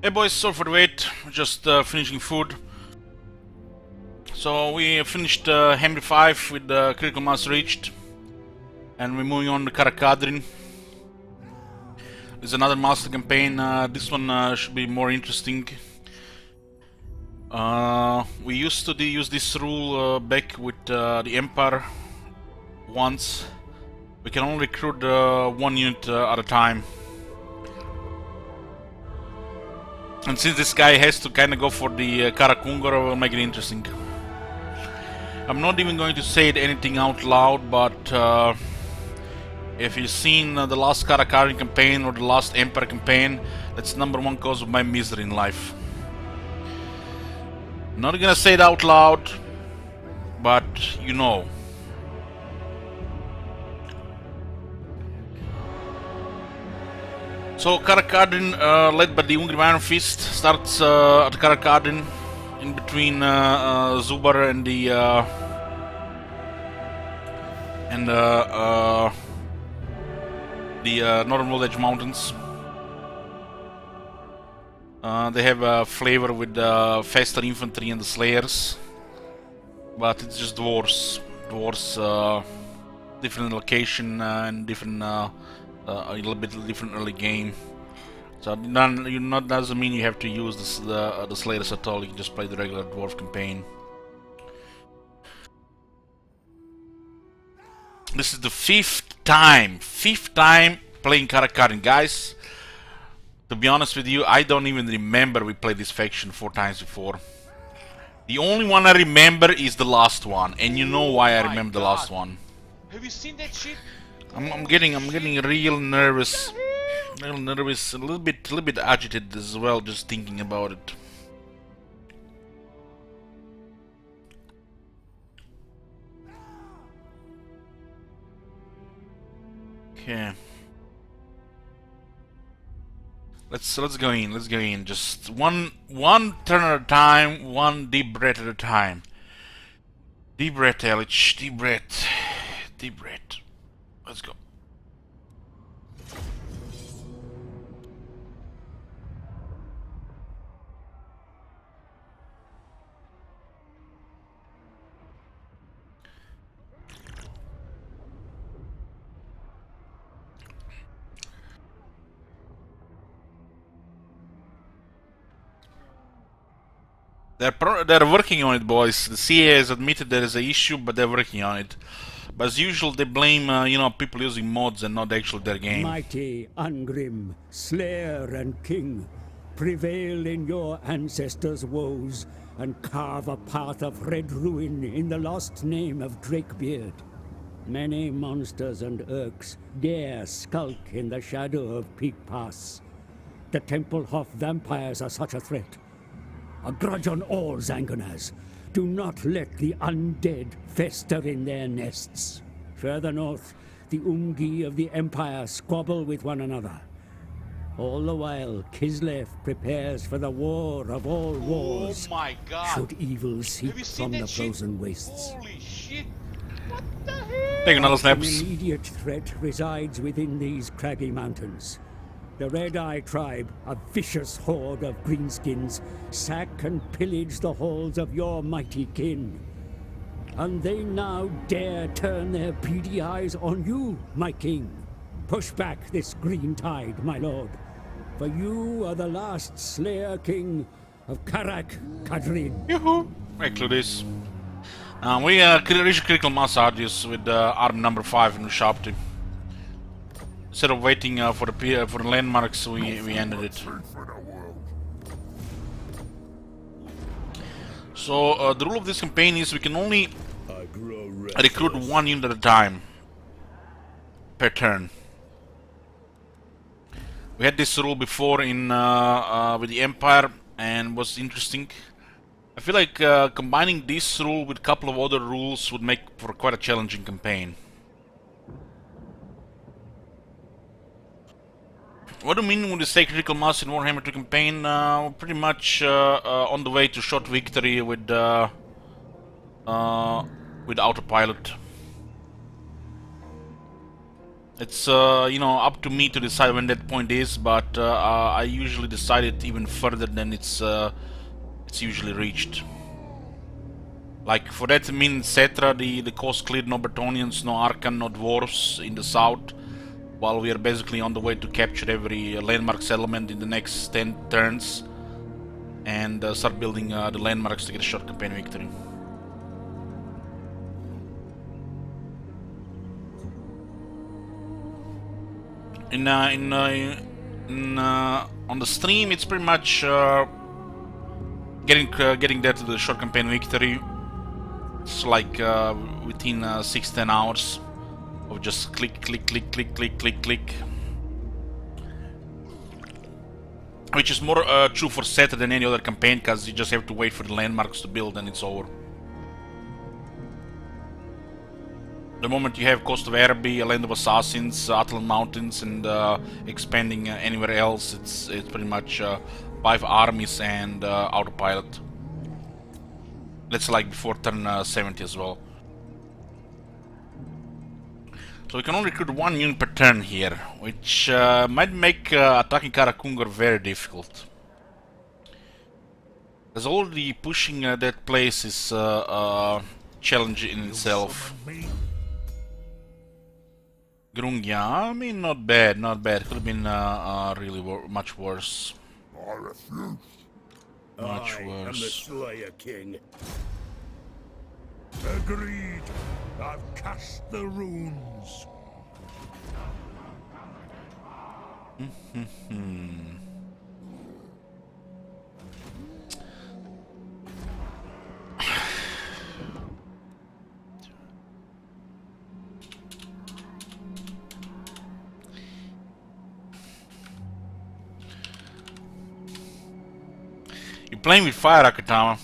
Hey boys, sorry for the wait, just finishing food. So we finished Henry 5 with critical mass reached, and we're moving on to Kadrin. There's another master campaign. This one should be more interesting. We used to use this rule back with the Empire once. We can only recruit one unit at a time. And since this guy has to kind of go for the Karak, we'll make it interesting. I'm not even going to say it anything out loud, but if you've seen the last Karak campaign or the last Empire campaign, that's #1 cause of my misery in life. Not gonna say it out loud, but you know. So Karak, led by the Hungry Iron Fist, starts at Karak in between Zubar and the Northern Village Mountains. They have a flavor with faster infantry and the Slayers, but it's just dwarves. Dwarves, different location and different, a little bit different early game. So doesn't mean you have to use the Slayers at all. You can just play the regular dwarf campaign. This is the fifth time playing Karak, guys. To be honest with you, I don't even remember we played this faction 4 times before. The only one I remember is the last one, and you know why I remember the last one. Have you seen that shit? I'm getting real nervous, a little bit agitated as well, just thinking about it. Okay. Let's go in. Just one turn at a time, one deep breath at a time. Deep breath, Elich. Deep breath. Let's go. They're working on it, boys. The CA has admitted there is an issue, but they're working on it. But as usual, they blame people using mods and not actually their game. Mighty Ungrim, Slayer and King, prevail in your ancestors' woes and carve a path of red ruin in the lost name of Drakebeard. Many monsters and Urks dare skulk in the shadow of Peak Pass. The Templehof vampires are such a threat. A grudge on all Zanganaz. Do not let the undead fester in their nests. Further north, the Umgi of the Empire squabble with one another. All the while, Kislev prepares for the war of all wars. Oh my god! Should evil seep from the frozen wastes. Holy shit! What the hell? Take another An snaps. immediate threat resides within these craggy mountains. The Red Eye tribe, a vicious horde of greenskins, sack and pillage the halls of your mighty kin. And they now dare turn their beady eyes on you, my king. Push back this green tide, my lord, for you are the last Slayer King of Karak, Kadrin. Yoo-hoo! Actually, this. We reached critical mass radius with arm #5 in Ushabti. Instead of waiting for the landmarks, we ended it. So the rule of this campaign is we can only recruit one unit at a time per turn. We had this rule before in with the Empire, and was interesting. I feel like combining this rule with a couple of other rules would make for quite a challenging campaign. What do you mean when you say critical mass in Warhammer 2 campaign? Pretty much on the way to short victory with autopilot. It's you know, up to me to decide when that point is, but I usually decide it even further than it's usually reached. Like for that mean Cetra, the coast cleared, no Bretonnians, no Arkan, no dwarves in the south, while we are basically on the way to capture every landmark settlement in the next 10 turns and start building the landmarks to get a short campaign victory. On the stream, it's pretty much getting there to the short campaign victory. It's like within 6-10 hours of just click, click, click, click, click, click, click. Which is more true for Zeta than any other campaign, because you just have to wait for the landmarks to build and it's over. The moment you have Coast of Araby, a Land of Assassins, Atlan Mountains, and expanding anywhere else, it's pretty much 5 armies and autopilot. That's like before turn 70 as well. So we can only recruit 1 unit per turn here, which might make attacking Karak very difficult. Because already pushing that place is a challenge in itself. Grung, yeah, I mean, not bad, not bad. Could have been really much worse. I refuse. Much I am the worse. Slayer King. Agreed. I've cast the runes. You're playing with fire, Akatama.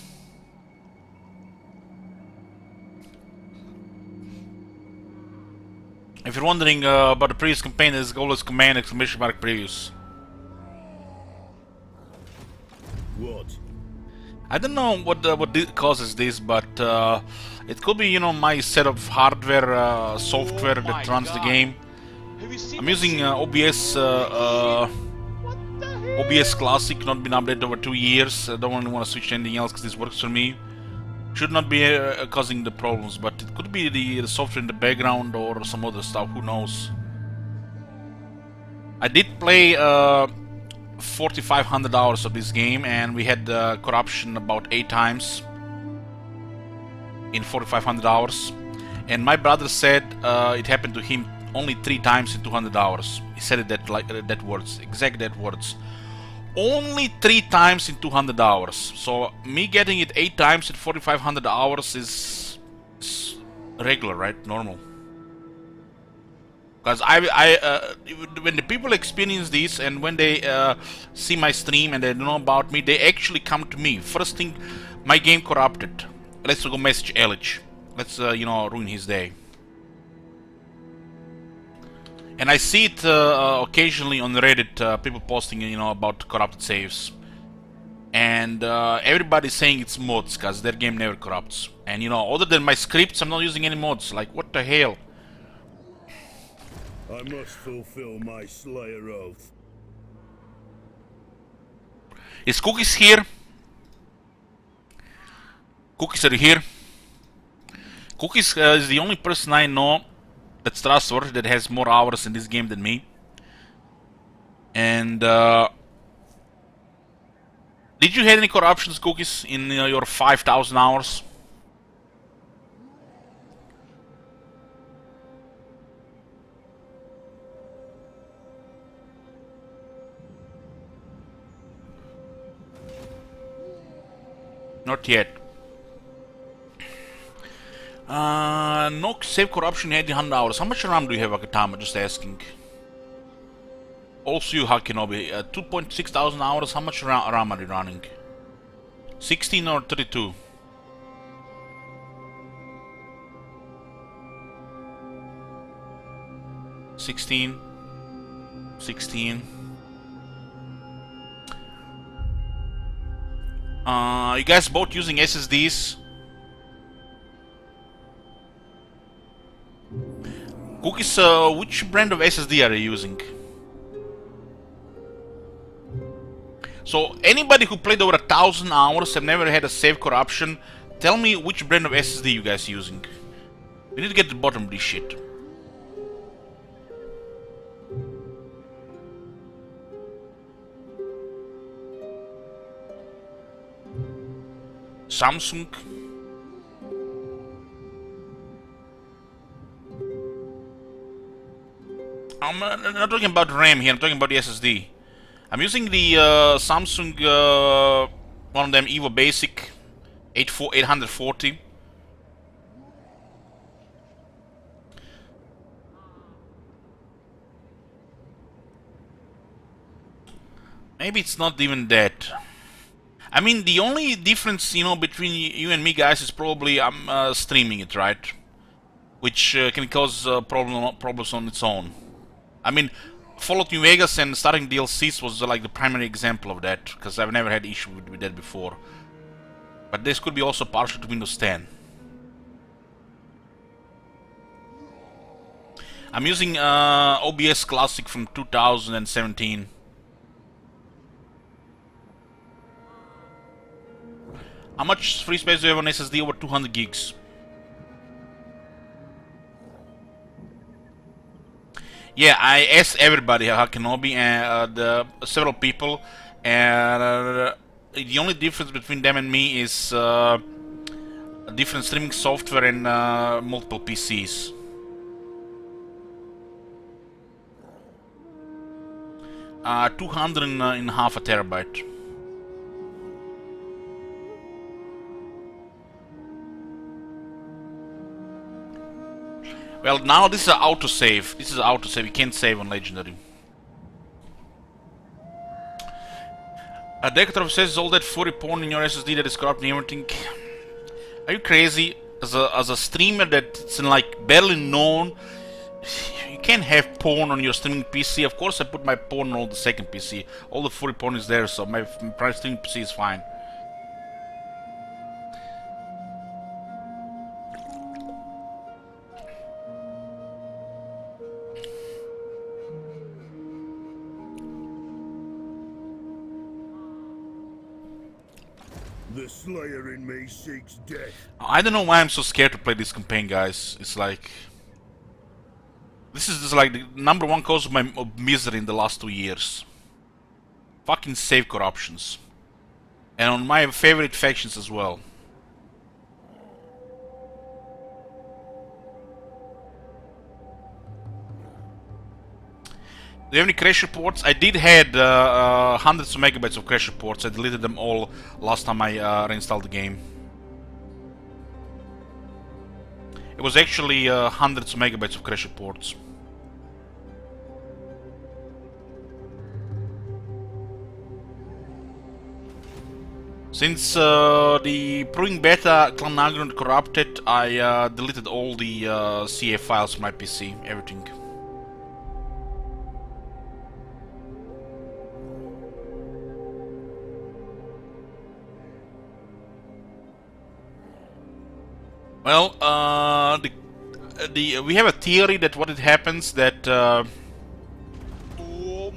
If you're wondering about the previous campaign, there's always command exclamation mark previous. What? I don't know what causes this, but it could be, you know, my set of hardware, software Oh my that runs the God. game. Have you seen I'm that using shit? OBS What the hell? OBS Classic, not been updated over 2 years. I don't really want to switch to anything else because this works for me. Should not be causing the problems, but it could be the software in the background or some other stuff, who knows. I did play 4,500 hours of this game, and we had corruption about 8 times in 4,500 hours. And my brother said it happened to him only 3 times in 200 hours. He said it that words, exact that words. Only 3 times in 200 hours. So me getting it 8 times in 4,500 hours is regular, right? Normal. Because when the people experience this and when they see my stream and they know about me, they actually come to me. First thing, my game corrupted. Let's go message Elich. Let's you know, ruin his day. And I see it occasionally on Reddit, people posting, you know, about corrupted saves. And everybody's saying it's mods, because their game never corrupts. And, you know, other than my scripts, I'm not using any mods. Like, what the hell? I must fulfill my Slayer oath. Is Cookies here? Cookies, are you here? Cookies is the only person I know that's trustworthy, that has more hours in this game than me. And did you have any corruptions, Cookies, in your 5,000 hours? Not yet. No save corruption had 100 hours. How much RAM do you have, Akatama? Just asking. Also you, Hakinobi, 2.6 thousand hours. How much RAM are you running? 16 or 32? $16. You guys both using SSDs? Cookies, which brand of SSD are you using? So anybody who played over 1,000 hours and never had a save corruption, tell me which brand of SSD you guys using. We need to get to the bottom of this shit. Samsung. I'm not talking about RAM here, I'm talking about the SSD. I'm using the Samsung, one of them Evo Basic 840. Maybe it's not even that. I mean, the only difference, you know, between you and me, guys, is probably I'm streaming it, right? Which can cause problems on its own. I mean, Fallout New Vegas and starting DLCs was like the primary example of that, because I've never had issue with that before. But this could be also partial to Windows 10. I'm using OBS Classic from 2017. How much free space do you have on SSD? Over 200 gigs. Yeah, I asked everybody how Kenobi and several people, and the only difference between them and me is different streaming software and multiple PCs. Uh, 200 in half a terabyte. Well, now this is an autosave. This is an autosave. You can't save on Legendary. A Decator says all that furry porn in your SSD that is corrupting everything. Are you crazy? As a streamer that's like barely known, you can't have porn on your streaming PC. Of course, I put my porn on the second PC. All the furry porn is there, so my private streaming PC is fine. The Slayer in me seeks death. I don't know why I'm so scared to play this campaign, guys. It's like... This is just like the #1 cause of my misery in the last 2 years. Fucking save corruptions. And on my favorite factions as well. Do you have any crash reports? I did had hundreds of megabytes of crash reports. I deleted them all last time I reinstalled the game. It was actually hundreds of megabytes of crash reports. Since the Proving Beta Clan Nagrand corrupted, I deleted all the CA files from my PC, everything. Well, we have a theory that what it happens that. Oh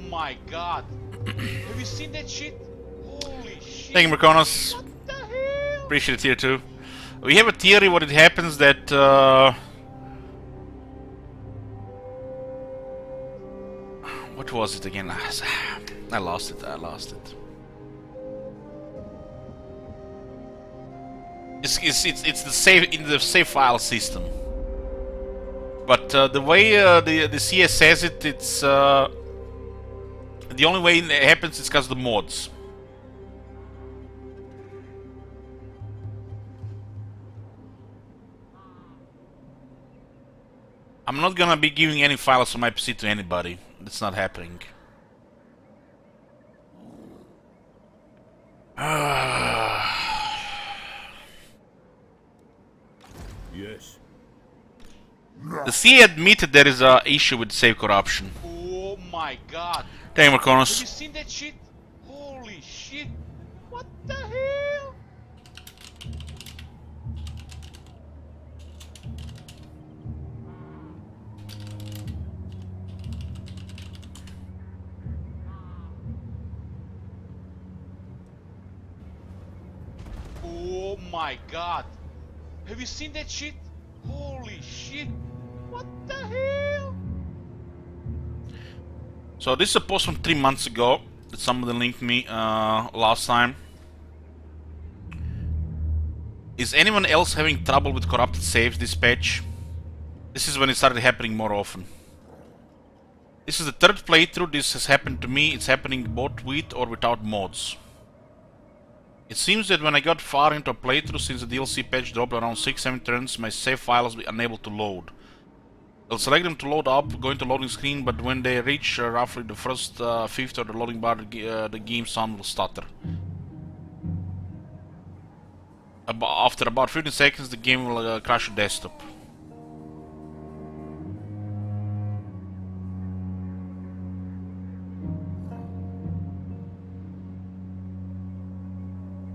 my god! Have you seen that shit? Holy shit! Thank you, Merconos. What the hell? Appreciate it here too. We have a theory what it happens that. What was it again? I lost it. I lost it. It's the save in the save file system. But the way the CS says it, it's the only way it happens is because of the mods. I'm not gonna be giving any files on my PC to anybody. That's not happening. Yes. The CA admitted there is a issue with save corruption. Oh my god! Thank you, Have you Merconos. seen that shit? Holy shit! What the hell? Oh my god. Have you seen that shit? Holy shit. What the hell? So this is a post from 3 months ago that somebody linked me last time. Is anyone else having trouble with corrupted saves this patch? This is when it started happening more often. This is the third playthrough this has happened to me. It's happening both with or without mods. It seems that when I got far into a playthrough since the DLC patch dropped around 6-7 turns, my save files were unable to load. I'll select them to load up, go into loading screen, but when they reach roughly the first fifth of the loading bar, the game sound will stutter. After about 15 seconds, the game will crash the desktop.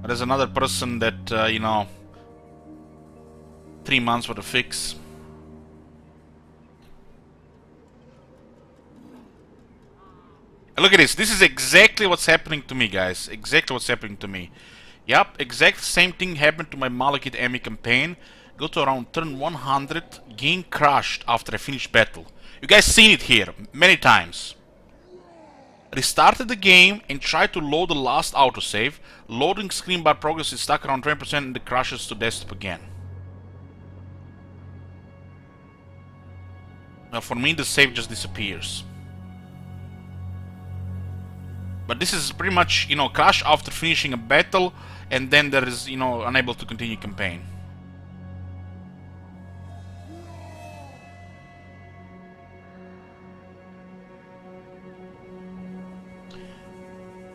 There's another person that, you know, 3 months for the fix. Look at this. This is exactly what's happening to me, guys. Exactly what's happening to me. Yup, exact same thing happened to my Malekith Emmy campaign. Go to around turn 100, game crashed after I finished battle. You guys seen it here many times. Restarted the game and tried to load the last autosave. Loading screen bar progress is stuck around 20% and it crashes to desktop again. Now for me the save just disappears. But this is pretty much, you know, crash after finishing a battle and then there is, you know, unable to continue campaign.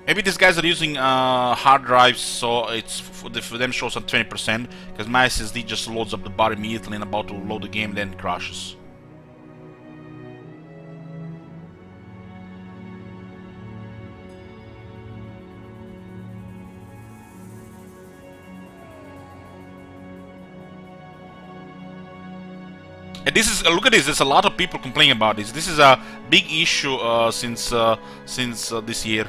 Maybe these guys are using hard drives, so it's for them shows on 20%, because my SSD just loads up the bar immediately and about to load the game, then crashes. And this is, look at this, there's a lot of people complaining about this. This is a big issue since this year.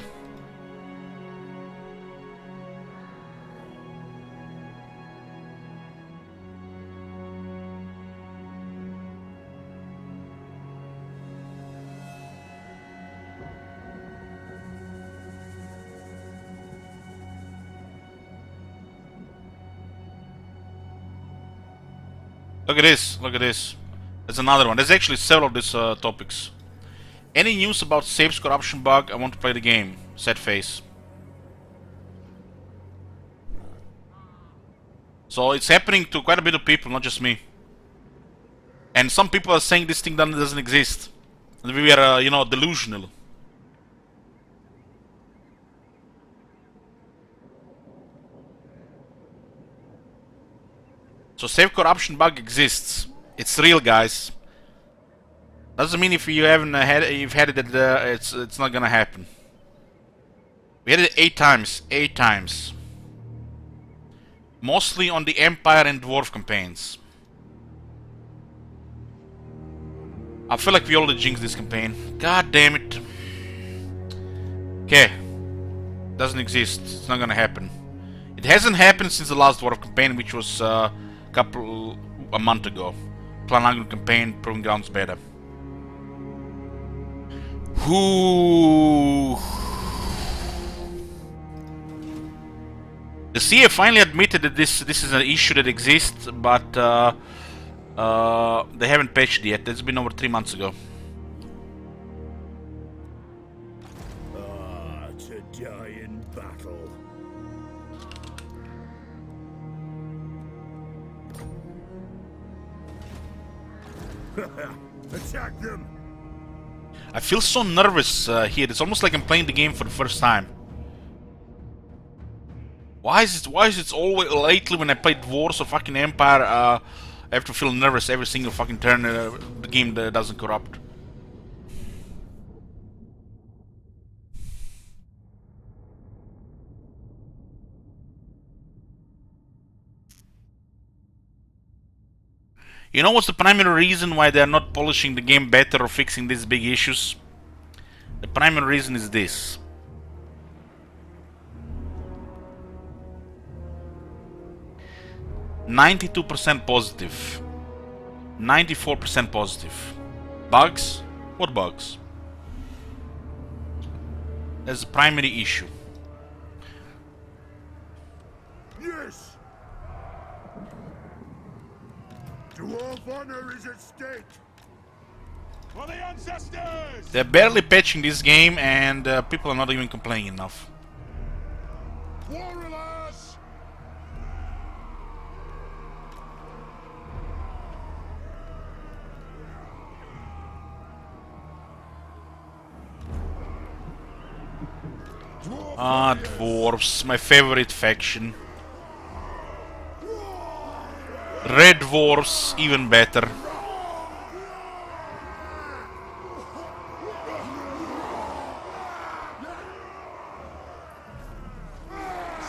Look at this, look at this. There's another one. There's actually several of these topics. Any news about saves corruption bug? I want to play the game. Sad face. So it's happening to quite a bit of people, not just me. And some people are saying this thing doesn't exist. And we are, you know, delusional. So save corruption bug exists. It's real, guys. Doesn't mean if you haven't you've had it that it's not gonna happen. We had it 8 times. 8 times. Mostly on the Empire and Dwarf campaigns. I feel like we already jinxed this campaign. God damn it. Okay. Doesn't exist. It's not gonna happen. It hasn't happened since the last Dwarf campaign, which was a month ago. Planagro campaign, Proving Grounds beta. Whoo. The CA finally admitted that this is an issue that exists, but they haven't patched it yet. It's been over 3 months ago. To die in battle. Attack them! I feel so nervous here. It's almost like I'm playing the game for the first time. Why is it always lately when I play Dwarves or fucking Empire, I have to feel nervous every single fucking turn the game that doesn't corrupt. You know what's the primary reason why they are not polishing the game better or fixing these big issues? The primary reason is this. 92% positive. 94% positive. Bugs? What bugs? That's the primary issue. Yes! Dwarf honor is at stake! For the ancestors! They're barely patching this game and people are not even complaining enough. Warriors! Ah, dwarves, my favorite faction. Red dwarves, even better.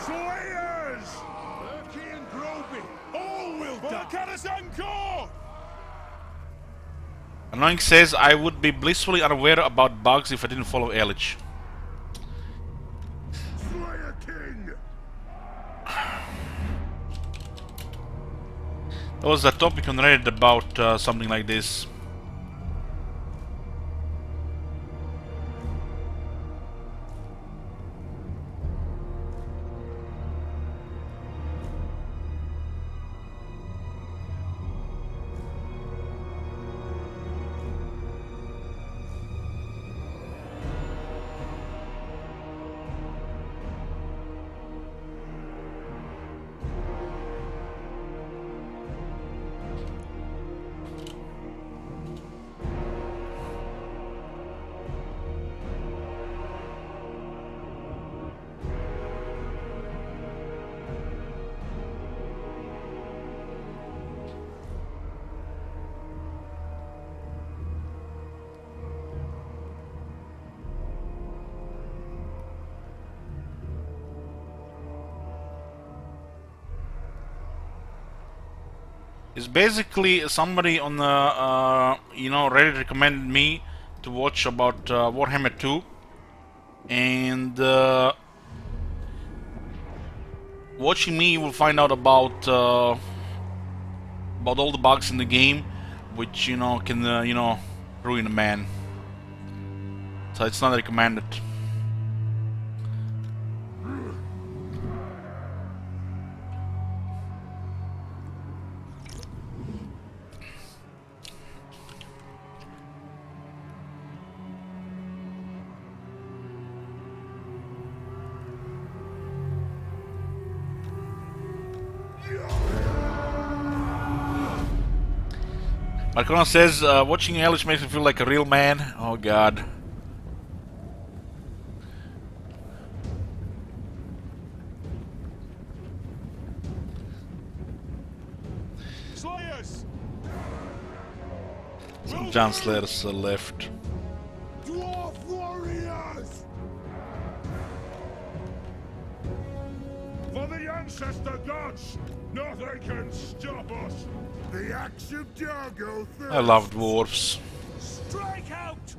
Slayers! Berkey and Groby, all will die! Annoying says I would be blissfully unaware about bugs if I didn't follow Elich. Slayer King! There was a topic on Reddit about something like this. It's basically somebody on the Reddit recommended me to watch about Warhammer 2, and watching me you will find out about all the bugs in the game, which can ruin a man. So it's not recommended. Marcona says, watching Elich makes me feel like a real man. Oh god. Slayers! Some John Slayers left. Dwarf warriors! For the ancestor gods, nothing can stop us! The axe of Dargo I love dwarves. Strike out!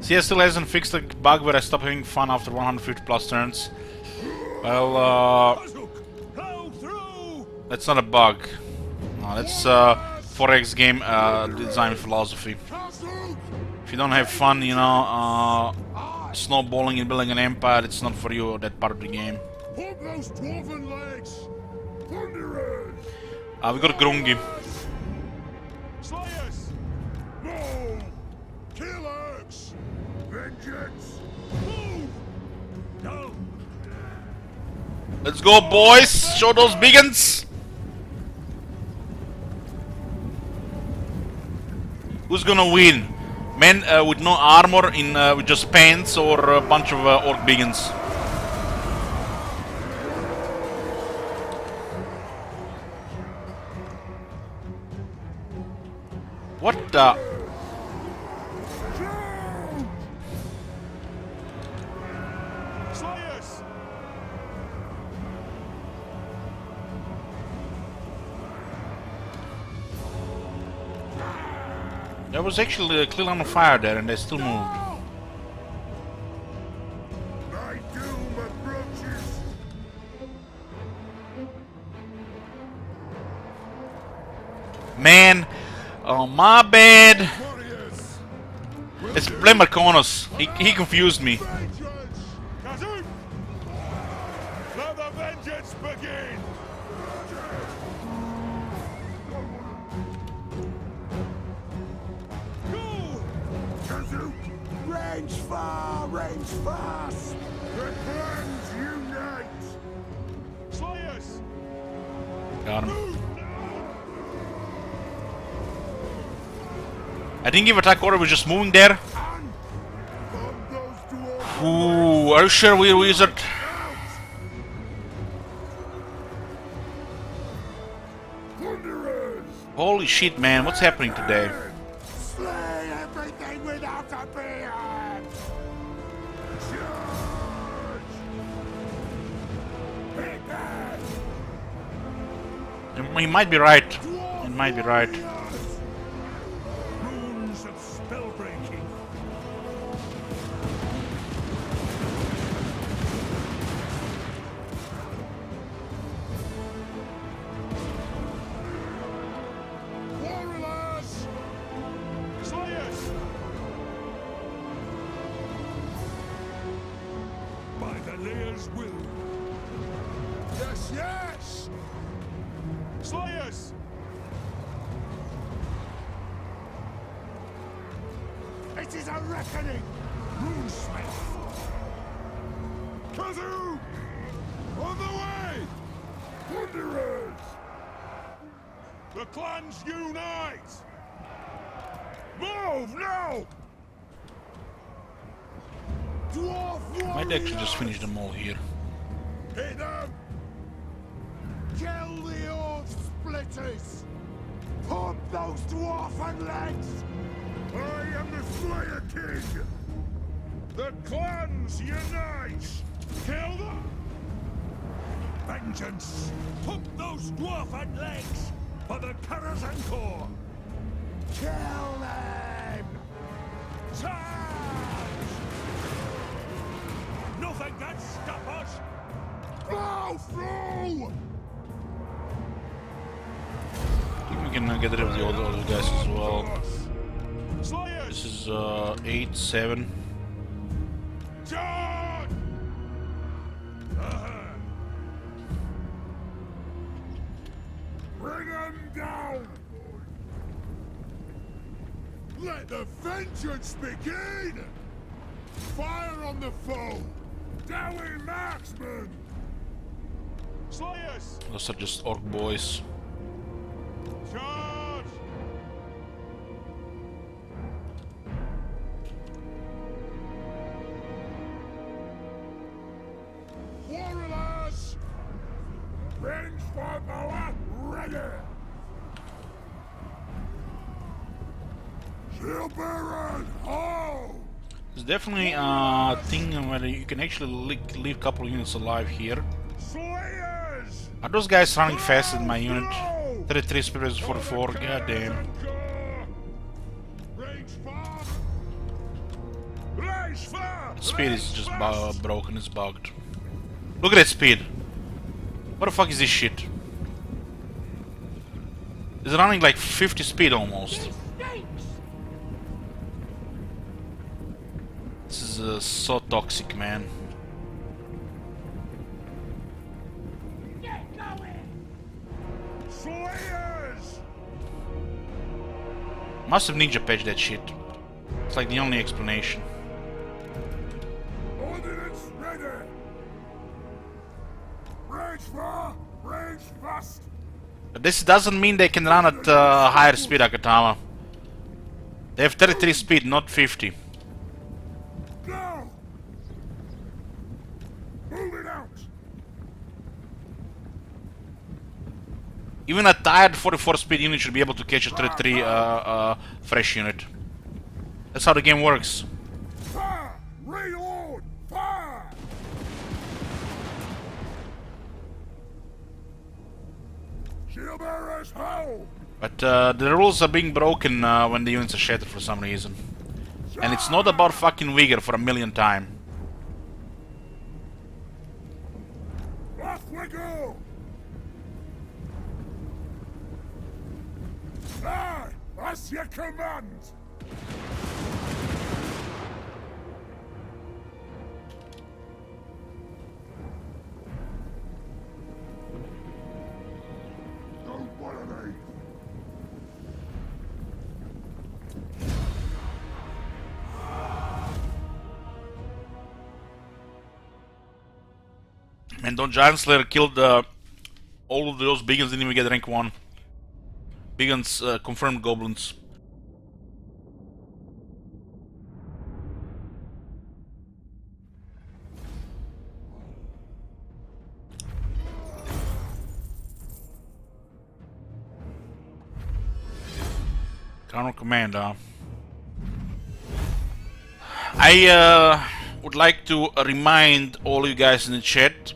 CS still hasn't fixed the bug where I stopped having fun after 150 plus turns. Well, that's not a bug. No, that's 4X game design philosophy. If you don't have fun, snowballing and building an empire, it's not for you, that part of the game. Pump those dwarven legs! Thunderers! We got Grungy. Slayers! No! Killers! Vengeance! Move! No! Let's go, boys! Show those biggins! Who's gonna win? Men with no armor in with just pants, or a bunch of orc biggins? What the? Slayers! There was actually a clear line of fire there, and they still moved. My doom approaches. Man, oh my bad. Warriors, It's blame Marconos. He confused me. vengeance. Kadrin, let the vengeance begin. Go! Kazu, range far, range fast. The clans unite. Slayers, Got him. move now. I think if attack order was just moving there. And bomb those dwarves. Ooh, are you sure we're wizard? Wanderers, Holy shit, man, what's happening today? slay everything without a beard. Charge! Prepare! He might be right. He might be right. Runes of spell breaking. Warriors! Slayers! By the Layer's will. Yes, yes! Slayers! It is a reckoning! Runesmith! Kazu! On the way! Wanderers! The clans unite! Move now! Dwarf Might actually just finish them all here. Hit them! Kill the orc splitters! Pump those dwarfen legs! I am the Slayer King! The clans unite! Kill them! Vengeance! Pump those dwarfen legs! For the Karak Corps! Kill them! Charge! Nothing can stop us! Blow through! I think we can get rid of the other guys as well. Slayers! This is 8, 7. Charge! Bring them down! Let the vengeance begin! Fire on the foe! Dowie marksman! Slayers! Those are just orc boys. Charge! Warriors! Range for power, ready! Shield bearers, hold! There's definitely a thing where you can actually leave a couple of units alive here. Slayers! Are those guys running faster than my unit? 33 speed versus 44, god damn. Range far! Range far! Speed is just broken, it's bugged. Look at that speed. What the fuck is this shit? It's running like 50 speed almost. This is so toxic, man. Slayers! Must have ninja patched that shit. It's like the only explanation. Ordnance ready! Range far! Range fast! But this doesn't mean they can run at higher speed, Akatama. They have 33 speed, not 50. Go! Move it out! Even a tired 44 speed unit should be able to catch a 33 fresh unit. That's how the game works. Fire! Reload! Fire! Shield bearers, hold! But the rules are being broken when the units are shattered for some reason. And it's not about fucking vigor for a millionth time. Off we go! Aye, as you command! Don't worry me! And Don Giant Slayer killed all of those Biggins, didn't even get rank 1. Biggins confirmed goblins. Crown of Command, I would like to remind all you guys in the chat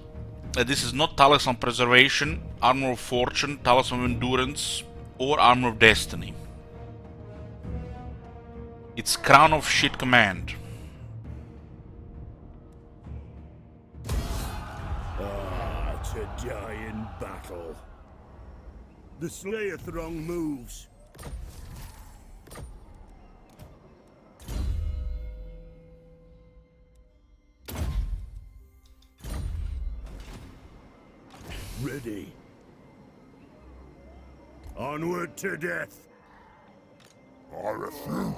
that this is not Talisman Preservation, Armor of Fortune, Talisman of Endurance, or Armor of Destiny. It's Crown of Shit Command. Ah, to die in battle. The Slayer throng moves. Ready. Onward to death. I refuse.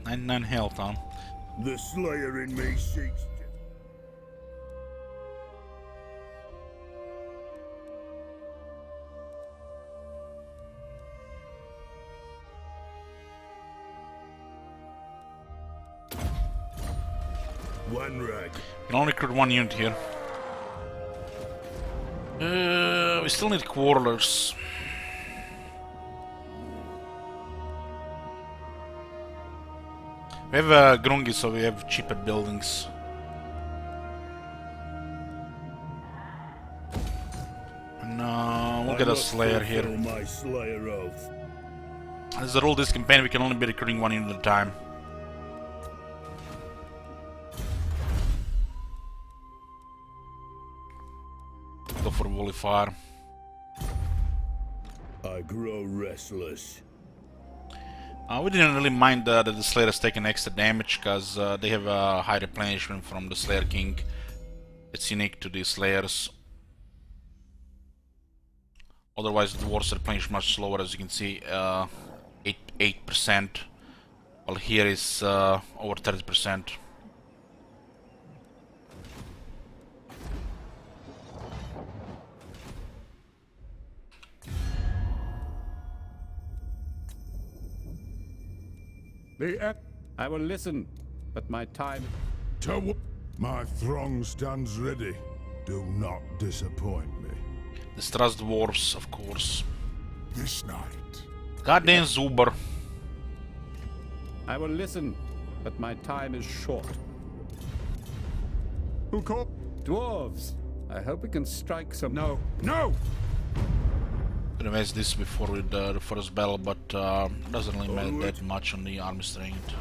99 health, huh? The Slayer in me seeks to... One rag. Can only recruit 1 unit here. We still need quarterers. We have Grungi, so we have cheaper buildings. And we'll get a Slayer here. My Slayer oath. As a rule, this campaign we can only be recruiting 1 unit at a time. Go for Woolly Fire. I grow restless. We didn't really mind that the Slayer has taken extra damage, because they have a high replenishment from the Slayer King. It's unique to the Slayers. Otherwise, the Dwarves replenish much slower, as you can see, 8%, while here is over 30%. I will listen, but my time... My throng stands ready. Do not disappoint me. Distrust Dwarves, of course. This night. Goddamn Zuber. I will listen, but my time is short. Who called? Dwarves, I hope we can strike some... No. No! Could have asked this before with the first battle, but doesn't really matter that much on the army strength.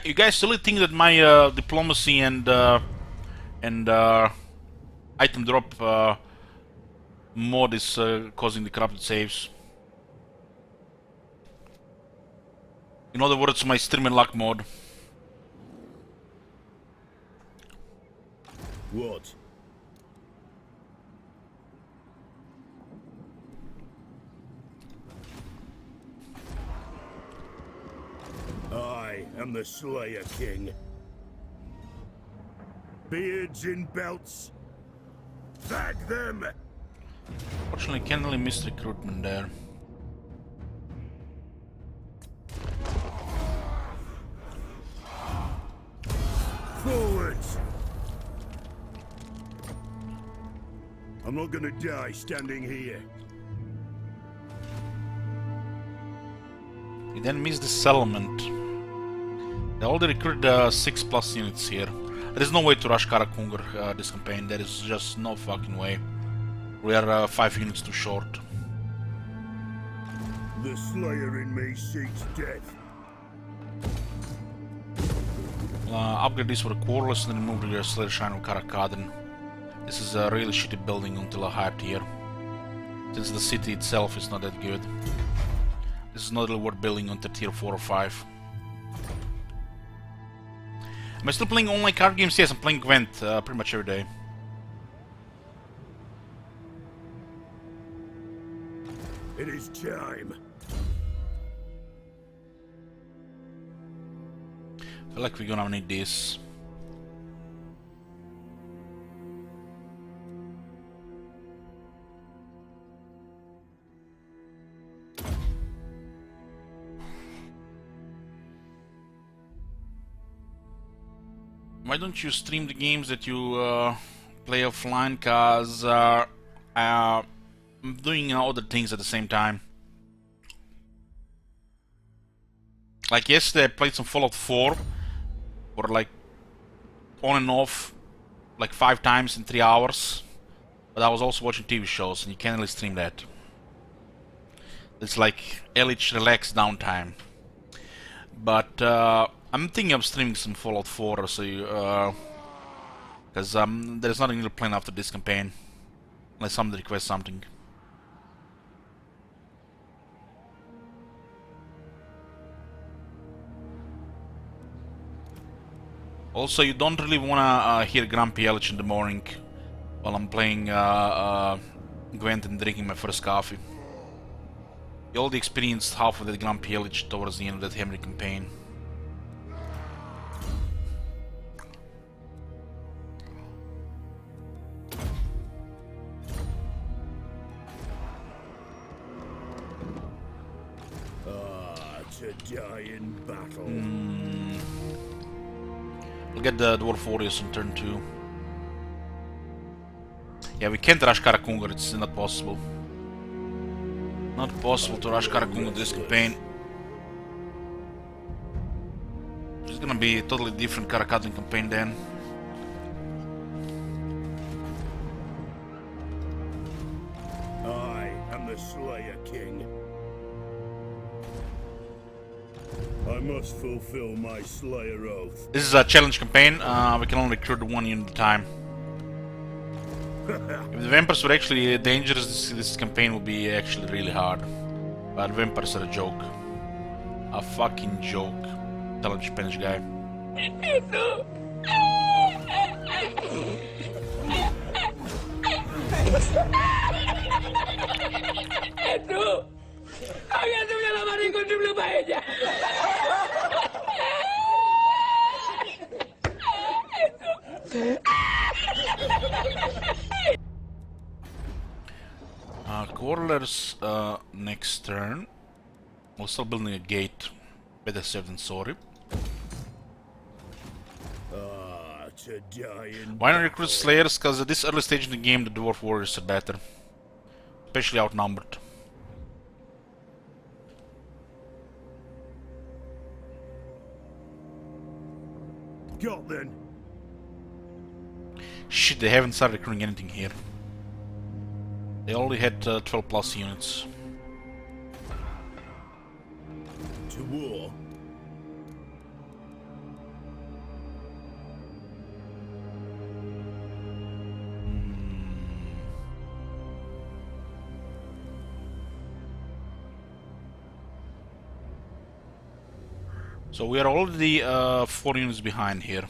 You guys really think that my diplomacy and item drop mod is causing the corrupted saves? In other words, my stream and luck mod. What? I am the Slayer King. Beards in belts. Bag them! Fortunately, can't really miss recruitment there. Forwards! I'm not gonna die standing here. We then missed the settlement. They already recruited 6+ units here. There is no way to rush Karak this campaign. There is just no fucking way. We are 5 units too short. The Slayer in me seeks death. Upgrade this for a quarterless and then remove the Slayer Shrine of Kadrin. This is a really shitty building until a higher tier, since the city itself is not that good. This is not really worth building until tier 4 or 5. Am I still playing online card games? Yes, I'm playing Gwent pretty much every day. It is time. I feel like we're gonna need this. Why don't you stream the games that you play offline? Cause I'm doing other things at the same time. Like yesterday, I played some Fallout 4 for like on and off, like 5 times in 3 hours. But I was also watching TV shows, and you can't really stream that. It's like Elite relaxed downtime. But I'm thinking of streaming some Fallout 4, so because there's nothing to plan after this campaign, unless somebody requests something. Also, you don't really wanna hear Grumpy Elch in the morning while I'm playing Gwent and drinking my first coffee. You already experienced half of that Grumpy Elch towards the end of that Henry campaign. To die in battle. We'll get the Dwarf Warriors on turn 2. Yeah, we can't rush Karakungar, it's not possible. Not possible to rush Karakungar this campaign. It's gonna be a totally different Karakadlin campaign then. I am the Slayer King. I must fulfill my Slayer oath. This is a challenge campaign, we can only recruit 1 unit at a time. If the vampires were actually dangerous, this campaign would be actually really hard. But vampires are a joke. A fucking joke. Tell him, Spanish guy. Quarterlers next turn. We're still building a gate. Better safe than sorry. To die in Why not recruit Slayers? Because at this early stage in the game, the Dwarf Warriors are better. Especially outnumbered. Got then. Shit, they haven't started recruiting anything here. They only had 12+ units. To war. So we are already 4 units behind here.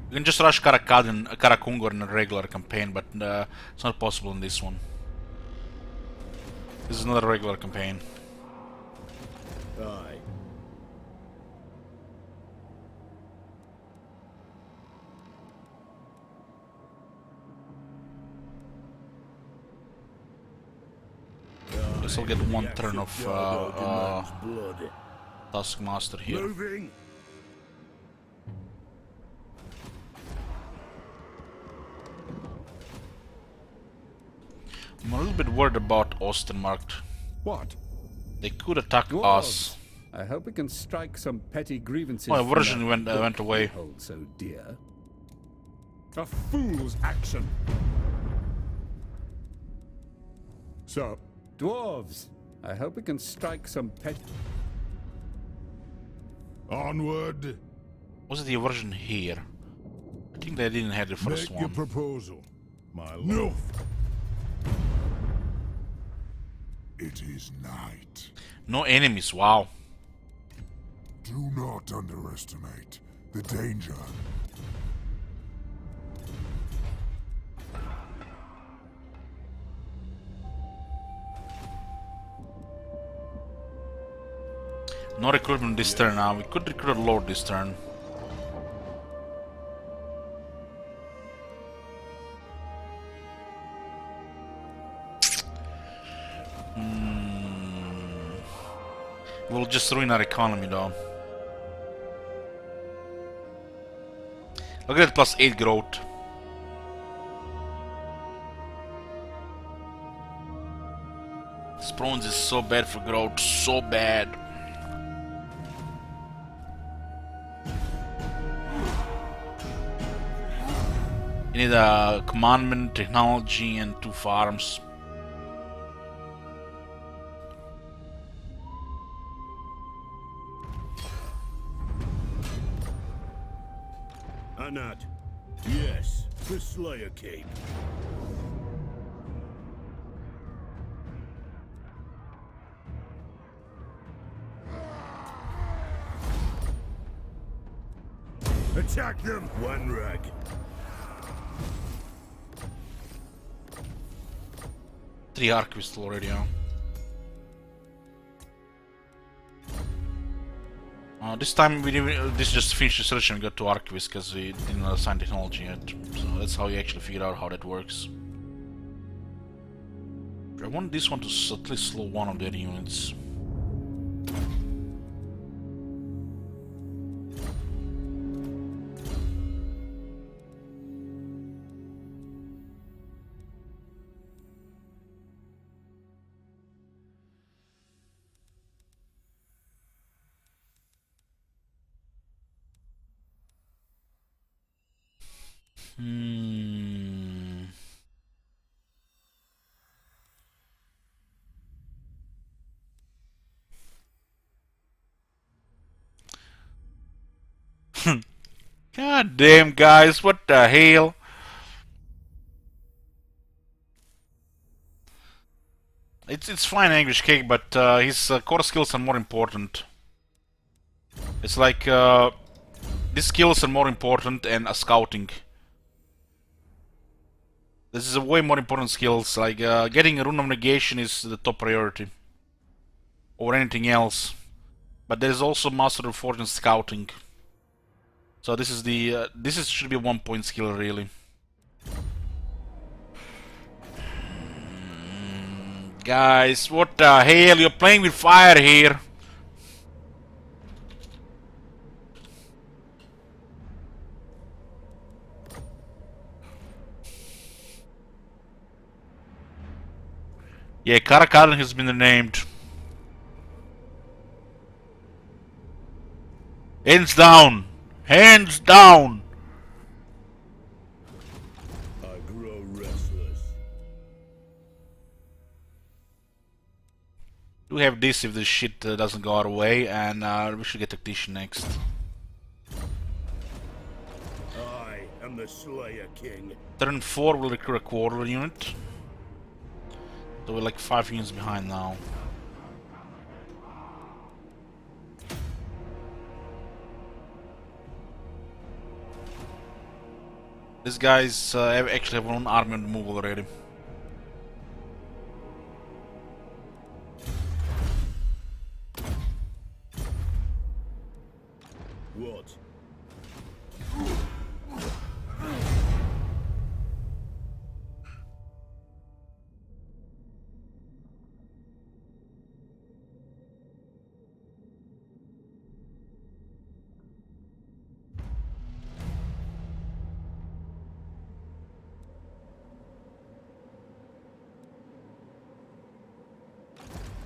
You can just rush Karakungor in a regular campaign, but it's not possible in this one. This is not a regular campaign. Aye. Guess I'll get one turn of Blood. Taskmaster here. Moving. I'm a little bit worried about Ostermark. What? They could attack Dwarves. us. I hope we can strike some petty grievances. My from version that went book away. we hold so dear. A fool's action. So, Dwarves. I hope we can strike some petty. onward. Was it the version here? I think they didn't have the first Make your one. proposal, my lord. No. It is night. No enemies, wow. Do not underestimate the danger. No recruitment this turn now. We could recruit a lord this turn. We'll just ruin our economy though. Look at that +8 growth. This bronze is so bad for growth, so bad. You need a commandment, technology, and 2 farms. Anat. Yes, the Slayer Cape. Attack them! One rag. Three Arquist already, huh? This time we didn't, this just finished research and we got to Arquist because we didn't assign technology yet. So that's how you actually figure out how that works. I want this one to at least slow one of their units. God damn, guys, what the hell? It's fine English cake, but his core skills are more important. It's like these skills are more important and scouting. This is a way more important skills. Like getting a rune of negation is the top priority, or anything else. But there is also master of fortune scouting. So this is the should be a 1-point skill really. Guys, what the hell? You're playing with fire here. Yeah, Karak has been renamed. Hands down! Hands down! I grow restless. Do have this if this shit doesn't go our way, and we should get Tactician next. I am the Slayer King. Turn 4 will recruit a quarter unit. So we're like 5 units behind now. These guys actually have one army on the move already. What?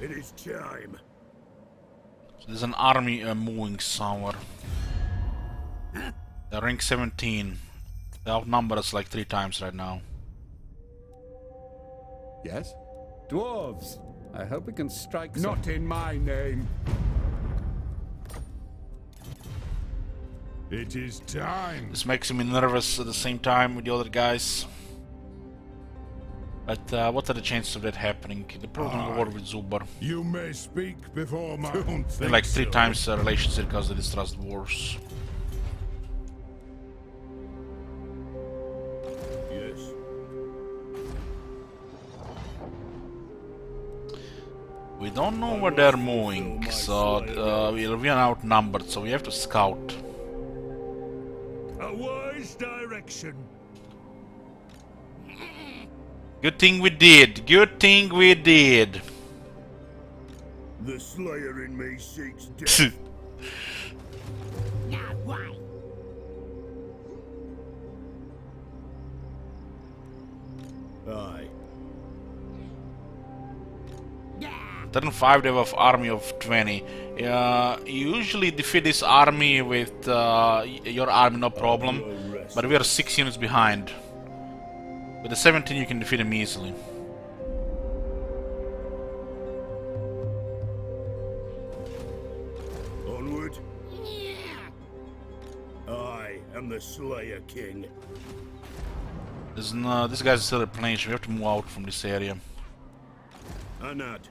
It is time. So there's an army moving somewhere. They're rank 17. They outnumber us like 3 times right now. Yes? Dwarves! I hope we can strike some... Not in my name. It is time. This makes me nervous at the same time with the other guys. But what are the chances of that happening? They're probably gonna war with Zubar. You may speak before my own They're like 3 times relations because they distrust wars. Yes. We don't know where they're moving, so we're outnumbered, so we have to scout. A wise direction. Good thing we did. Good thing we did. The Slayer in me seeks death. Now why? Aye. Turn 5 they have an army of 20. You usually defeat this army with your army, no problem. But we are 6 units behind. With the 17 you can defeat them easily. Onward. I am the Slayer King. There's this guy's still replenished. We have to move out from this area. Anad.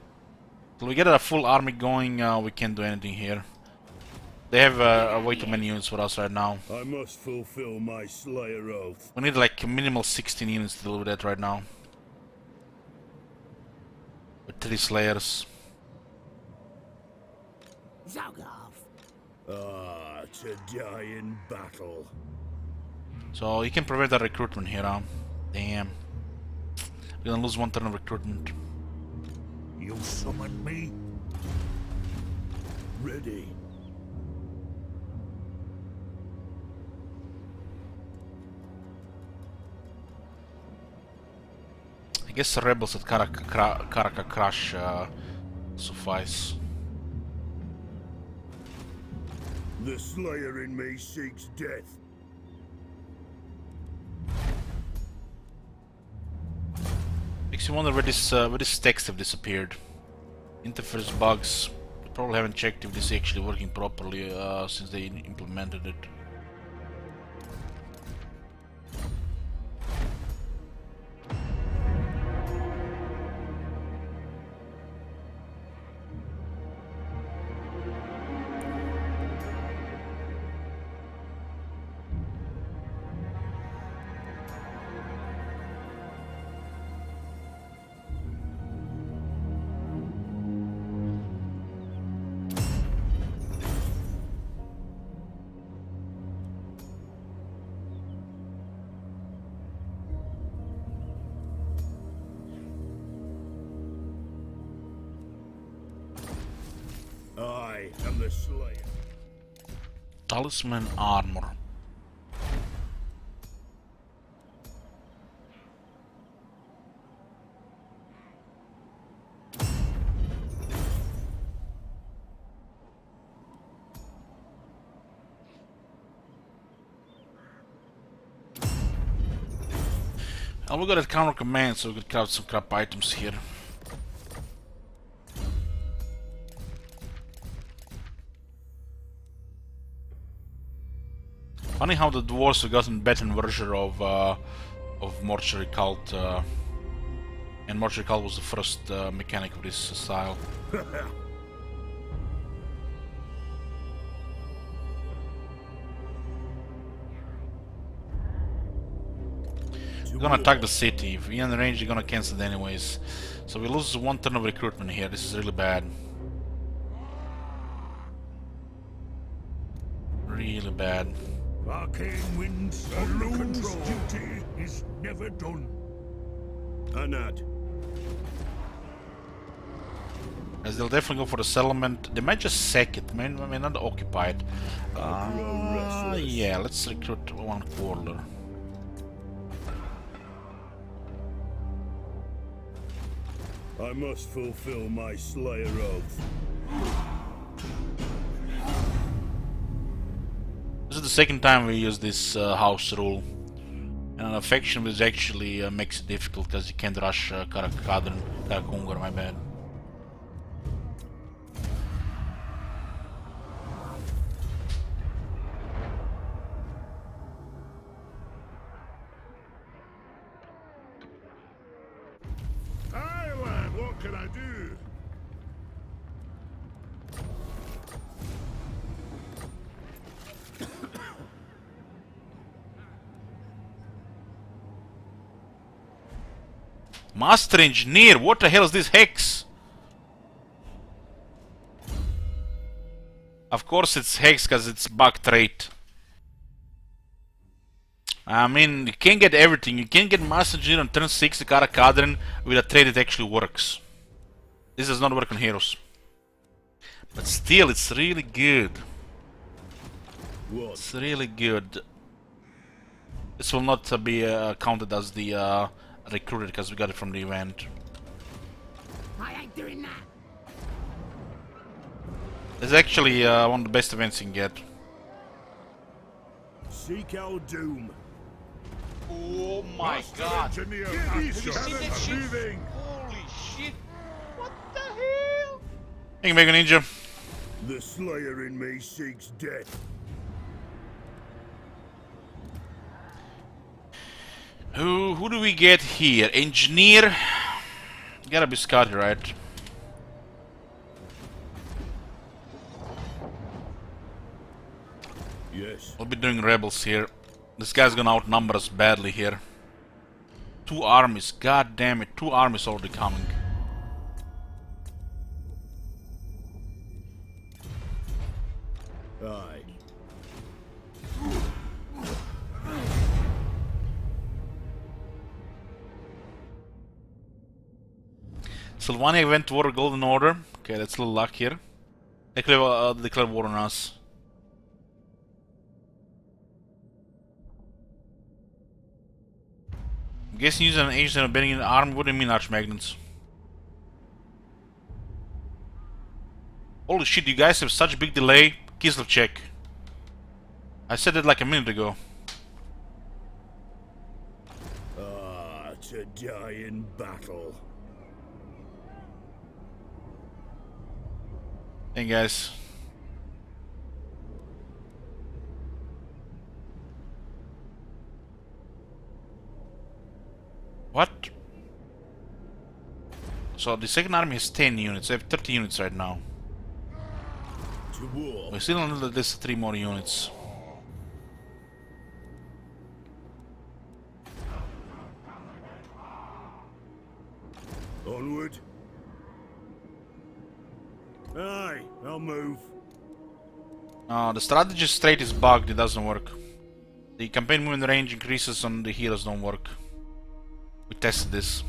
Till we get a full army going, we can't do anything here. They have way too many units for us right now. I must fulfill my Slayer oath. We need like a minimal 16 units to deal with that right now. With 3 Slayers. Zogov. Ah, to die in battle. So you can prevent that recruitment here, huh? Damn. We're gonna lose 1 turn of recruitment. You summoned me? Ready. I guess the rebels at Karak crash suffice. The Slayer in me seeks death. Makes you wonder where this text have disappeared. Interface bugs. They probably haven't checked if this is actually working properly since they implemented it. I am the Slayer. Talisman armor. And we got a counter command, so we could craft some crap items here. Funny how the dwarves have gotten better version of Mortuary Cult, and Mortuary Cult was the first mechanic of this style. We're gonna attack the city. If we're in the range, they're gonna cancel it anyways. So we lose 1 turn of recruitment here. This is really bad. Really bad. Arcane winds under control. Duty is never done. Anad. As they'll definitely go for the settlement. They might just sack it. May not occupy it. Yeah, let's recruit 1 quarter. I must fulfill my Slayer oath. This is the second time we use this house rule. And an affection which actually makes it difficult because you can't rush Karak, Kadrin, Karak, my bad. Aye, lad, what can I do? Master Engineer, what the hell is this hex? Of course it's hex because it's bug trait. I mean, you can't get everything. You can't get Master Engineer on turn 6 to Karak Kadrin with a trait that actually works. This does not work on heroes. But still, it's really good. What? It's really good. This will not be counted as the recruited because we got it from the event. I ain't doing that. It's actually one of the best events you can get. Seek our doom. Oh my god. Engineer, Have you seen that shit? moving. Holy shit. What the hell? Thank you, Mega Ninja. The Slayer in me seeks death. Who do we get here? Engineer? Gotta be Scotty, right? Yes. We'll be doing rebels here. This guy's gonna outnumber us badly here. 2 armies, god damn it, 2 armies already coming. Aye. Sylvania went war Golden Order. Okay, that's a little luck here. They could have declared war on us. I'm guessing using an agent and abandoning an army. What do you mean, Archmagnets? Holy shit, you guys have such big delay. Kislev check. I said it like a minute ago. Ah, to die in battle. Hey guys. What? So the second army has 10 units. They have 30 units right now. To war. We still need this 3 more units. Onward. Aye, I'll move. The strategy straight is bugged, it doesn't work. The campaign movement range increases on the heroes don't work. We tested this.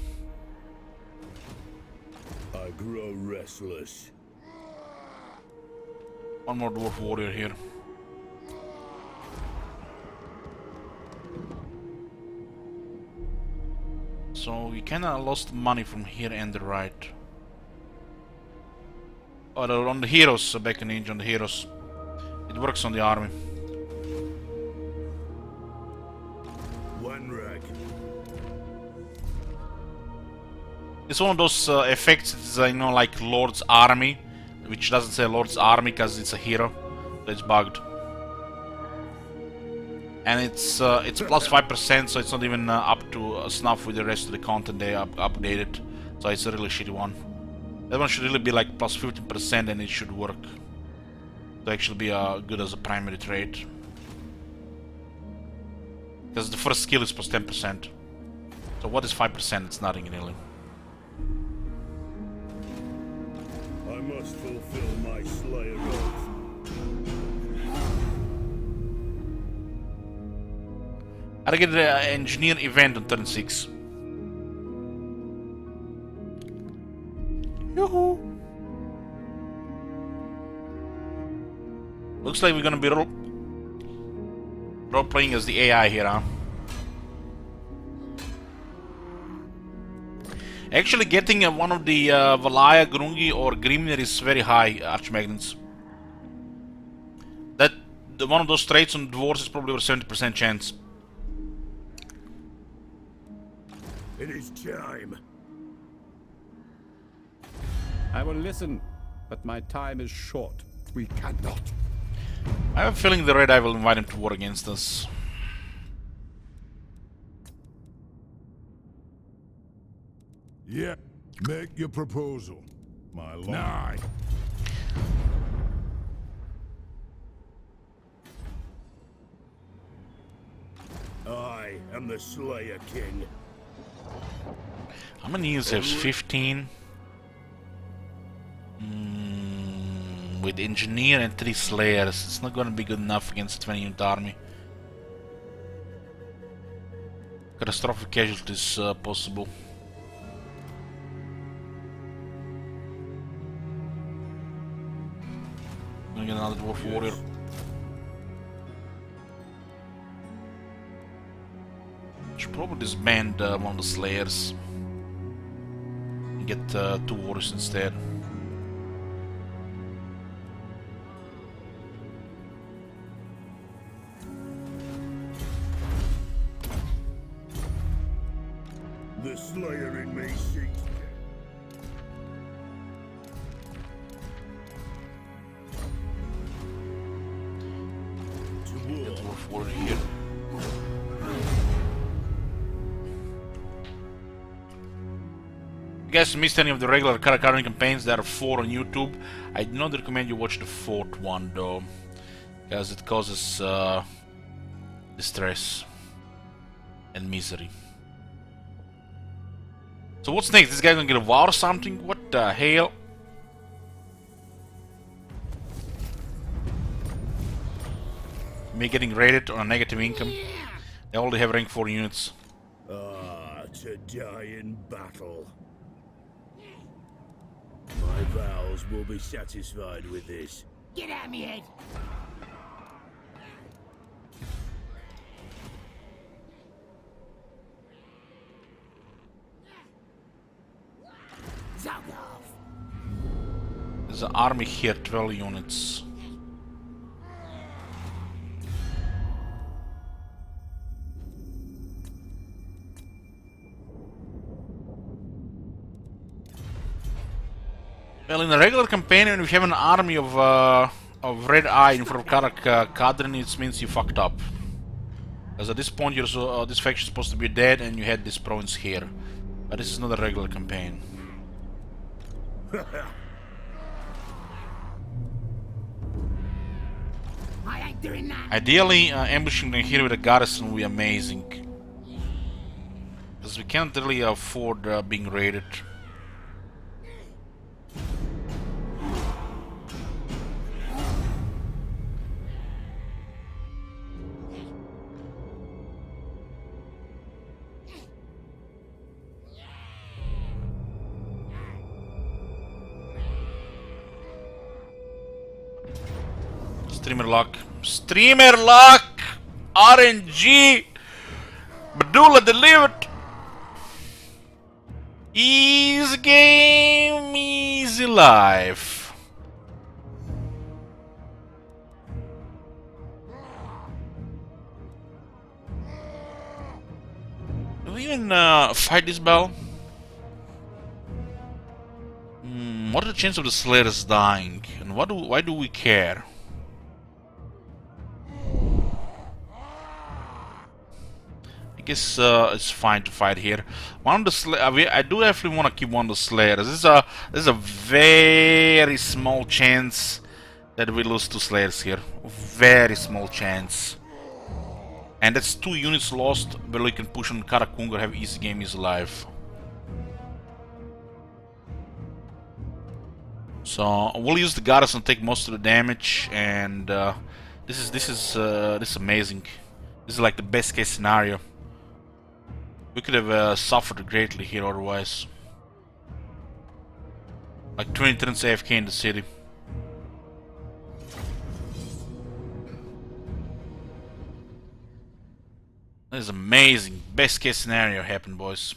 I grow restless. One more dwarf warrior here. So we kinda lost money from here and the right. Oh, on the heroes, back in range on the heroes. It works on the army. One rag. It's one of those effects, it's you know, like Lord's Army, which doesn't say Lord's Army because it's a hero, so it's bugged. And it's plus 5%, so it's not even up to snuff with the rest of the content they updated. So it's a really shitty one. That one should really be like plus 15% and it should work. To actually be good as a primary trait. Because the first skill is plus 10%. So what is 5%? It's nothing really. I must fulfill my Slayer oath. I get the engineer event on turn 6. Yoo-hoo! Looks like we're gonna be role playing as the AI here, huh? Actually, getting one of the Valaya, Grungi, or Grimnir is very high, Archmagnets. That one of those traits on dwarves is probably over 70% chance. It is time. I will listen, but my time is short. We cannot. I have a feeling the Red Eye will invite him to war against us. Yeah. Make your proposal, my lord. Aye. I am the Slayer King. How many units have 15? With engineer and 3 slayers, it's not gonna be good enough against a 20 unit army. Catastrophic casualties possible. Gonna get another dwarf warrior. Should probably disband one of the slayers. And get 2 warriors instead. The Slayer in me seeks to war. Dwarf warrior here. If you guys missed any of the regular Karak campaigns, there are 4 on YouTube. I do not recommend you watch the 4th one though, because it causes distress and misery. So what's next? This guy gonna get a war or something? What the hell? Me getting raided on a negative income. They only have rank 4 units. Ah, to die in battle. My vows will be satisfied with this. Get out of me head! Zog off! There's an army here, 12 units. Well, in a regular campaign, when we have an army of Red Eye in front of Karak, Kadrin, it means you fucked up. Because at this point, you're this faction is supposed to be dead, and you had this province here. But this is not a regular campaign. I ain't doing that! Ideally, ambushing them here with a garrison would be amazing. Because we can't really afford being raided. Streamer luck. Streamer luck! RNG! Badula delivered! Easy game, easy life. Do we even fight this battle? What are the chances of the Slayers dying? And why do we care? I guess it's fine to fight here. One of the I do definitely want to keep one of the Slayers. This is a very small chance that we lose 2 Slayers here. Very small chance. And that's 2 units lost, but we can push on Karak, have easy game, is alive. So we'll use the garrison, take most of the damage, and this is amazing. This is like the best case scenario. We could have suffered greatly here otherwise. Like 20 turns AFK in the city. That is amazing. Best case scenario happened, boys.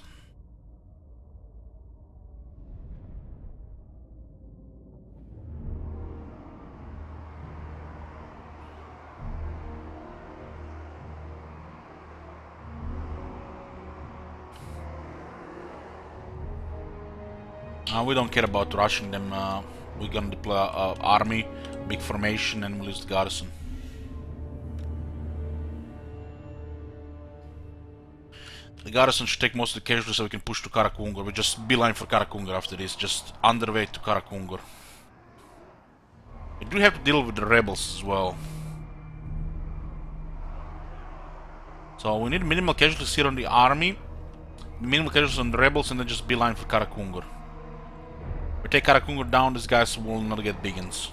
We don't care about rushing them. We're gonna deploy army, big formation, and we'll use the garrison. The garrison should take most of the casualties so we can push to Karak. We just beeline for Karak after this, just underway to Karak. We do have to deal with the rebels as well. So we need minimal casualties here on the army, minimal casualties on the rebels, and then just beeline for Karak. We take Karak down, these guys will not get biggins.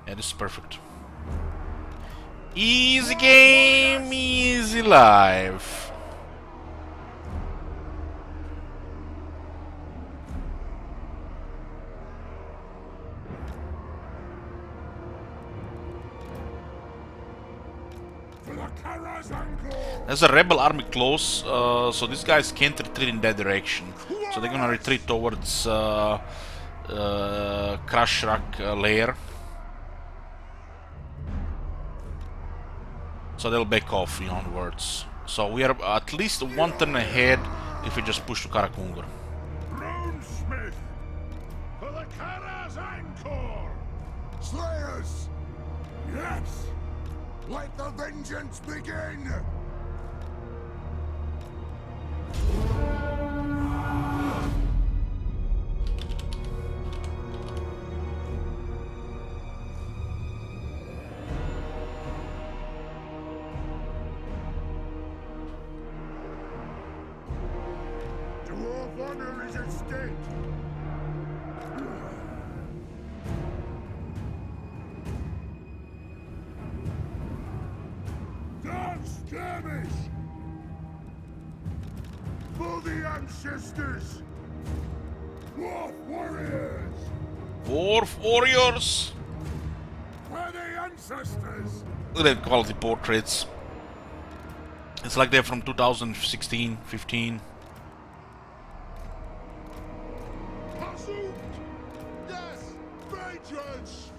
Yeah, this is perfect. Easy game, easy life. There's a rebel army close, so these guys can't retreat in that direction. So they're gonna retreat towards Crush Rock layer. So they'll back off onwards. So we are at least 1 turn ahead if we just push to Karak. Smith for the Kara's Anchor! Slayers! Yes! Let the vengeance begin! Dwarf honor is at stake! Dance skirmish! For the ancestors! Dwarf warriors! Dwarf warriors! For the ancestors! Look at that quality portraits. It's like they're from 2016, 15. Pursuit! Yes! Vengeance!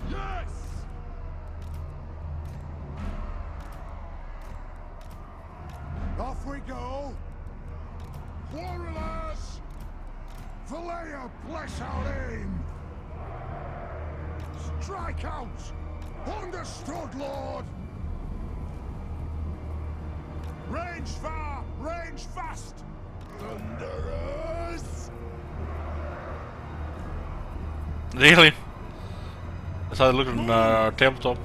Yes! Off we go! Warriors! Valea, bless our aim! Strike out! Understood, Lord! Range far, range fast! Thunderers! Really? That's how they look on tabletop.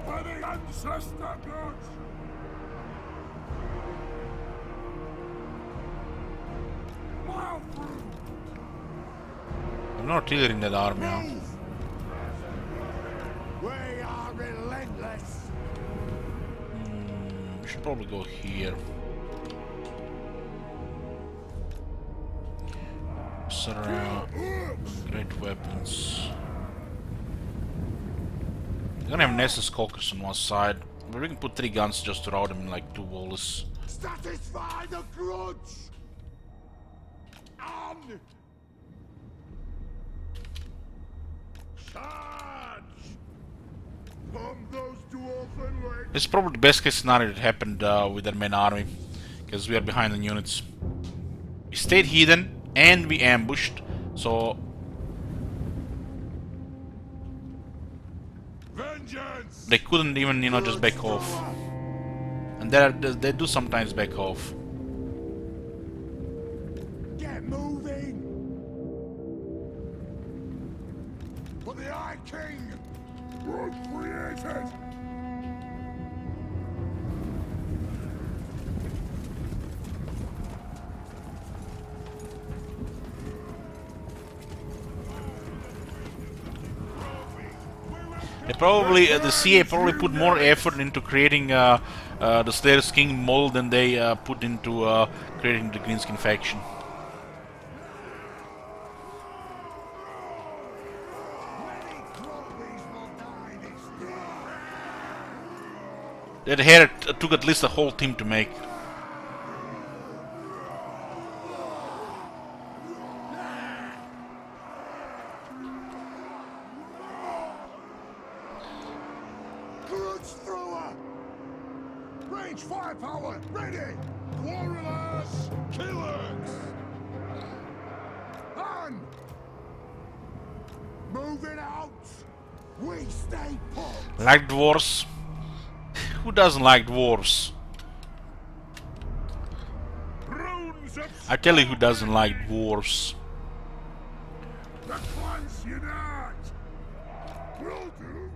For the ancestor gods! Mile through! I'm not artillery in that army. Huh? We are relentless! We should probably go here. Surround. Great weapons. We're gonna have Nessus Caucus on one side, but we can put 3 guns just to rout them in like 2 walls. Satisfy the grudge! On! Charge! Pump those dwarven legs! This is probably the best case scenario that happened with their main army, because we are behind the units. We stayed hidden and we ambushed, so Vengeance! they couldn't even, just back off. And they do sometimes back off. Get moving! my king! World created! They probably, the CA probably put more effort into creating the Slayer's King mold than they put into creating the Greenskin faction. That hair took at least a whole team to make. Range firepower, ready! Warriors, killers! On! Moving out! We stay put! Like dwarves? Who doesn't like dwarves? I tell you who doesn't like dwarves. The clans unite! Will do!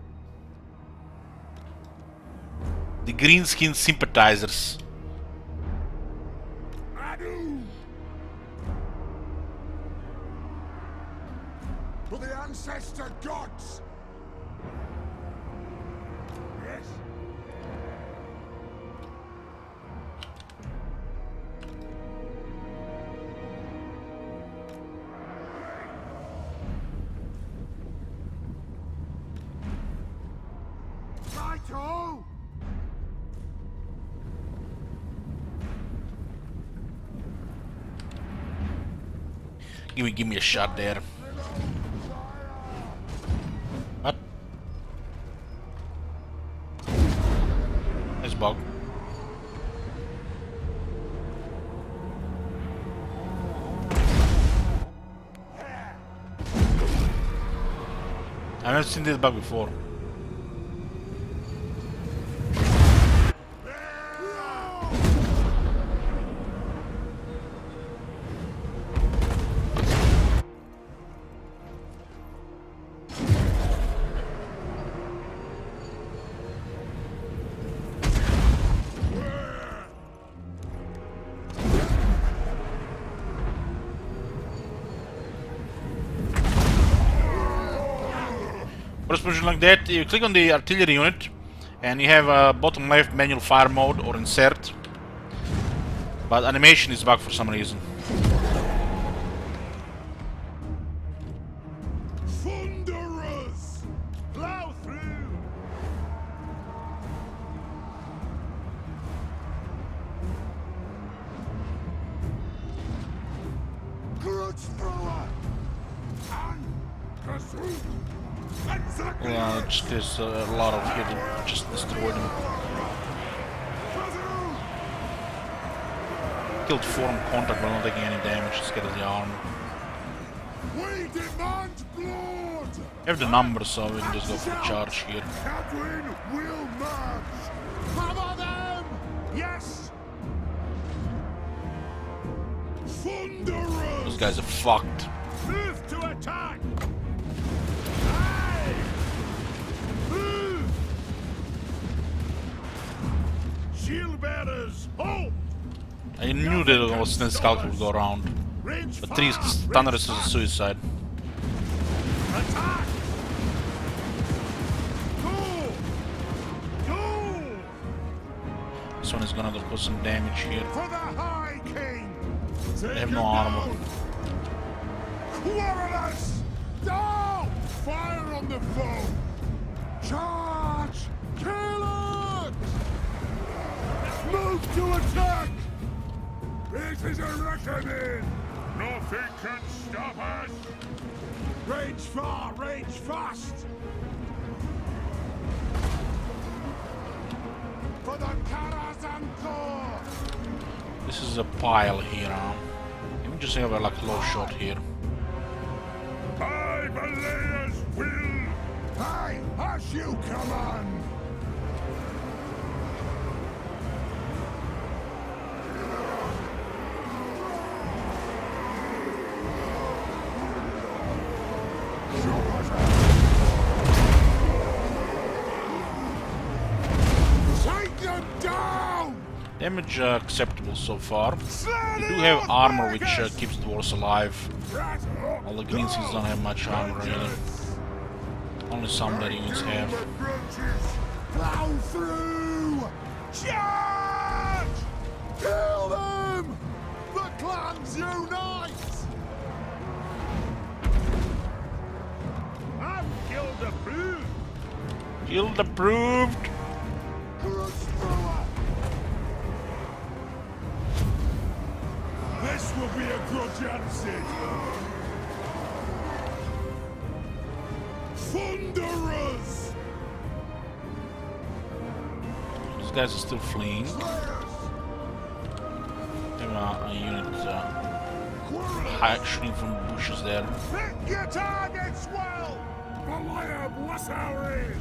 The greenskin sympathizers. Adu! For the ancestor gods! Yes? Righto! Give me a shot there. What? Nice bug. I've never seen this bug before. First position like that, you click on the artillery unit and you have a bottom left manual fire mode or insert, but animation is bugged for some reason. Thunderers! Plow through! Grudge thrower! And Kazoot! Well, there's a lot of here to just destroy them. Killed 4 on contact but not taking any damage, just get the armor. We demand blood! We have the numbers so we can just go for the charge here. Kadrin will march! Cover them! Yes! Thunderers! Those guys are fucked. Move to attack! Aye! Move! Shield bearers, hold! I knew that a Snake Skulk would go around. Range But 3 Thunderers is a suicide. Attack! Go! Go! This one is gonna cause some damage here. For the High King! They have no armor. Warriors! Down! Fire on the foe! Charge! Kill it! Move to attack! This is a reckoning! Nothing can stop us! Range far, range fast! For the Karazantor! This is a pile here now. Let me just have a like low shot here. By Balea's will! Aye, as you command! Damage acceptable so far. We do have armor which keeps dwarves alive. All the green seeds don't have much armor really. Only some that units have. Plow through! Charge! Kill them! The clans unite! I'm guild approved! Guild approved! This will be a grudge answered! Thunderers! These guys are still fleeing. Have a unit shooting from bushes there. Pick your targets well! Goliath Wassari!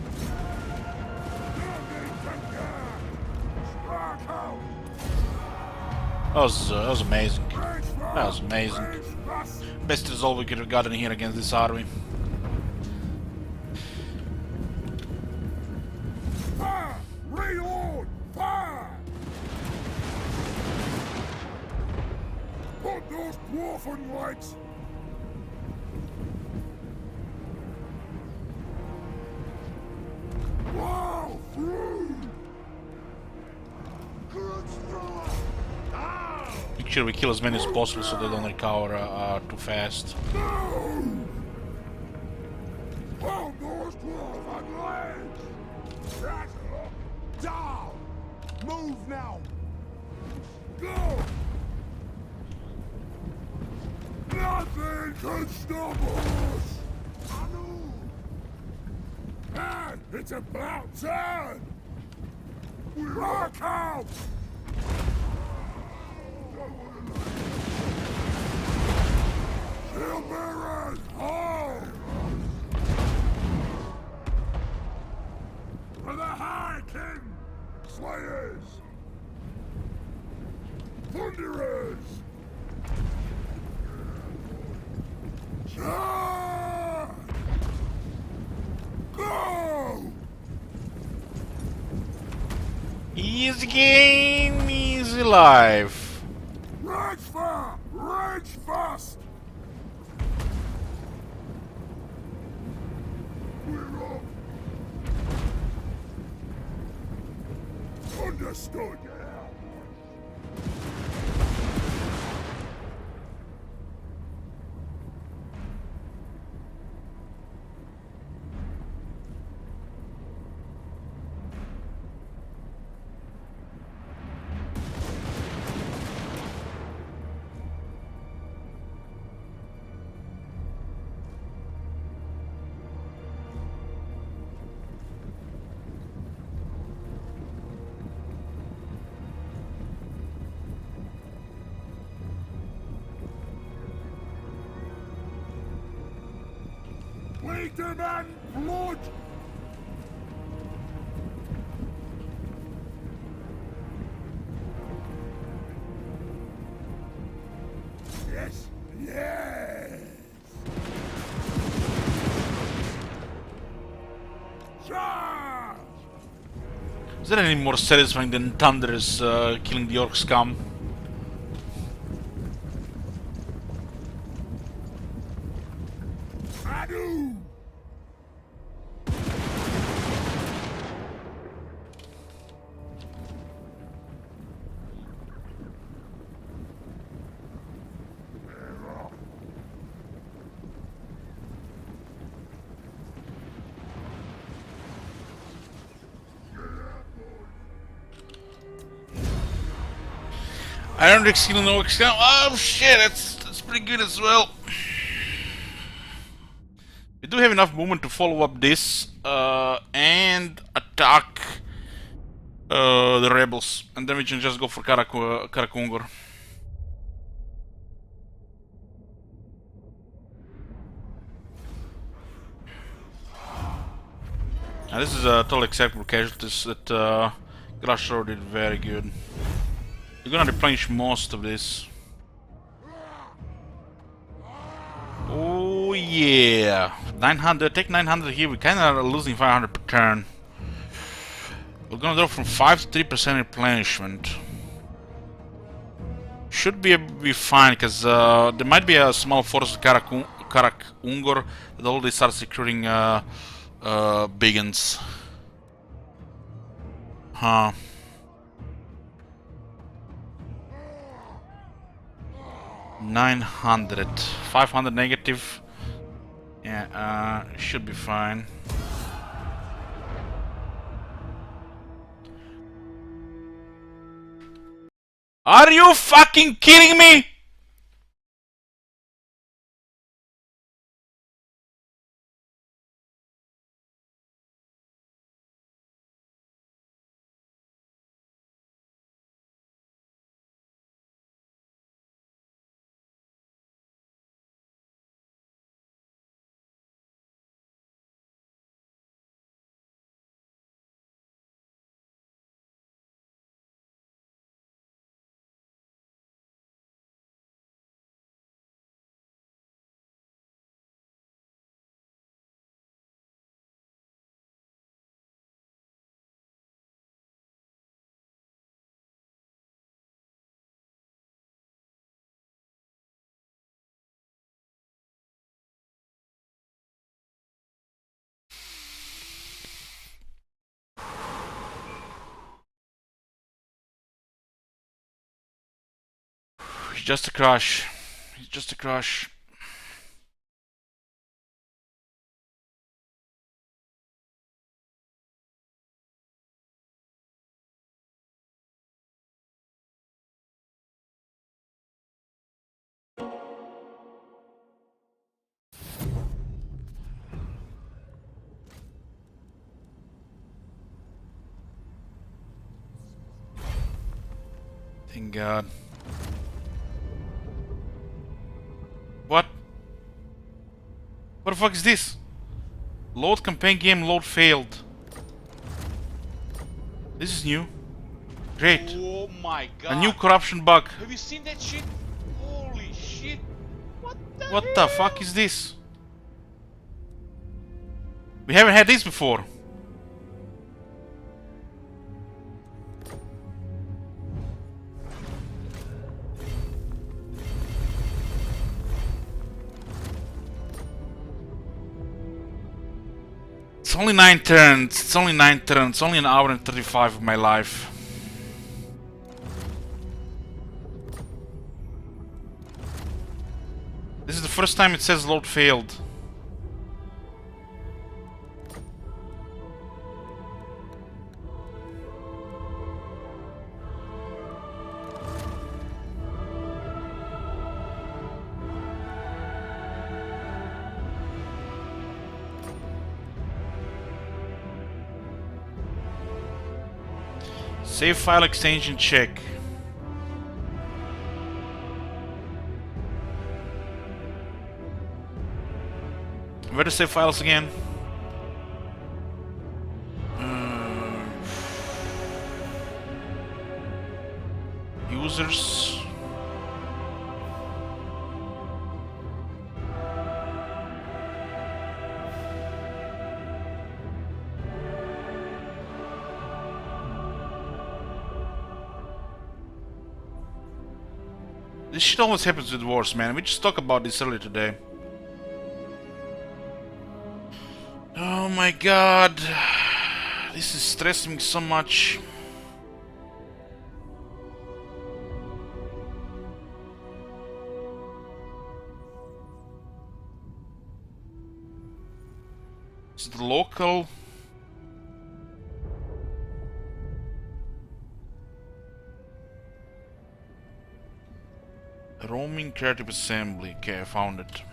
That was amazing. That was amazing. Best result we could have gotten here against this army. Fire! Reload! Fire! Put those dwarfen lights! Wow! Through! Make sure we kill as many as possible so they don't recover too fast. No! Pound those dwarfen legs! Down! Move now! Go! Nothing can stop us! And it's about time! Rock out! Shield bearers, home! For the High King! Slayers! Thunderers! Charge! Go! Easy game, easy life. Rage fire! Rage fast! We're up! Understood! We demand blood! Yes! Yes! Charge! Is that any more satisfying than Thunderers killing the orc scum? Adu! Iron Rick stealing the orc scum. Oh shit, that's pretty good as well. We do have enough movement to follow up this and attack the rebels, and then we can just go for Karakungur. Now this is a total acceptable casualties that Grashor did very good. You're gonna replenish most of this. Oh yeah, 900. Take 900 here. We kinda are losing 500 per turn. We're gonna drop from 5 to 3% replenishment. should be fine, because there might be a small force of Karak Ungor that already starts recruiting Biggins. Huh. 900. 500 negative. Yeah, should be fine. Are you fucking kidding me? It's just a crush. It's just a crush. Thank God. What? What the fuck is this? Load campaign game, load failed. This is new. Great. Oh my god. A new corruption bug. Have you seen that shit? Holy shit. What the fuck is this? We haven't had this before. It's only 9 turns. It's only 9 turns. It's only an hour and 35 of my life. This is the first time it says load failed. Save file extension check. Where to save files again? Users. This shit always happens with wars, man. We just talked about this earlier today. Oh my god. This is stressing me so much. Is it local? Roaming creative assembly. Okay, I found it.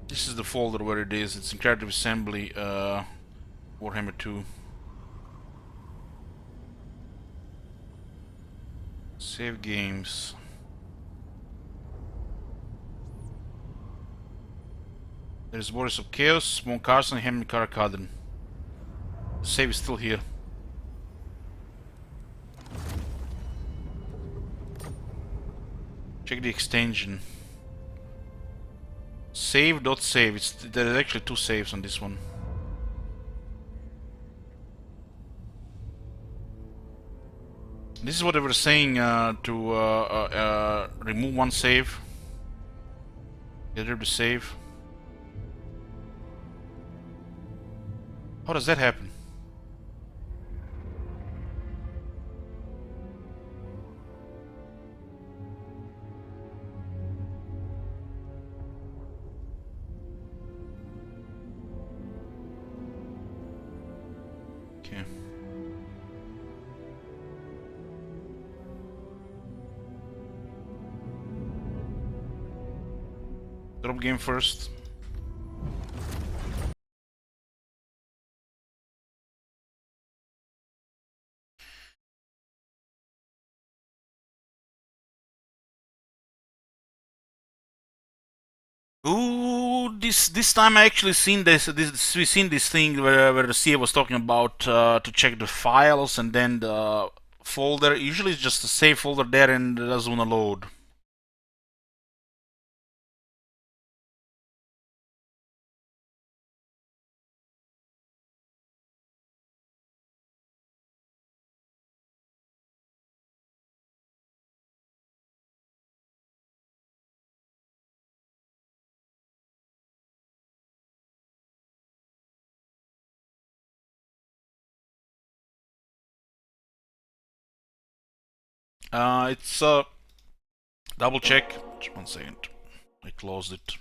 This is the folder where it is. It's in creative assembly, Warhammer 2. Save games. There's Boris of Chaos, Mon Carson, Henry Karak, Kadrin. The save is still here. Check the extension. Save.save. There is actually 2 saves on this one. This is what they were saying to remove 1 save. Get rid of the save. How does that happen? Okay. Drop game first. Ooh, this time I actually seen we seen this thing where the CA was talking about to check the files and then the folder. Usually it's just a save folder there and it doesn't wanna load. It's double check. Just 1 second. I closed it.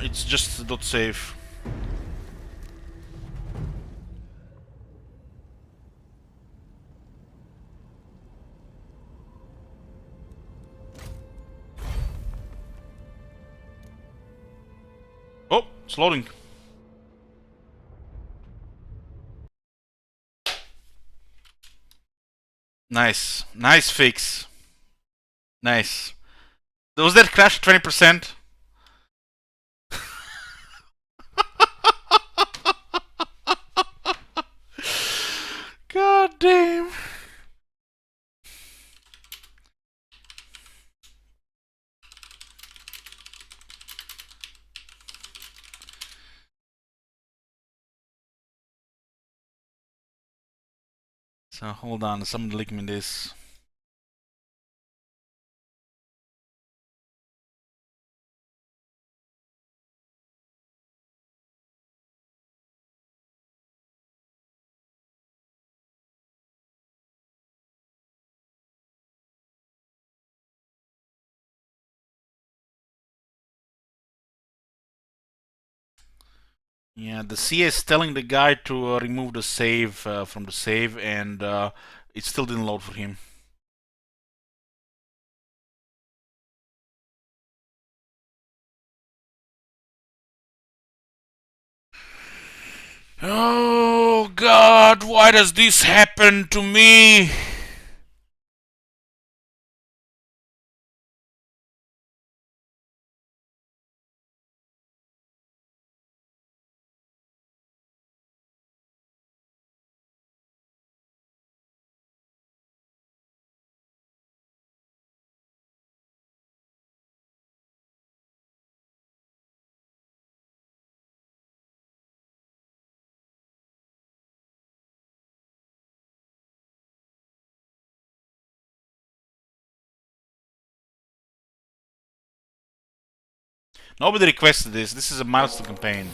It's just .save. Oh, it's loading. Nice. Nice fix. Nice. Was that crash 20%? God damn. So hold on, someone link me this. Yeah, the CA is telling the guy to remove the save from the save, and it still didn't load for him. Oh God, why does this happen to me? Nobody requested this. This is a milestone campaign.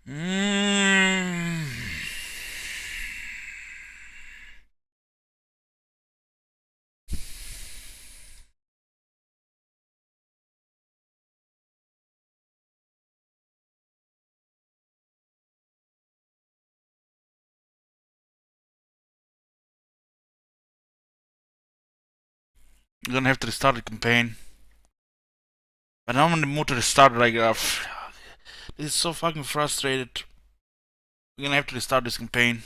Mm. I'm gonna have to restart the campaign. But I'm in the mood to restart like this is so fucking frustrated. We're gonna have to restart this campaign.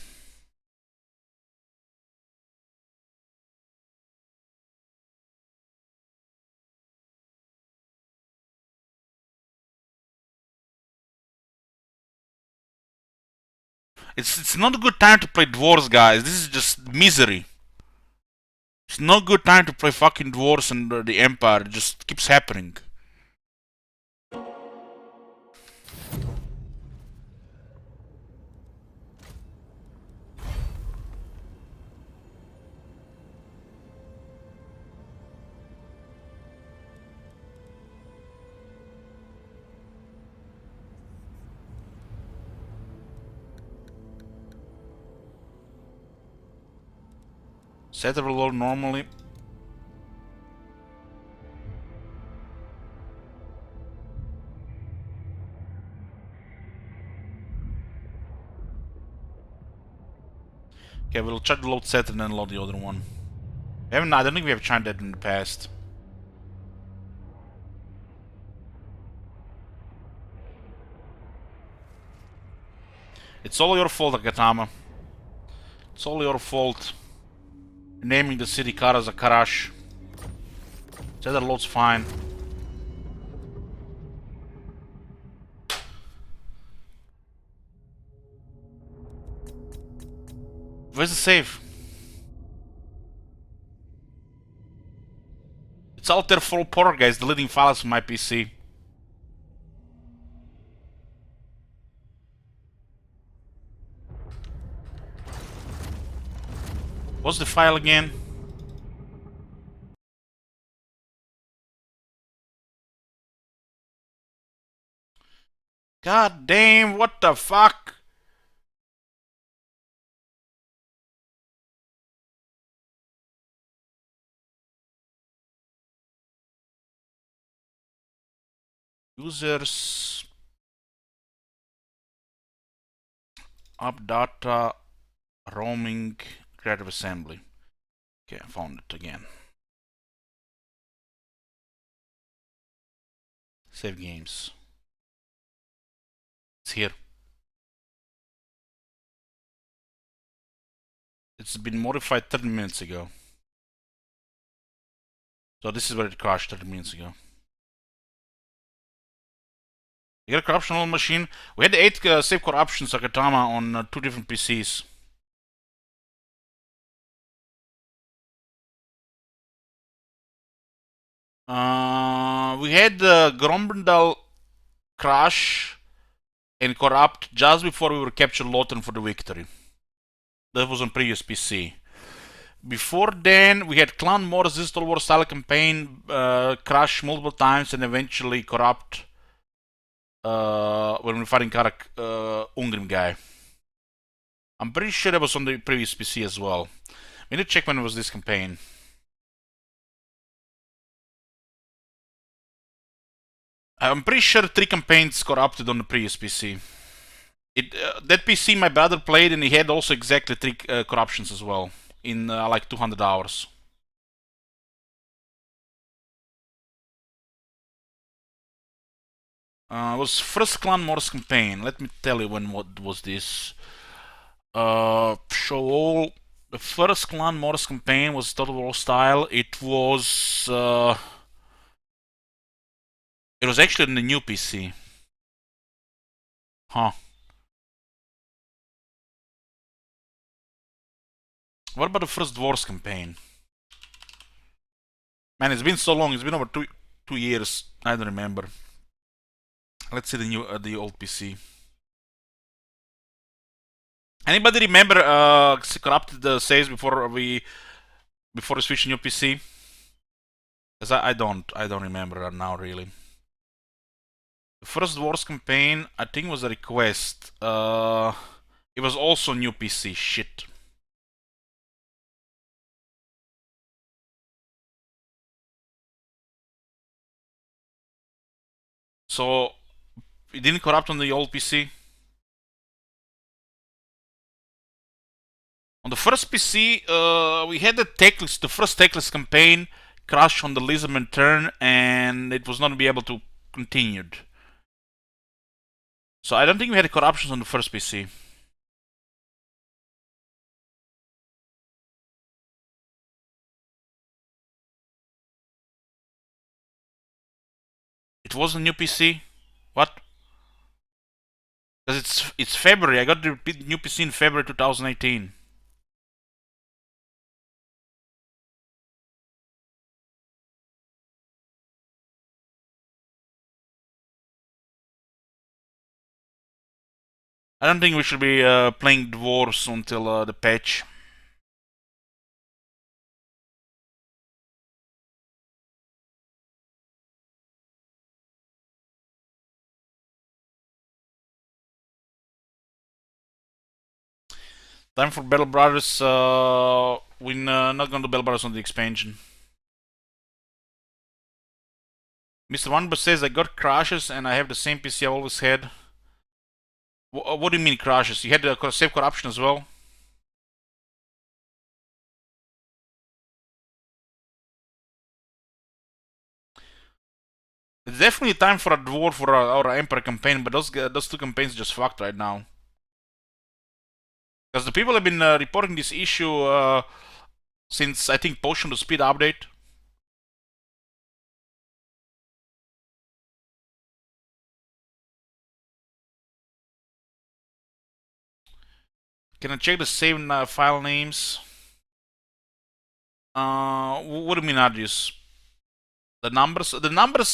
It's not a good time to play dwarves, guys. This is just misery. It's not a good time to play fucking dwarves and the Empire. It just keeps happening. Set it load normally. Okay, we'll try to load set and then load the other one. I don't think we have tried that in the past. It's all your fault, Akatama. It's all your fault. Naming the city car as a Karash. Set that load's fine. Where's the save? It's out there for poor guys deleting files from my PC. What's the file again? God damn, what the fuck? Users up data roaming creative assembly. Okay, I found it again. Save games. It's here. It's been modified 30 minutes ago. So this is where it crashed 30 minutes ago. You got a corruption on the machine. We had 8 save corruptions Akatama on 2 different PCs. We had Grombendal crash and corrupt just before we were captured Lawton for the victory. That was on previous PC. Before then, we had Clan Mor's Digital War style campaign crash multiple times and eventually corrupt when we were fighting Karak Ungrim guy. I'm pretty sure that was on the previous PC as well. We need to check when was this campaign. I'm pretty sure 3 campaigns corrupted on the previous PC. That PC my brother played and he had also exactly 3 corruptions as well in like 200 hours. It was first Clan Morse campaign. Let me tell you what was this. Show all. The first Clan Morse campaign was Total War style. It was actually in the new PC. Huh. What about the first Dwarves campaign? Man, it's been so long. It's been over 2 years. I don't remember. Let's see the old PC. Anybody remember corrupted saves before we switched to new PC? Cause I don't remember now really. The first Wars campaign, I think, was a request. It was also new PC. Shit. So it didn't corrupt on the old PC. On the first PC, we had the Techless, the first Techless campaign crash on the Lizardman turn, and it was not be able to continued. So I don't think we had corruptions on the first PC. It was a new PC. What? Because it's February. I got the new PC in February 2018. I don't think we should be playing dwarves until the patch. Time for Battle Brothers. We're not going to Battle Brothers on the expansion. Mr. One says I got crashes and I have the same PC I always had. What do you mean crashes? You had the save corruption as well? It's definitely time for a dwarf for our Emperor campaign, but those two campaigns are just fucked right now. Because the people have been reporting this issue since, I think, Potion to Speed update. Can I check the save file names? What do you mean address? The numbers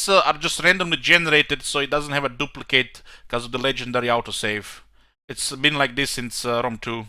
are just randomly generated, so it doesn't have a duplicate because of the legendary autosave. It's been like this since ROM 2.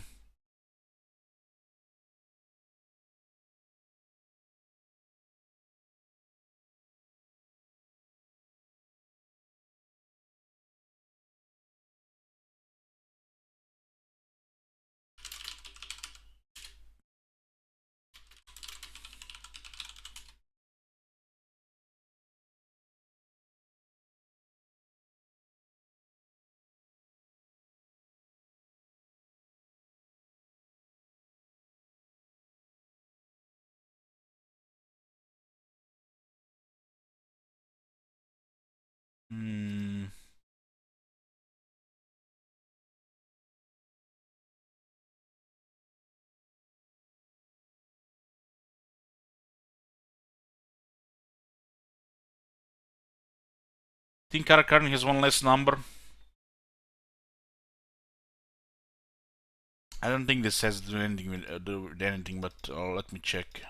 Hmm. I think Karak has one less number. I don't think this has to do anything with anything, but let me check.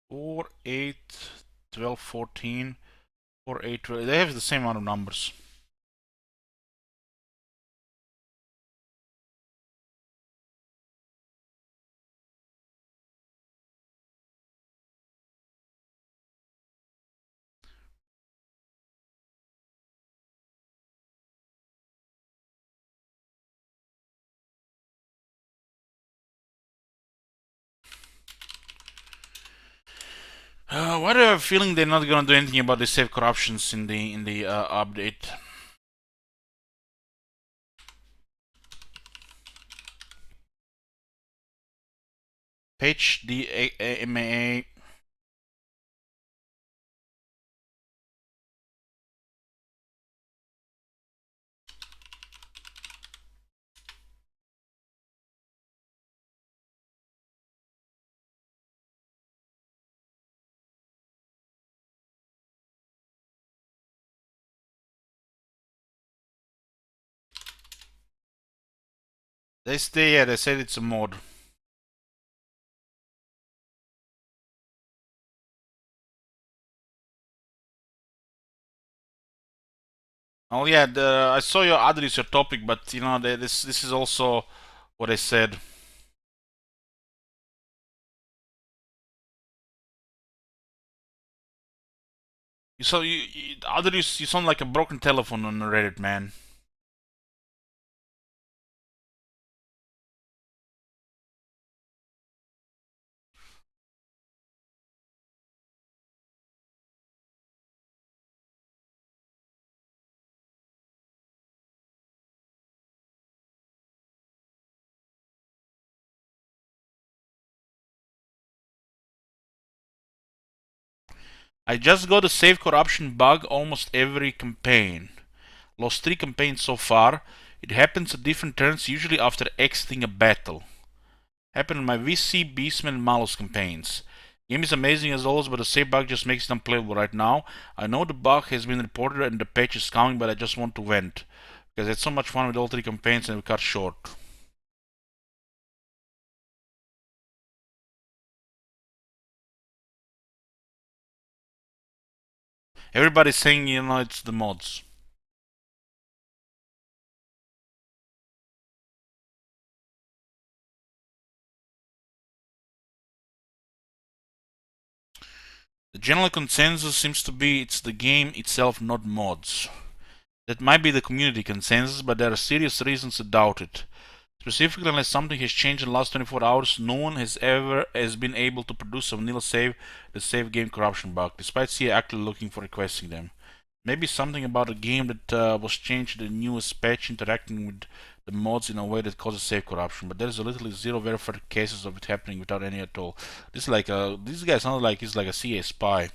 Four, 8, 12, 14, 4, 8, 12. They have the same amount of numbers. Why do I have a feeling they're not gonna do anything about the save corruptions in the update? Page DMA. They said it's a mod. Oh yeah, I saw your other is your topic, but you know this is also what I said. You sound like a broken telephone on Reddit, man. I just got a save corruption bug almost every campaign. Lost 3 campaigns so far. It happens at different turns, usually after exiting a battle. Happened in my VC, Beastman, and Malus campaigns. Game is amazing as always, but the save bug just makes it unplayable right now. I know the bug has been reported and the patch is coming, but I just want to vent. Because I had so much fun with all 3 campaigns and we cut short. Everybody's saying, you know, it's the mods. The general consensus seems to be it's the game itself, not mods. That might be the community consensus, but there are serious reasons to doubt it. Specifically, unless something has changed in the last 24 hours, no one has been able to produce a vanilla save the save game corruption bug, despite CA actively looking for requesting them. Maybe something about a game that was changed in the newest patch interacting with the mods in a way that causes save corruption, but there is literally zero verified cases of it happening without any at all. This guy sounds like he's like a CA spy.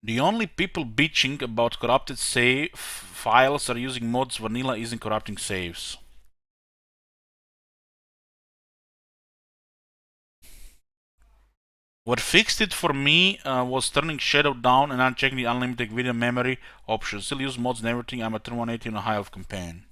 The only people bitching about corrupted save files are using mods. Vanilla isn't corrupting saves. What fixed it for me was turning Shadow down and unchecking the unlimited video memory option. Still use mods and everything. I'm at turn 180 on a high elf campaign.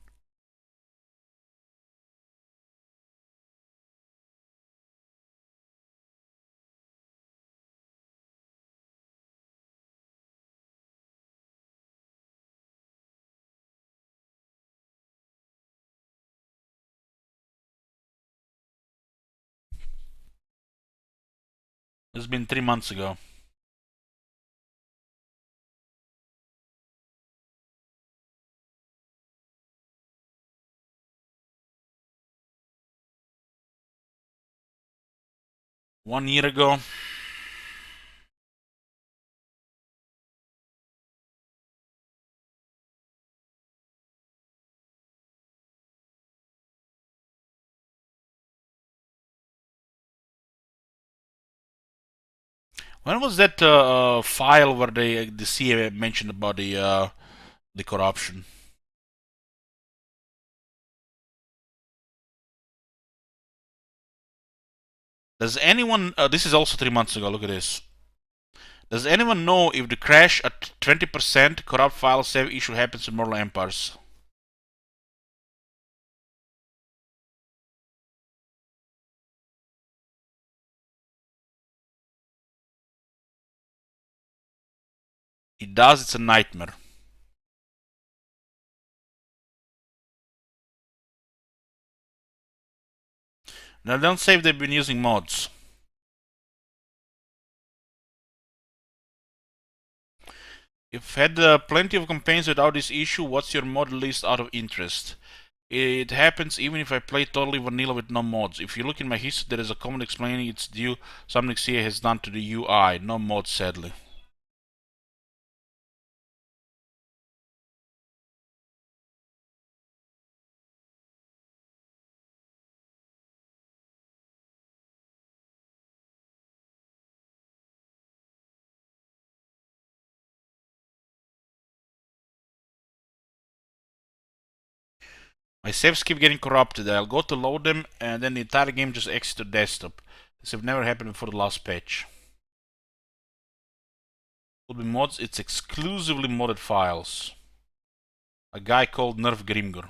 It's been 3 months ago. One year ago. When was that file where the CA mentioned about the corruption? Does anyone? This is also 3 months ago. Look at this. Does anyone know if the crash at 20% corrupt file save issue happens in Mortal Empires? It does. It's a nightmare. Now don't say if they've been using mods. You've had plenty of campaigns without this issue. What's your mod list out of interest? It happens even if I play totally vanilla with no mods. If you look in my history, there is a comment explaining it's due something CA has done to the UI. No mods, sadly. My saves keep getting corrupted. I'll go to load them and then the entire game just exits to desktop. This have never happened before the last patch. Will be mods, it's exclusively modded files. A guy called Nerf Grimgor.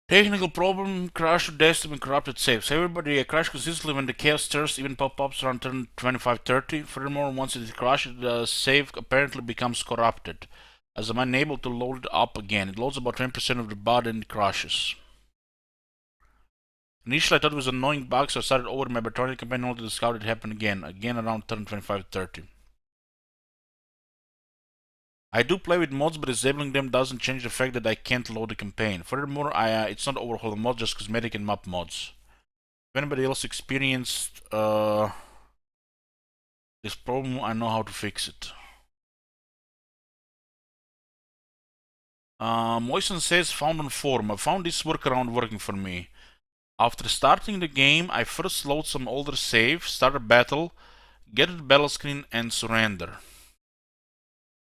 Technical problem, crash to desktop and corrupted saves. Everybody crash consistently when the chaos stirs, even pop-ups around turn 25-30. Furthermore, once it crashes, the save apparently becomes corrupted, as I'm unable to load it up again. It loads about 20% of the bud and it crashes. Initially I thought it was an annoying bug, so I started over my Bertonian campaign only to discover it happened again around turn 25-30. I do play with mods, but disabling them doesn't change the fact that I can't load the campaign. Furthermore, it's not overhaul the mod, just cosmetic and map mods. If anybody else experienced this problem, I know how to fix it. Moisten says, found on forum. I found this workaround working for me. After starting the game, I first load some older save, start a battle, get the battle screen and surrender.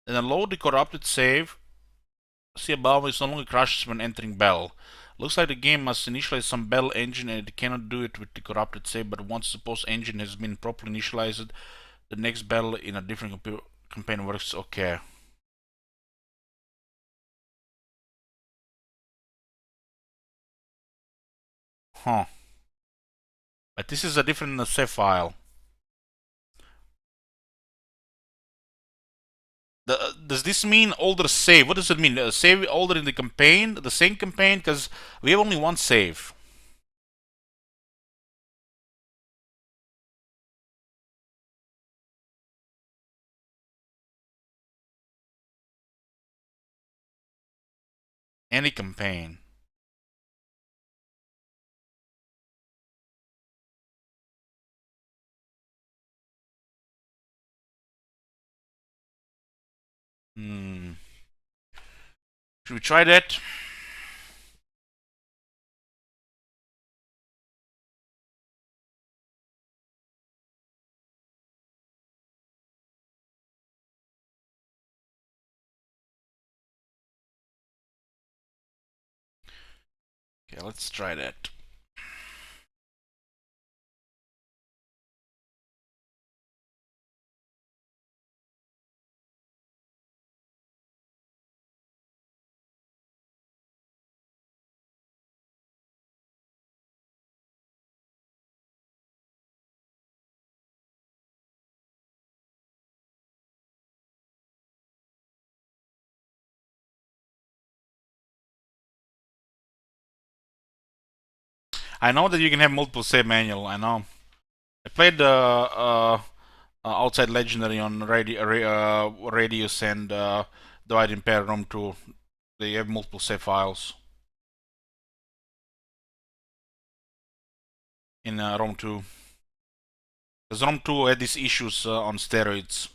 Then I load the corrupted save. See above, it no longer crashes when entering battle. Looks like the game must initialize some battle engine and it cannot do it with the corrupted save, but once the post engine has been properly initialized, the next battle in a different campaign works okay. Huh. But this is a different save file. Does this mean older save? What does it mean? Save older in the campaign? The same campaign? Because we have only one save. Any campaign. Should we try that? Okay, let's try that. I know that you can have multiple save manual, I know. I played Outside Legendary on Radius and Divide Impair Rome 2. They have multiple save files. In Rome 2. Because Rome 2 had these issues on steroids.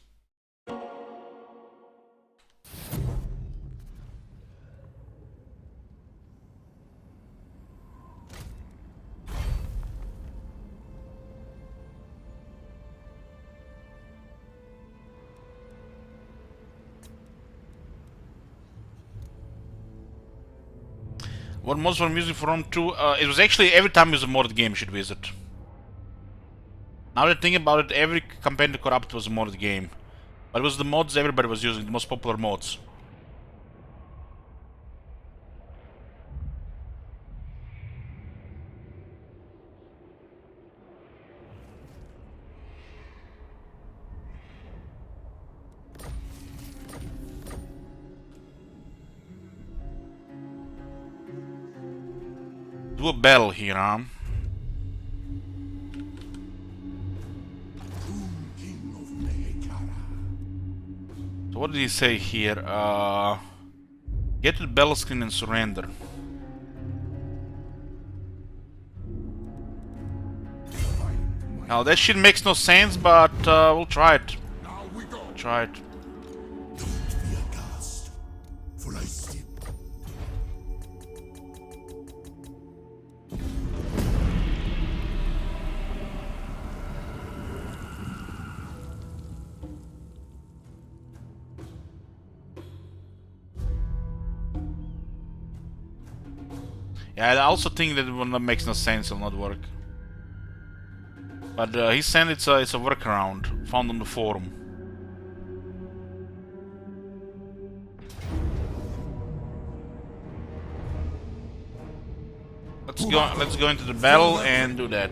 What mods for music for Rome 2? It was actually every time it was a modded game you should visit. Now that I think about it, every campaign to corrupt was a modded game. But it was the mods everybody was using, the most popular mods. Do a battle here, huh? So what did he say here? Get to the battle screen and surrender. Now that shit makes no sense, but we'll try it. Now we go. Try it. Be aghast, for I step. Yeah, I also think that one that makes no sense, will not work. But he said it's a workaround found on the forum. Let's go into the battle and do that.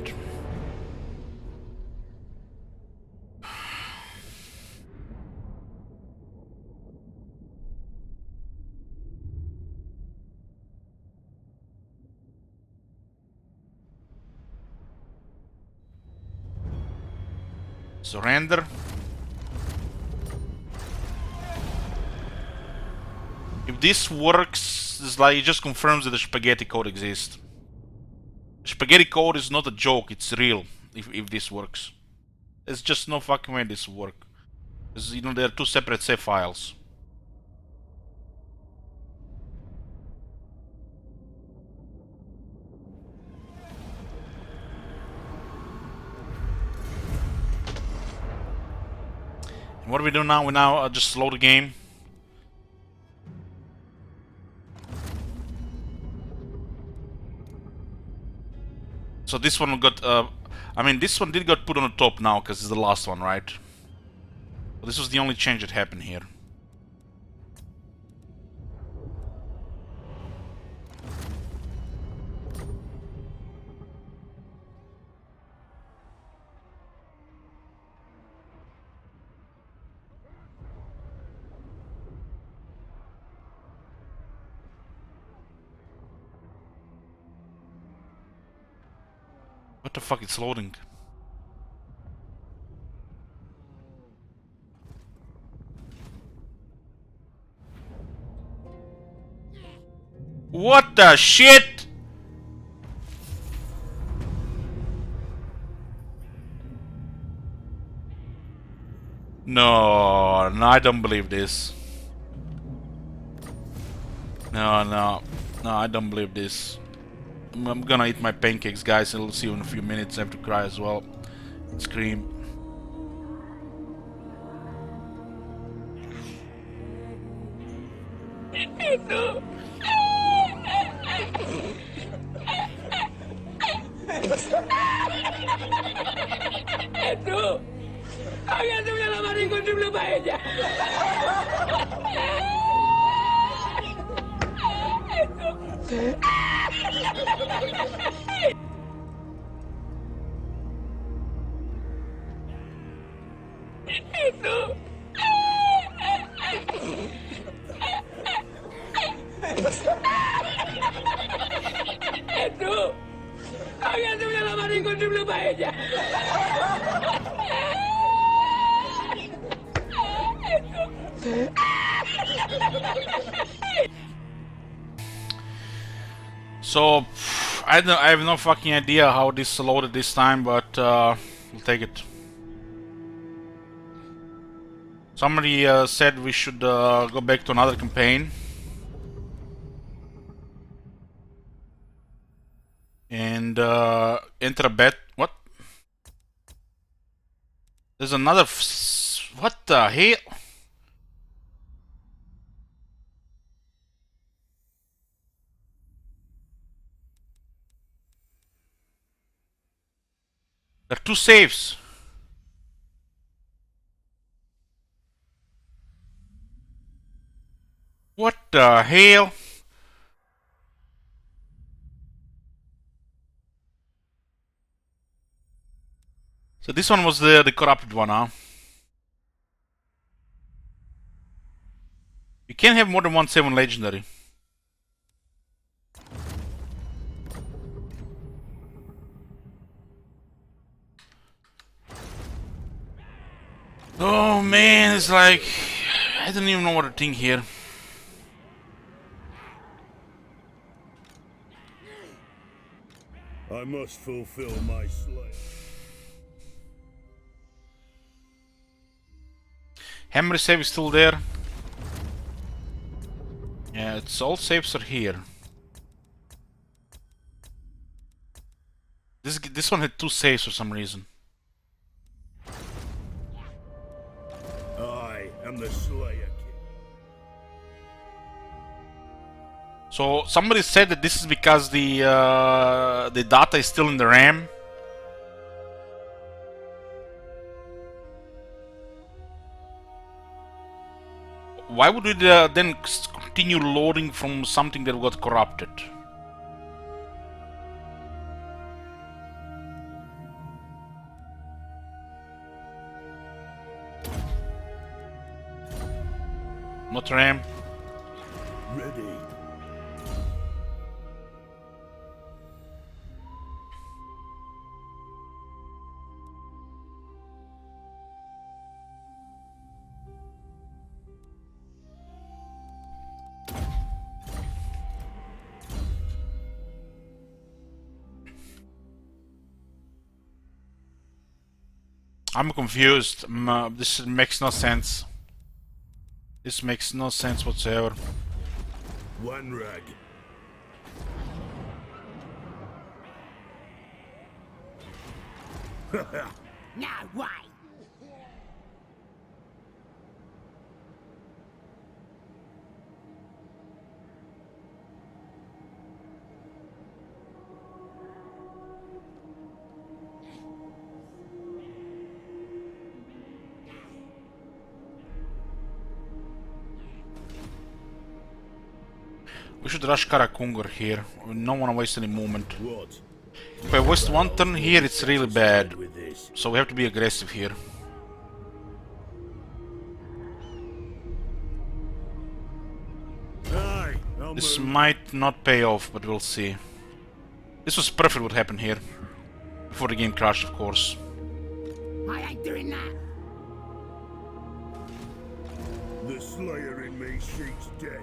Surrender. If this works, it's like it just confirms that the spaghetti code exists. Spaghetti code is not a joke, it's real. If this works, there's just no fucking way this will work. Because, you know, they're two separate save files. And what do we do now? We now just slow the game. So this one got, I mean, this one did got put on the top now because it's the last one, right? But this was the only change that happened here. What the fuck, it's loading. What the shit? No, no, I don't believe this. No, I don't believe this. I'm gonna eat my pancakes, guys. I'll see you in a few minutes. I have to cry as well. Scream. So, I have no fucking idea how this loaded this time, but we'll take it. Somebody said we should go back to another campaign. And enter a bet. What? There's another. What the hell? There are two saves. What the hell? So this one was the corrupted one, huh? You can't have more than 1 7 legendary. Oh man, it's like I don't even know what to think here. I must fulfill my slave. Hammer save is still there. Yeah, it's all saves are here. This one had 2 saves for some reason. I am the Slayer King. So somebody said that this is because the data is still in the RAM. Why would it then continue loading from something that got corrupted? Not RAM. Ready. I'm confused. This makes no sense. This makes no sense whatsoever. One rag. No way. We should rush Karak here. We don't want to waste any movement. What? If I waste one turn here, it's really bad. With this. So we have to be aggressive here. Aye, I'll This move. might not pay off, but we'll see. This was perfect what happened here. Before the game crashed, of course. I ain't doing that. The Slayer in me seeks death.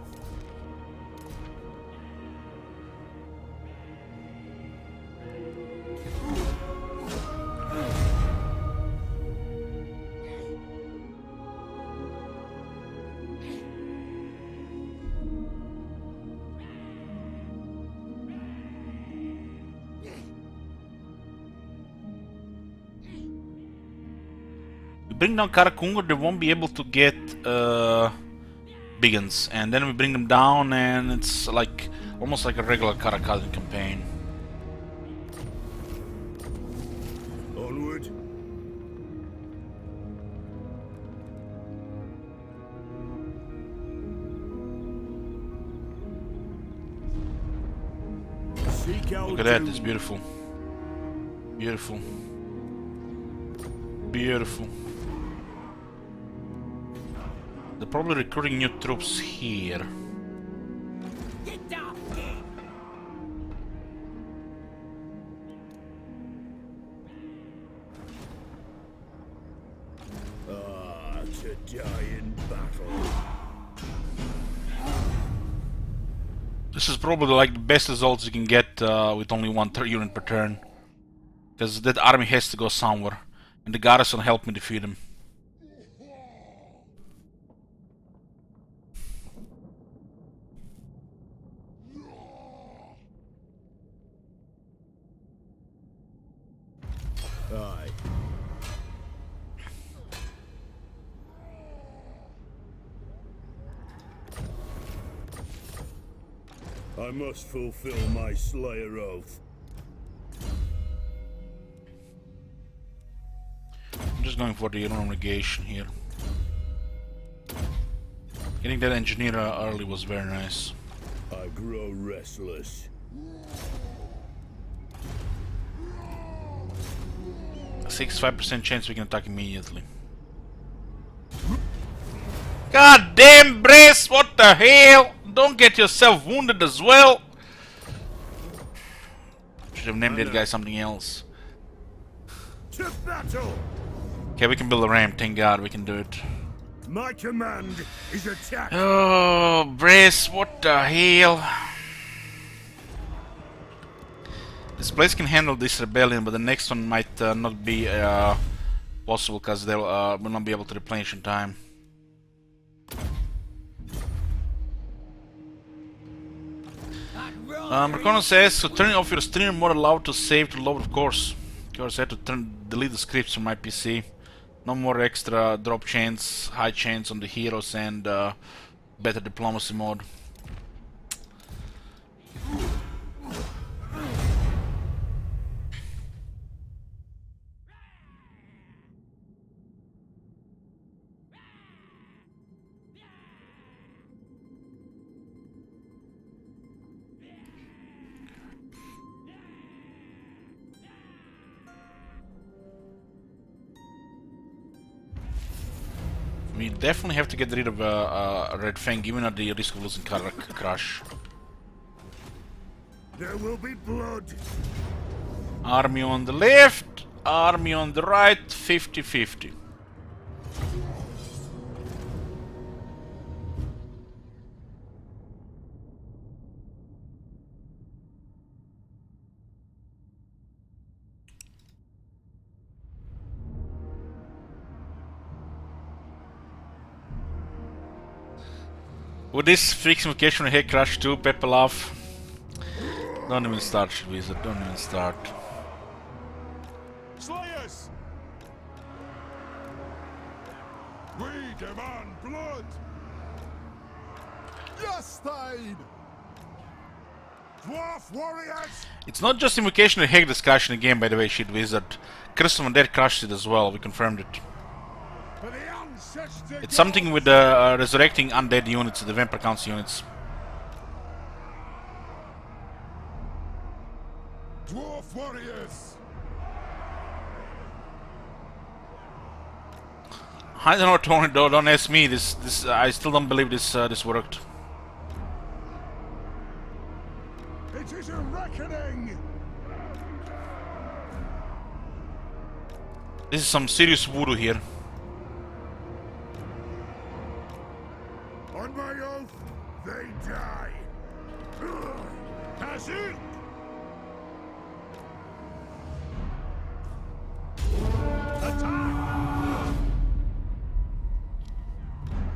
Bring down Karakungur, they won't be able to get Biggins, and then we bring them down, and it's like almost like a regular Kadrin campaign. Onward. Seek out Look at that, doom. it's beautiful. Beautiful. Beautiful. They're probably recruiting new troops here. Get down here. Ah, to die in battle. This is probably like the best results you can get with only 1 unit per turn. Because that army has to go somewhere. And the garrison helped me defeat him. Aye. I must fulfill my Slayer oath. I'm just going for the irrigation here. Getting that engineer early was very nice. I grow restless. 65% chance we can attack immediately. God damn, Brace! What the hell? Don't get yourself wounded as well! Should have named that guy something else. To battle! Okay, we can build a ramp, thank God we can do it. My command is attack. Oh, Brace, what the hell? This place can handle this rebellion, but the next one might not be possible because they'll will not be able to replenish in time. Reconnect says, so turning off your stream mode allowed to save to load, of course. Of course, I had to delete the scripts from my PC. No more extra drop chains, high chains on the heroes, and better diplomacy mode. We definitely have to get rid of Red Fang, even at the risk of losing Karak Crush. There will be blood. Army on the left, army on the right, 50-50. With this fixing location on Head Crash 2, Pepelov. Don't even start, Wizard, don't even start. Slayers! We demand blood! Yes, Thane! Dwarf warriors! It's not just Invocation of Heg that's crashing the game, by the way, shit Wizard. Crystal and Dead crashed it as well, we confirmed it. For the ancestor It's something with the resurrecting undead units, the Vampire Council units. Dwarf warriors! I don't know, Tony, though, don't ask me, this I still don't believe this worked. It is a reckoning! This is some serious voodoo here. On my oath, they die! Hazard! Attack!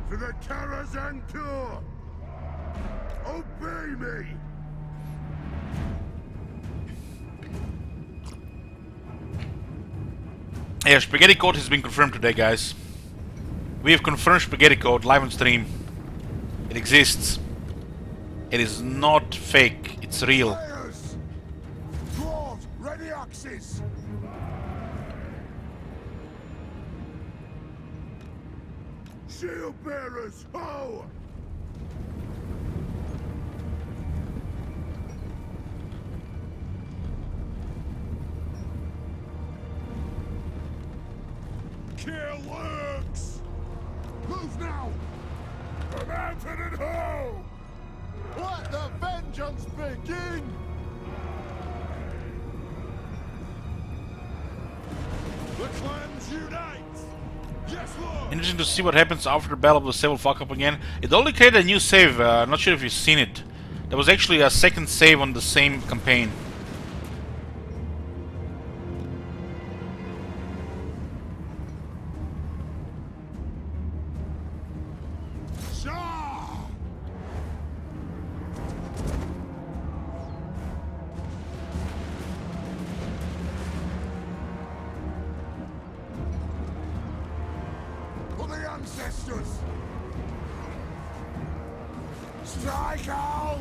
For the Karazhan Tour! Obey me! Yeah, Spaghetti Code has been confirmed today, guys. We have confirmed Spaghetti Code live on stream. It exists. It is not fake, it's real. Players! Dwarves, ready axes! Shield bearers, ho! Kill lurks! Move now! The mountain and ho! Let the vengeance begin! The clans unite! Yes, Lord! Interesting to see what happens after the Battle of the Save will fuck up again. It only created a new save, not sure if you've seen it. There was actually a second save on the same campaign. Shah! For the ancestors! Strike out!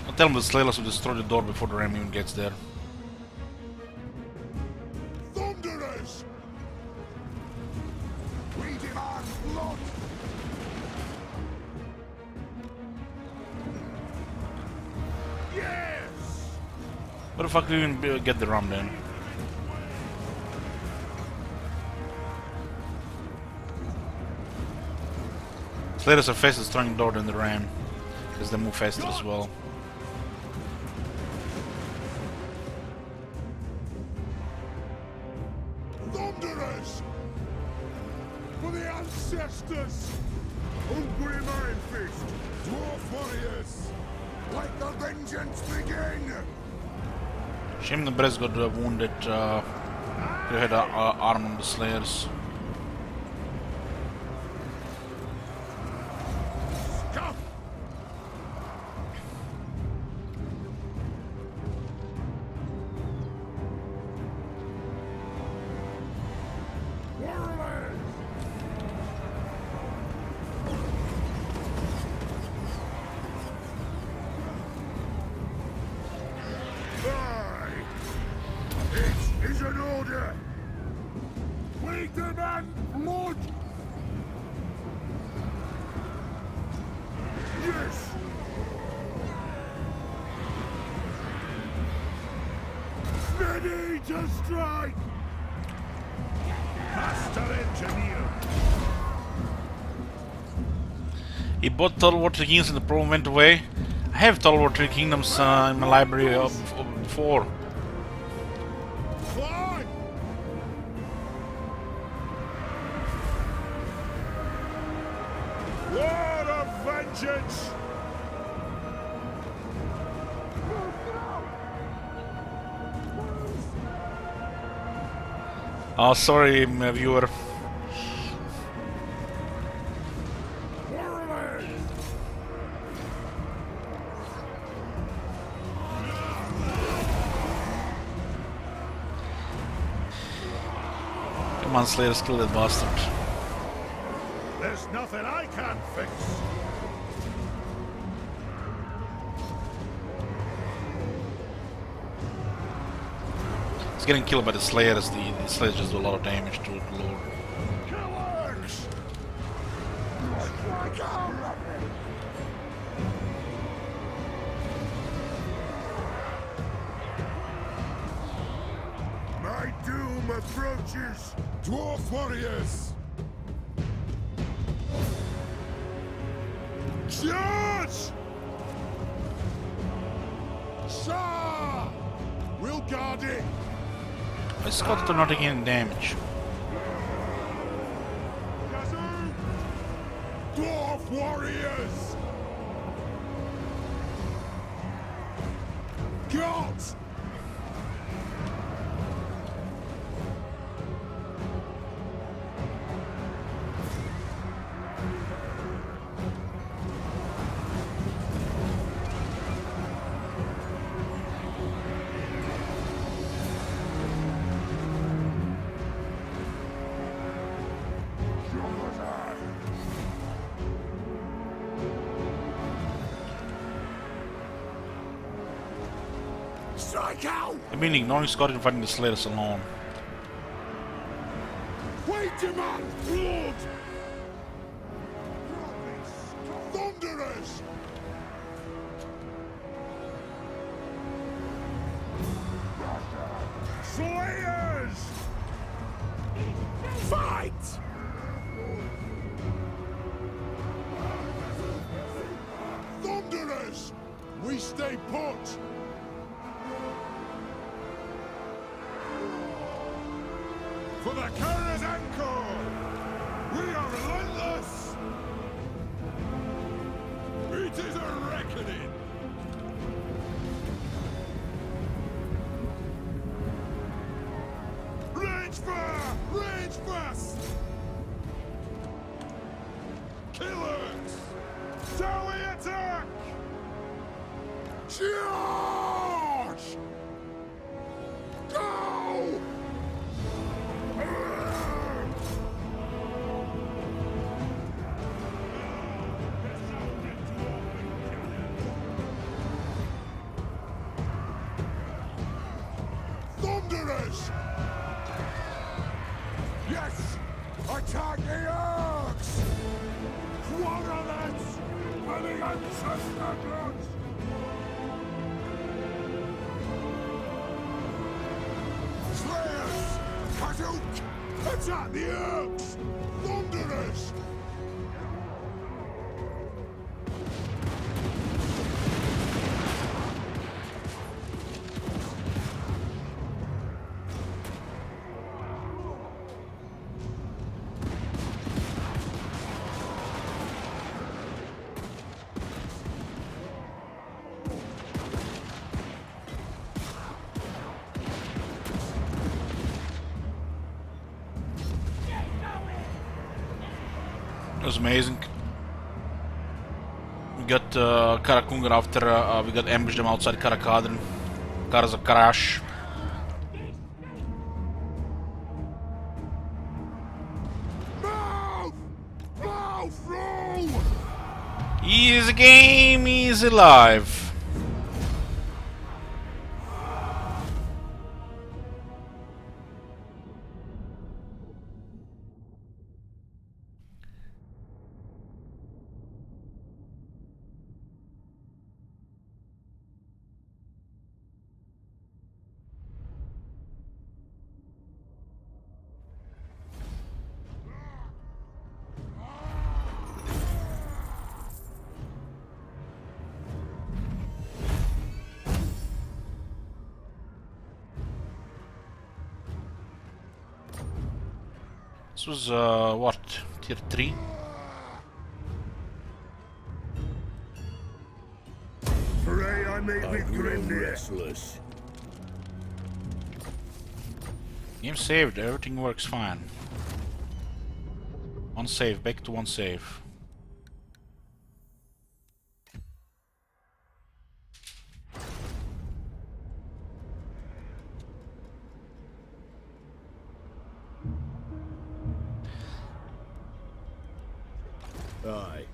I'll tell them the Slayers will destroy the door before the ram even gets there. Thunderers! We demand blood! Yes! Where the fuck do you even get the ram then? Slayers are faster destroying the door than the ram, because they move faster as well. Thunderers! For the ancestors! Hungry Iron Fist! Dwarf warriors! Let the vengeance begin! Shame the Brez got wounded. They had an arm on the Slayers. Scuff! Ready to strike! Master Engineer! He bought Total War 3 Kingdoms and the problem went away. I have Total War 3 Kingdoms in my library before. Fly! War of vengeance! Oh, sorry, my viewer. Come on, Slayer, kill that bastard. There's nothing I can't fix! He's getting killed by the Slayers. The Slayers just do a lot of damage to the Lord. Killers! Strike out! My doom approaches! Dwarf warriors! Charge! Shah! We'll guard it! My Scots are not taking any damage. Yazoo! Dwarf warriors! Got! Strike out! I mean, ignoring Scott and fighting the Slayers alone. We demand blood! Thunderers! Slayers! Fight! Thunderers! We stay put! For the Karak Anchor! We are relentless! It is a reckoning! Range fire! Range fast! Killers! Shall we attack? Charge! Go! Thunderers! Yes! Attack the orcs! Quarrelets! And the ancestor bloods! Slayers! Kaduk! Attack the orcs! Thunderers! It was amazing. We got Karak after we got ambushed them outside Kadrin. Cars a crash. Move! Move through! Easy game, easy life. This was what? Tier 3? Pray I may be Grimnir. Restless. Game saved, everything works fine. One save, back to one save. Aye.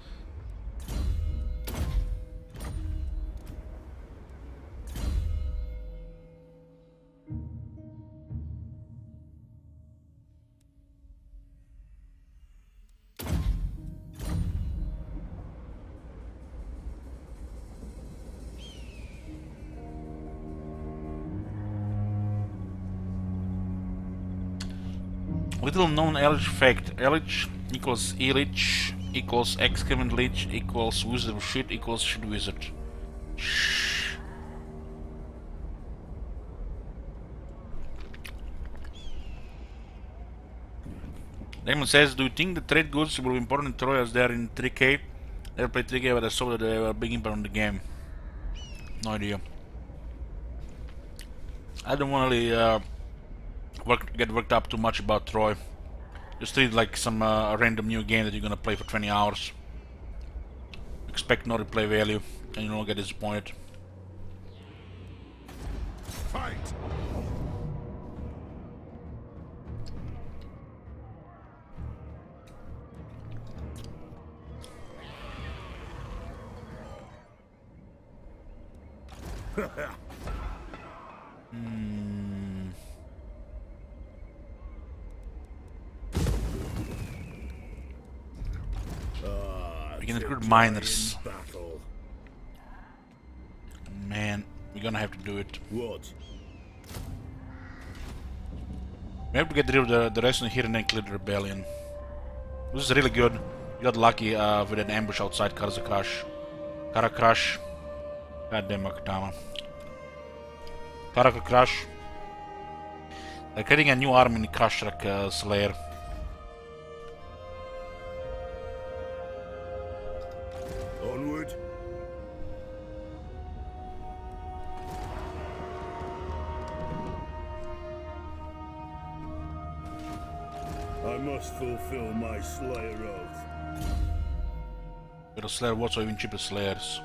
Little known Elich fact. Elich equals E-Lich equals excrement Lich equals wizard of shit equals shit wizard. Shh. Damon says, do you think the trade goods will be important in Troy as they are in 3K? Never played 3K, but I saw that they were a big impact on the game. No idea. I don't want to really get worked up too much about Troy. Just treat it like some random new game that you're gonna play for 20 hours. Expect no replay value, and you don't get disappointed. Fight! We can recruit miners. Battle. Man, we're gonna have to do it. What? We have to get rid of the rest of here and then clear the rebellion. This is really good. We got lucky with an ambush outside Karzakash. Karak. Goddamn Akatama. Karak. They're creating a new army in the Kashrak Slayer. Onward. I must fulfill my Slayer oath. Better Slayer what's or even cheaper Slayers.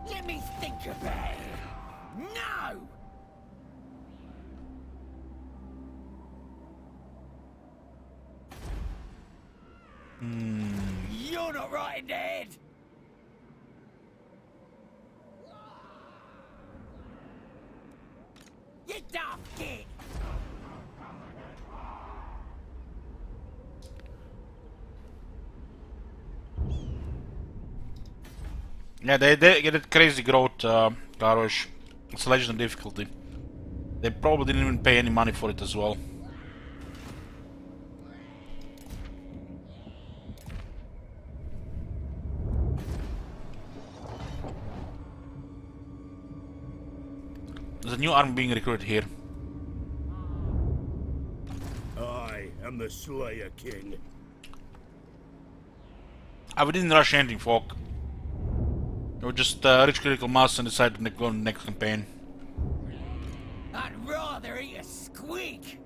Let me think about it. No! You're not right in the head. You daft git. Yeah, they get that crazy growth, Garrosh. It's legendary difficulty. They probably didn't even pay any money for it as well. There's a new army being recruited here. I am the Slayer King. We didn't rush anything, folk. We were just rich critical mass and decided to go on the next campaign. I'd rather eat a squeak.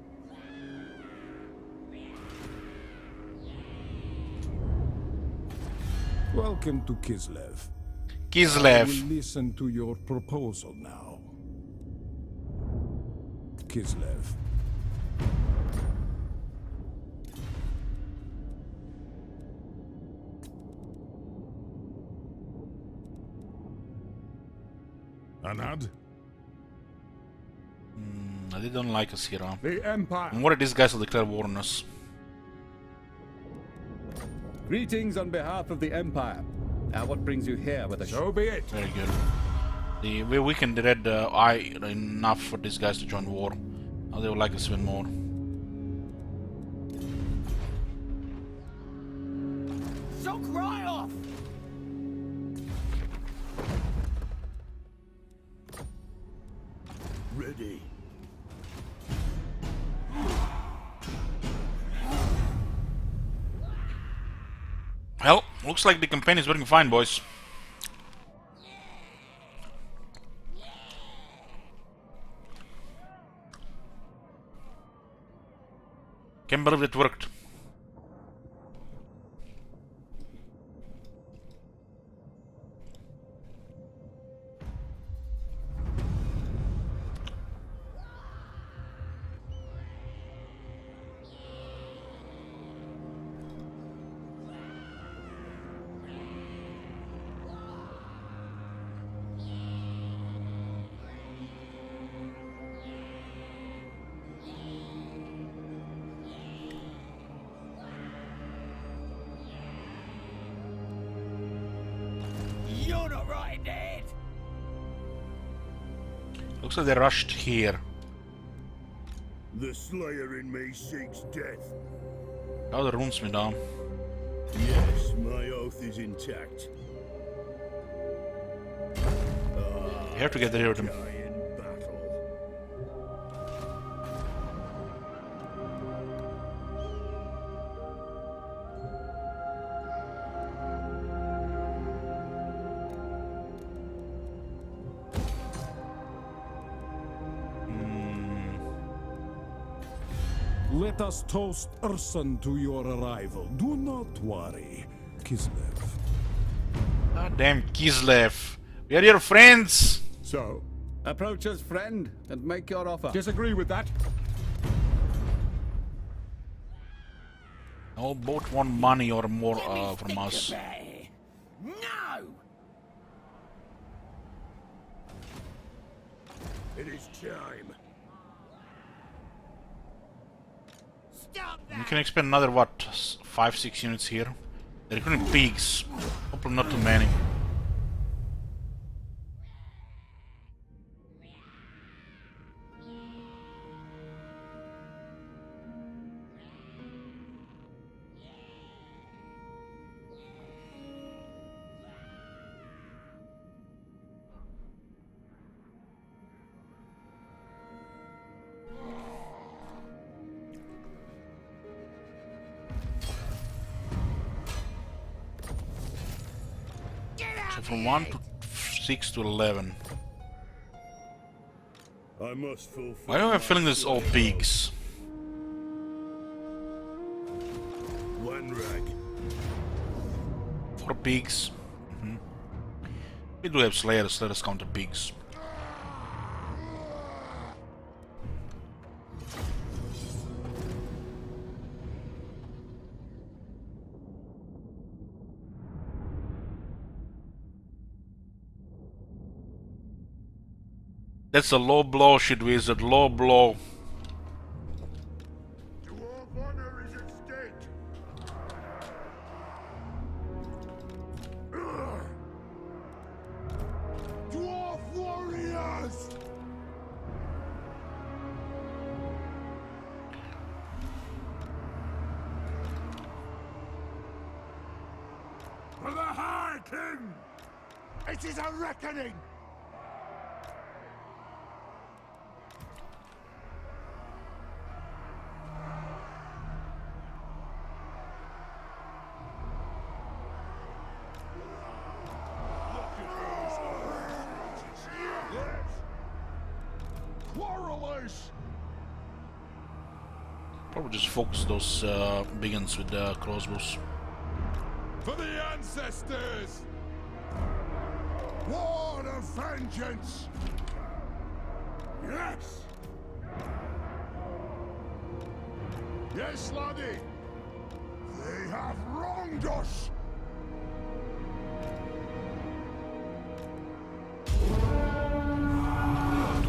Welcome to Kislev. I Kislev. will listen to your proposal now. Kislev. Anad? They don't like us here, huh? The Empire. And what are these guys will declare war on us? Greetings on behalf of the Empire. Now, what brings you here with a So be it. Very good. We weakened the red eye enough for these guys to join war. Oh, they would like us even more. Sock right off! Ready. Well, looks like the campaign is working fine, boys. Can't believe it worked. You're not right in the head! Looks like they rushed here. The Slayer in me seeks death. Oh, the runes me down. Yes, my oath is intact. You have to get rid of them. Die in battle. Let us toast Urson to your arrival. Do not worry, Kislev. Ah, damn Kislev. We are your friends. So, approach us, friend, and make your offer. Disagree with that. Oh, both want money or more Let me from think us. about it. No! It is time. Stop We that! can expend another, what, 5-6 units here. They're recruiting pigs. Hopefully not too many. So from 1 to 6 to 11. I must fulfill. Why do I have a feeling this is all pigs? One rag. 4 pigs. We do have slayers, let us count the pigs. That's a low blow, shit wizard, low blow. Dwarf honor is at stake. Ugh. Dwarf warriors! For the High King! It is a reckoning! Quarrelers! Probably just focus those big ones with the crossbows. For the ancestors! War of vengeance! Yes! Yes, laddie! They have wronged us!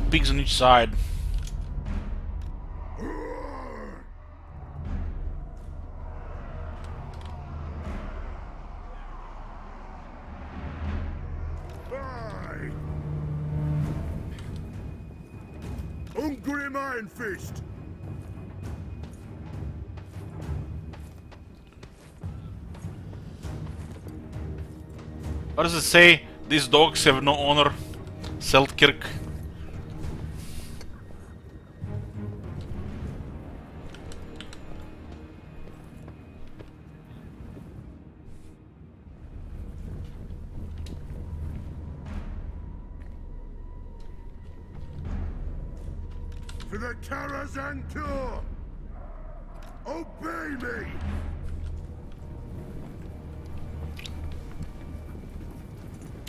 Pigs on each side. Aye! Unk Grim Iron Fist! What does it say? These dogs have no honor. Seltkirk. For the Karazhan Tour! Obey me!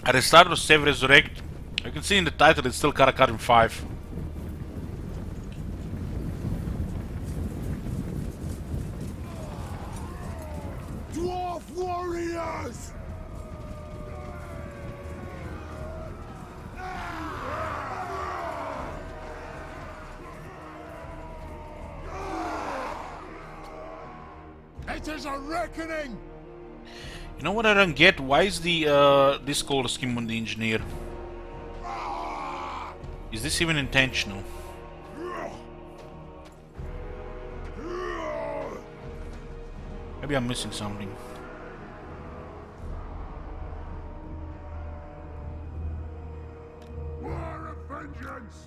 I restarted to save resurrect. You can see in the title it's still Karak in 5. Dwarf warriors! It is a reckoning! You know what I don't get? Why is the this color scheme on the engineer? Is this even intentional? Maybe I'm missing something. War of vengeance!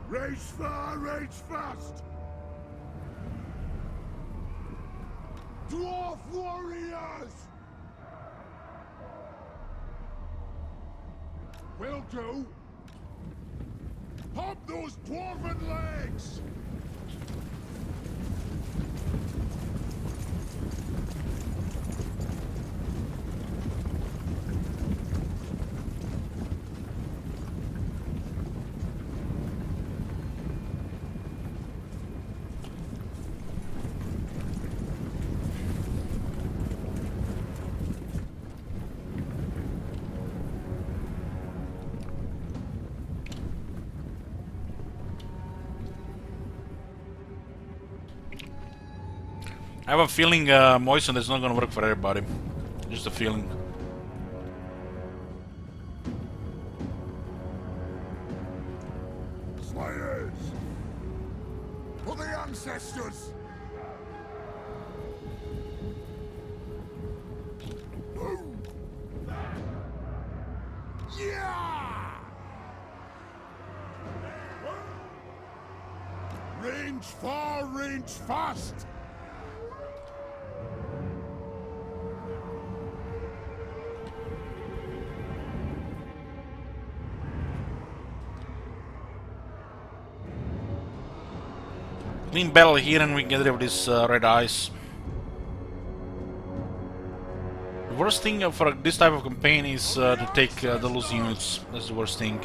Rage far, rage fast! Dwarf warriors! Will do! Hop those dwarven legs! I have a feeling Moisten is not gonna work for everybody. Just a feeling. Slayers! For the ancestors! Boom! Yeah! Range far, range fast! Clean battle here and we get rid of this red eyes. The worst thing for this type of campaign is to take the loose units. That's the worst thing.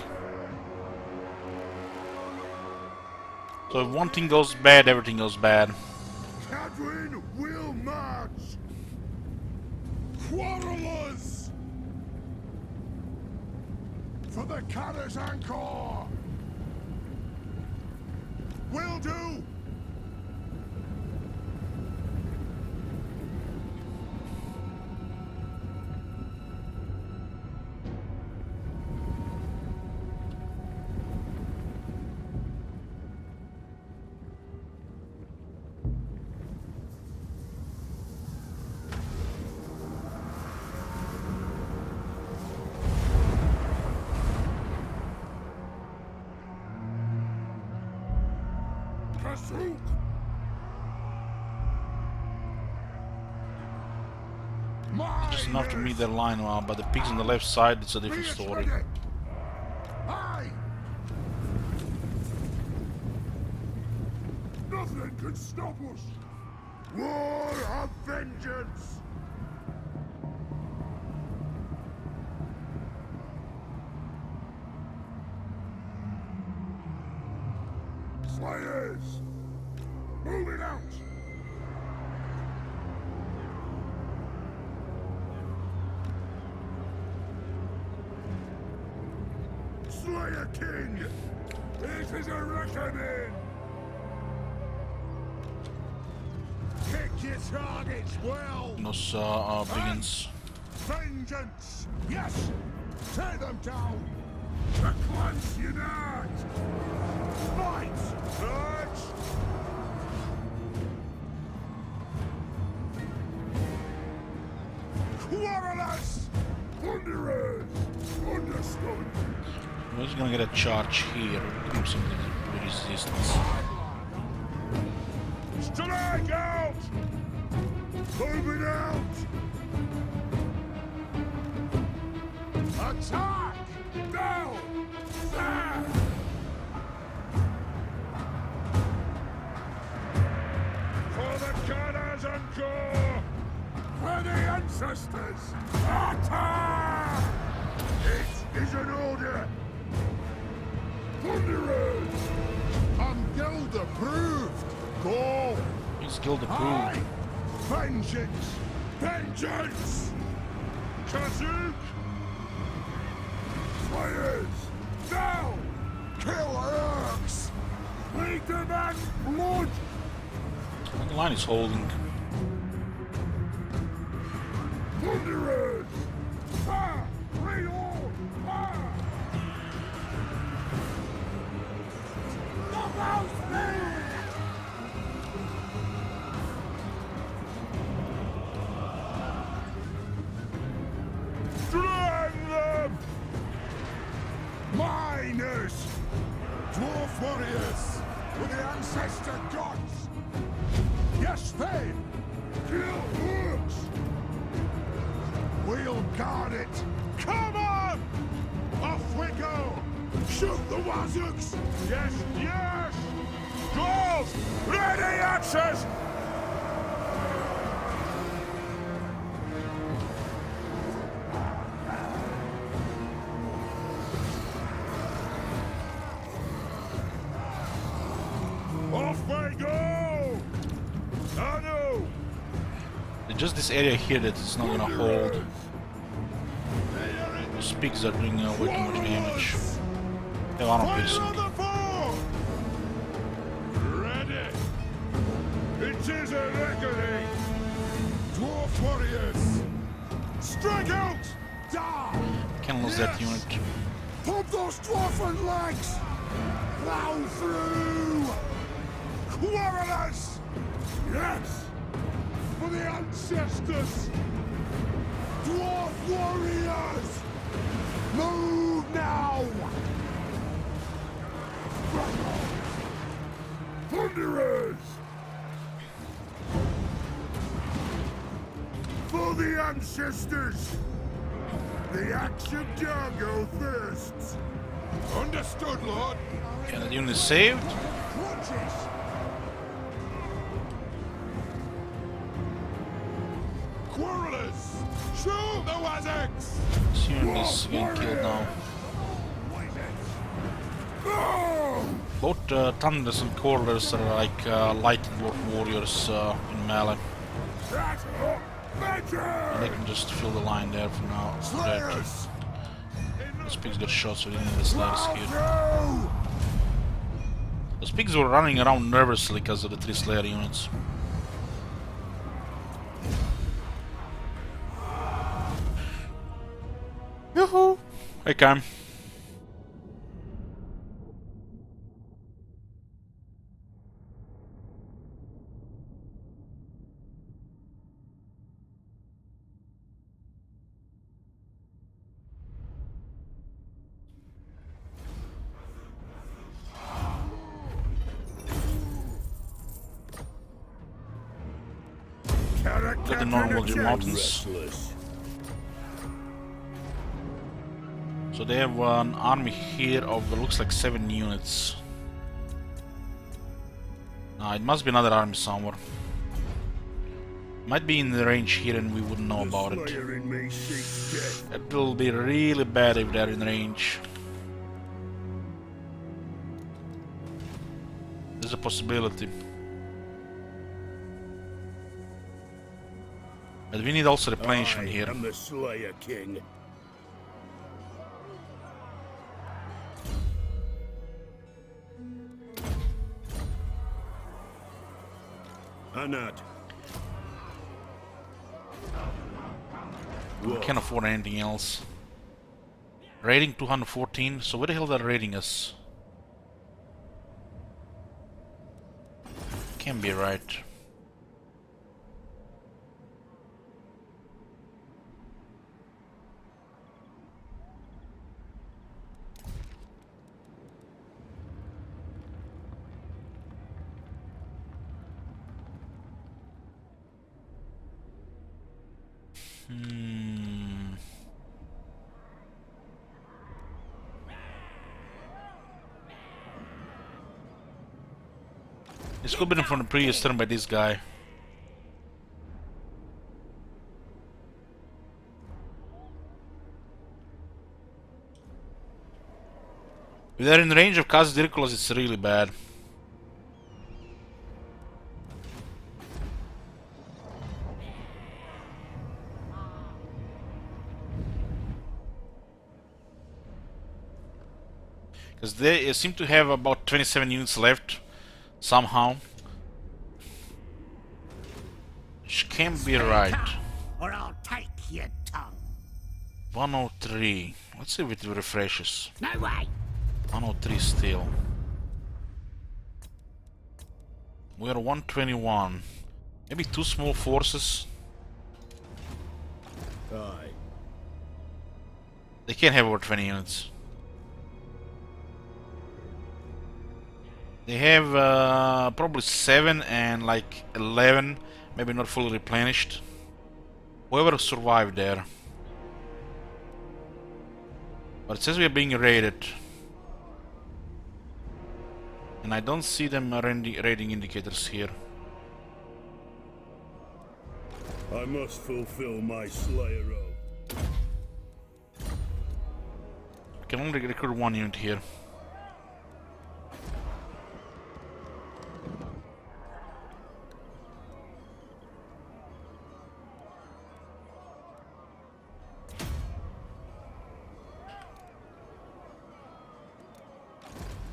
So if one thing goes bad, everything goes bad. Kadrin will march! Quarrelers! For the Karazhan Corps! Will do! Pursuit! Just enough to meet their line, but the pigs on the left side, it's a different story. Aye! Nothing can stop us! War of vengeance! Slayers! Moving out! Slayer King! It is a reckoning! Pick your targets well! Those biggins. Vengeance! Yes! Tear them down! The clans unite! Fight! Search! Quarrelers! Plunderers! Understood! We're just gonna get a charge here. Do something with resistance. Strike out! Moving out! Attack! Down! There! For the cannons and gore! For the ancestors! Attack! It is an order! Plunderers! I'm guild approved! Go! He's guild Aye! approved. Vengeance! Vengeance! Kazook! Fires! Down! Kill orcs! Lead them and blood! The line is holding. Plunderers! Ha! Reload! Ha! Look out there! Drag them! Miners! Dwarf warriors! With the ancestor gods! Yes, they! Kill orcs! We'll guard it! Come on! Off we go! Shoot the Wazuks! Yes, yes! Goals! Ready axes! Off we go! Anu! Just this area here that is not gonna hold. The spigs are doing way too much damage. They have armor Fire piercing. on the fort! Ready! It is a reckoning! Dwarf warriors! Strike out! Down! Can't lose that unit. Pump those dwarfen legs! Plow through! Quarrelers! Yes! For the ancestors! Dwarf warriors! Move now! Plunderers! For the ancestors! The action Django thirsts! Understood, Lord! Okay, that unit is saved. Crunches! Quarrelers! Shoot the Wazax! This unit is getting killed now. Both Thunders and Quarrelers are like light dwarf warriors in melee. And they can just fill the line there for now. Slayers! The pigs got shot, so we didn't have the Slayers here. The pigs were running around nervously because of the 3 Slayer units. Yoo-hoo! Hey, Cam. Karak, Got the normal mountains. Restless. So they have an army here of looks like 7 units. It must be another army somewhere. Might be in the range here and we wouldn't know about it. Slayer in me seeks death. It will be really bad if they're in range. There's a possibility. But we need also replenishment here. I'm the Slayer King. Anad. We can't afford anything else. Rating 214. So where the hell are they rating us? Can't be right. This could have been from the previous turn by this guy. If they're in range of Dirkulas, it's really bad. Because they seem to have about 27 units left, somehow. Which can't be right. Or I'll take your tongue. 103. Let's see if it refreshes. No way. 103 still. We are 121. Maybe two small forces. Aye. They can't have over 20 units. They have probably 7 and like 11, maybe not fully replenished. Whoever survived there. But it says we are being raided. And I don't see them raiding indicators here. I must fulfill my Slayer oath. I can only recruit 1 unit here.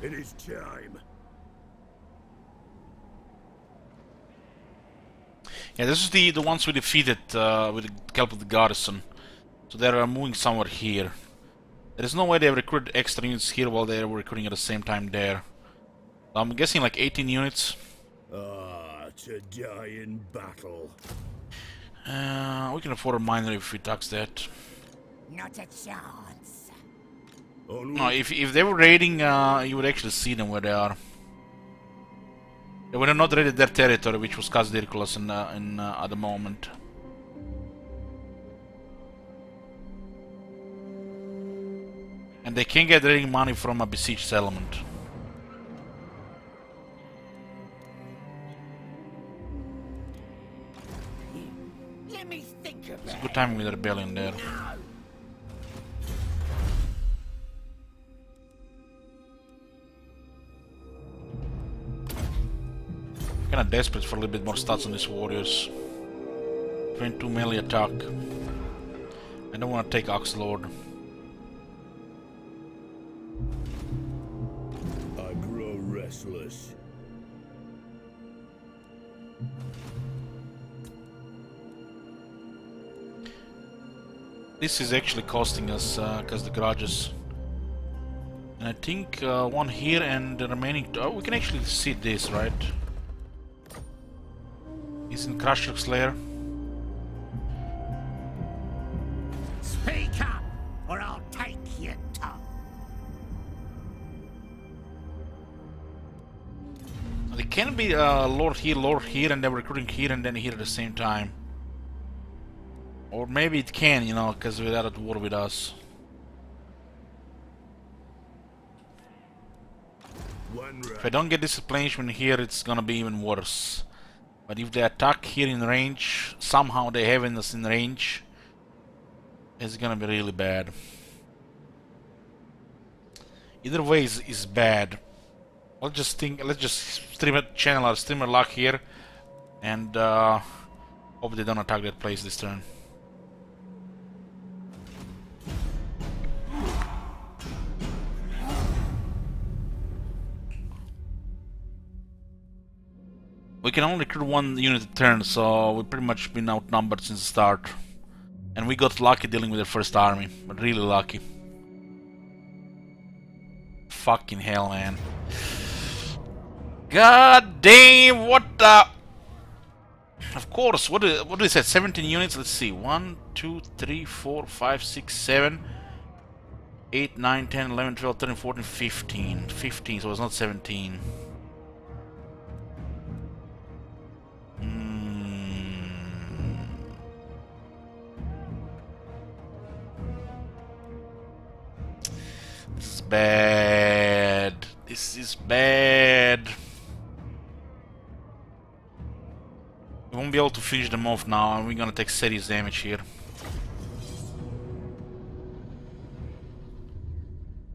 It is time. Yeah, this is the ones we defeated with the help of the garrison. So they're moving somewhere here. There is no way they have recruited extra units here while they were recruiting at the same time there. So I'm guessing like 18 units. Ah, to die in battle. We can afford a miner if we tax that. Not a chance. No, if they were raiding, you would actually see them where they are. They would have not raided their territory, which was Dirkulas at the moment. And they can get raiding money from a besieged settlement. Let me think about It's a good timing with the rebellion there. Kinda desperate for a little bit more stats on these warriors. 22 melee attack. I don't want to take Ox Lord. I grow restless. This is actually costing us because the garages. And I think 1 here and the remaining 2. Oh, we can actually see this, right? He's in Crusher Slayer. Speak up, or I'll take your tongue. They can be Lord here, and they're recruiting here and then here at the same time. Or maybe it can, you know, because they're at war with us. If I don't get this replenishment here, it's gonna be even worse. But if they attack here in range, somehow they have us in range, it's gonna be really bad. Either way is bad. Let's just channel our streamer luck here, and hope they don't attack that place this turn. We can only recruit 1 unit a turn, so we've pretty much been outnumbered since the start. And we got lucky dealing with their first army, but really lucky. fucking hell, man. God damn, what the... Of course, what is that? 17 units? Let's see. 1, 2, 3, 4, 5, 6, 7, 8, 9, 10, 11, 12, 13, 14, 15. 15, so it's not 17. This is bad. This is bad. We won't be able to finish them off now, and we're gonna take serious damage here.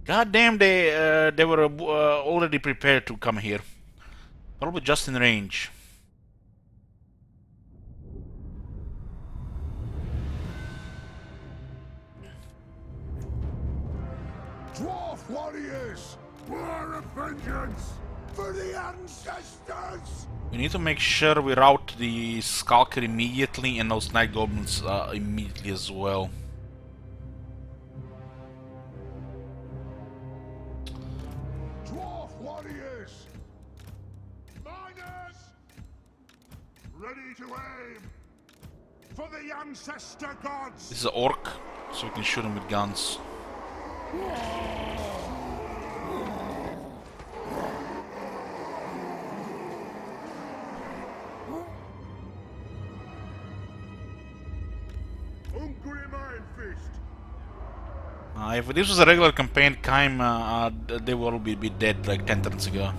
God damn, they were already prepared to come here. Probably just in range. Dwarf warriors! War of vengeance! For the ancestors! We need to make sure we rout the Skulker immediately and those Night Goblins immediately as well. Dwarf warriors! Miners! Ready to aim! For the ancestor gods! This is an orc, so we can shoot him with guns. Hungry Iron Fist! If this was a regular campaign, they would all be dead like 10 turns ago.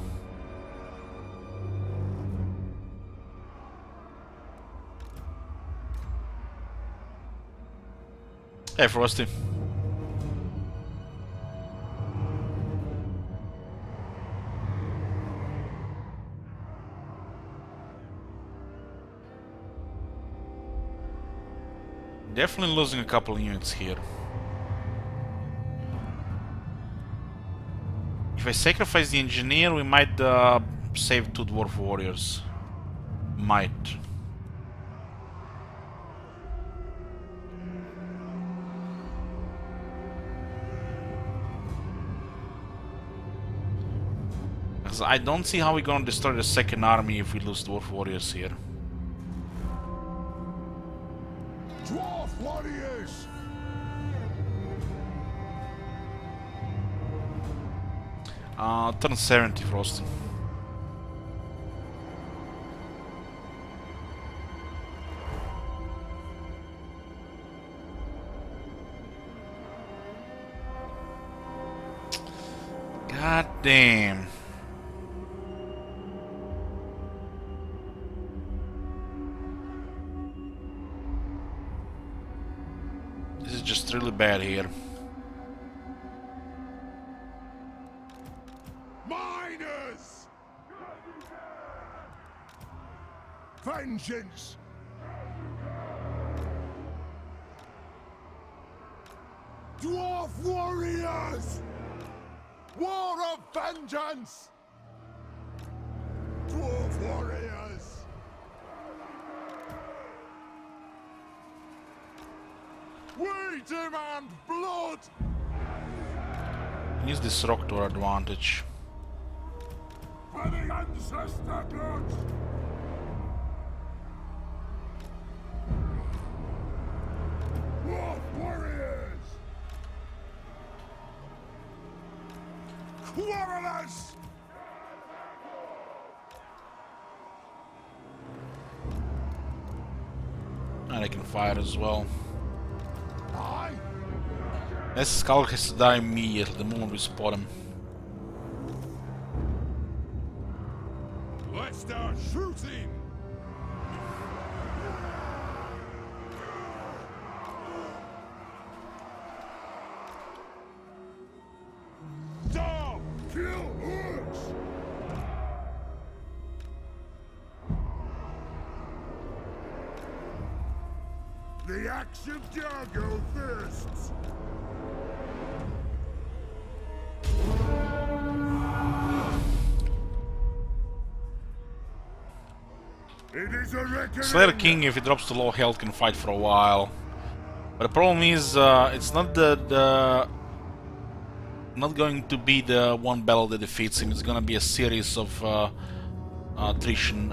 Hey, Frosty. Definitely losing a couple of units here. If I sacrifice the engineer, we might save 2 dwarf warriors. Might. Because I don't see how we're gonna destroy the second army if we lose dwarf warriors here. Dwarf warriors! Turn 70, Frosty. God damn. This is just really bad here. Miners! Vengeance! Dwarf warriors! War of vengeance! Dwarf warriors! We demand blood! Use this rock to our advantage. For the ancestor gods! Dwarf warriors! Quarrelers! And I can fire as well. Aye! This skull has to die immediately the moment we spot him. Let's start shooting! Dog! Kill orcs! The axe of Jargo thirsts! It is a reckoning! Slayer King, if he drops to low health, can fight for a while. But the problem is, it's not the not going to be the one battle that defeats him. It's gonna be a series of attrition,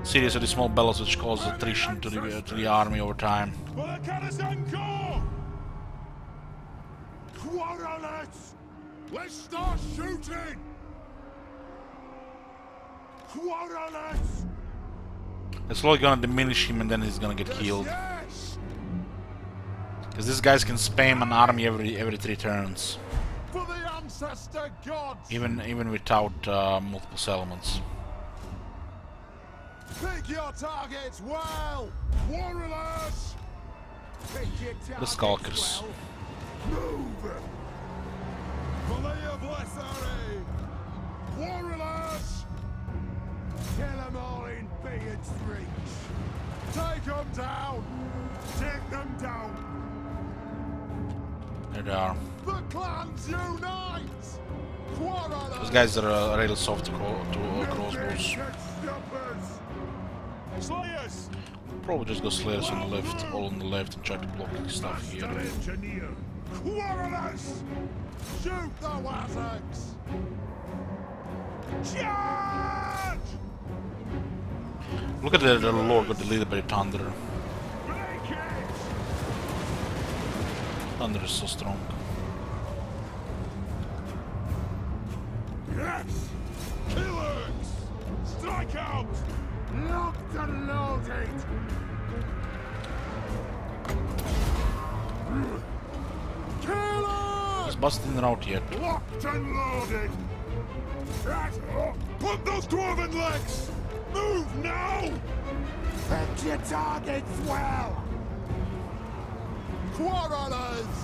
series of the small battles which cause attrition to the army over time. For the Kadrin! Quarrelers! Let's start shooting! Quarrelers! It's slowly gonna diminish him and then he's gonna get killed. Yes! Because these guys can spam an army every 3 turns. For the ancestor gods! Even without multiple settlements. Pick your targets well! Warriors! Pick your targets The Skulkers. well. Move! Valia Blessari! Warriors! Kill them all in Beard's reach! Take them down! Take them down! There they are. The clans unite! Quarrelers! Those guys are really soft to crossbows. Slayers! Probably just go Slayers on the left, all on the left, and try to block stuff here. Engineer! Quarrelers! Shoot the Wazags! Charge! Look at the Lord got deleted by the Thunder. Break it! Thunder is so strong. Yes! Killers! Strike out! Locked and loaded! Killers! He's busting it out yet. Locked and loaded! Put those dwarven legs! Move now! Pick your targets well! Quarrelers!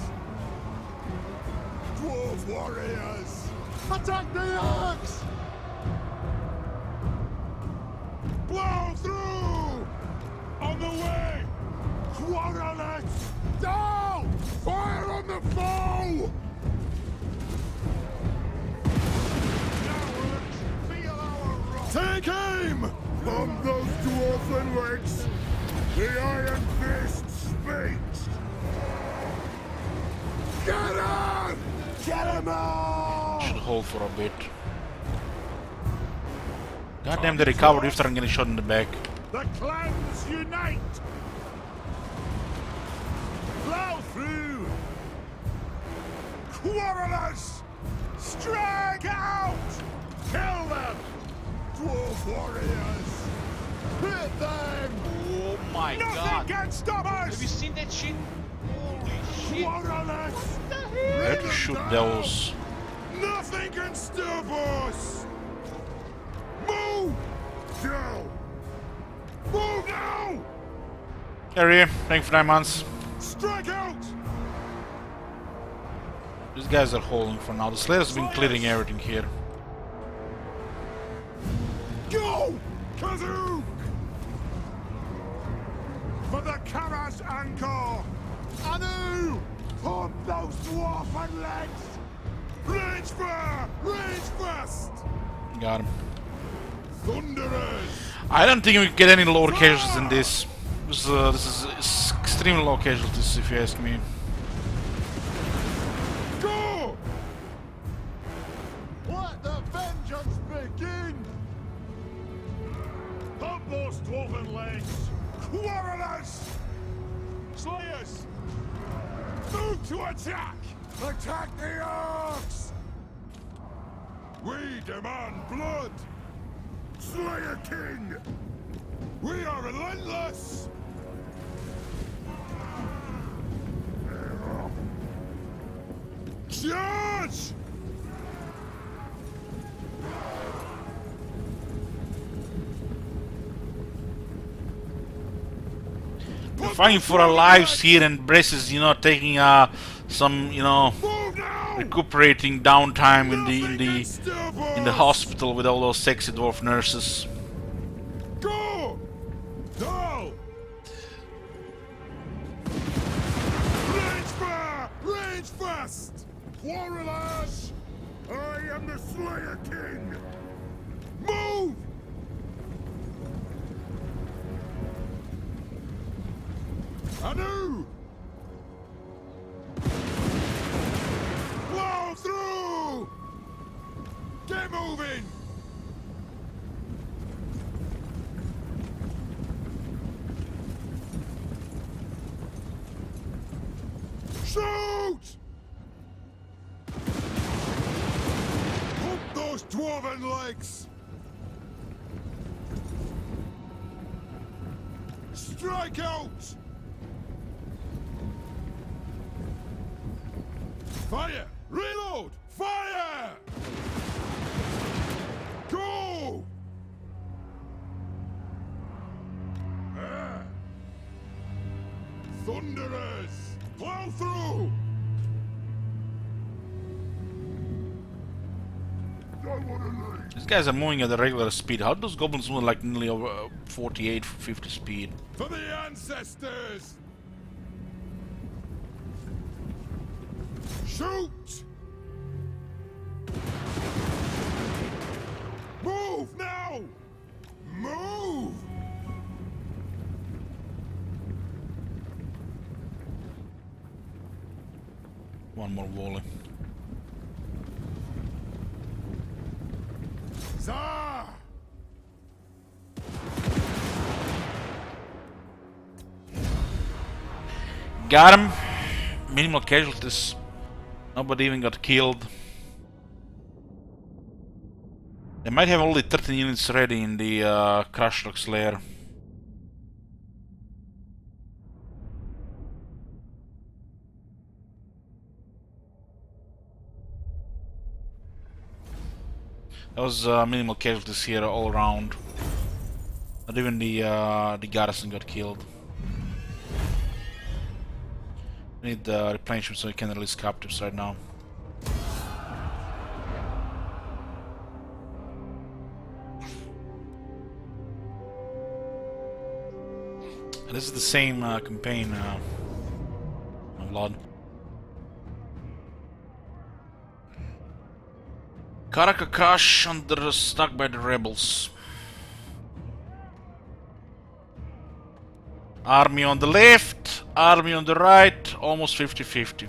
Dwarf warriors! Attack the orcs! Blow through! On the way! Quarrelers! Down! Fire on the foe! Take aim! On those dwarven legs! The Iron Fist speaks! Get him! Get him all! Should hold for a bit. Goddamn, they recovered after I'm getting shot in the back. The clans unite! Plow through! Quarrelers! Strike out! Kill them! Dwarf warriors! Hit them! Oh my Nothing god! can stop us! Have you seen that shit? Holy shit! Quarrelers! What the hell? I had to shoot those. Nothing can stop us! Move! Down! Move now! Carry, thank you for 9 months. Strike out! These guys are holding for now. The Slayers have been clearing everything here. Go! Kazook! For the Karas Anchor! Anu! Pump those dwarven legs! Range fire! Range fast! Got him. Thunderers! I don't think we get any lower casualties in this. This is extremely low casualties, if you ask me. Go! Let the vengeance begin! Pump those dwarven legs! Quarrelers! Slayers! Move to attack! Attack the orcs! We demand blood! Slayer King! We are relentless! Charge! We're fighting for our lives here, and Braces, you know, taking some, you know, Move now! recuperating downtime in Nothing the can stop in the us! hospital with all those sexy dwarf nurses. Go! Go! Range fire! Range fast! Warriors! I am the Slayer King! Move! Anu! Dwarven legs! Strike out! Fire! Reload! Fire! Go! Thunderers! Plow through! These guys are moving at a regular speed. How do those goblins move like nearly over 48, 50 speed? For the ancestors! Shoot! Move now! Move! One more volley. Zah! Got him. Minimal casualties. Nobody even got killed. They might have only 13 units ready in the Crush Rock's lair. There was minimal casualties here all around. Not even the garrison got killed. We need replenishment so we can release captives right now. And this is the same campaign, my lord. Karak crash under stuck by the rebels. Army on the left, army on the right, almost 50-50.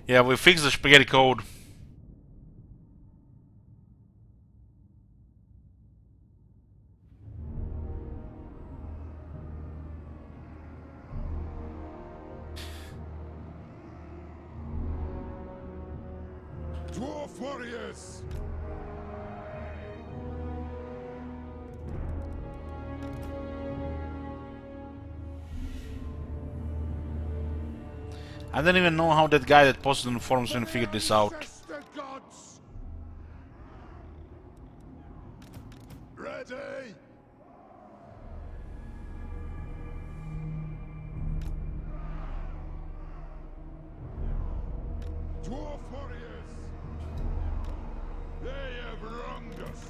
Yeah, we fixed the spaghetti code. Dwarf warriors! I don't even know how that guy that posted in the forums gonna figure this out. Ancestor gods! Ready! Dwarf warriors! They have wronged us!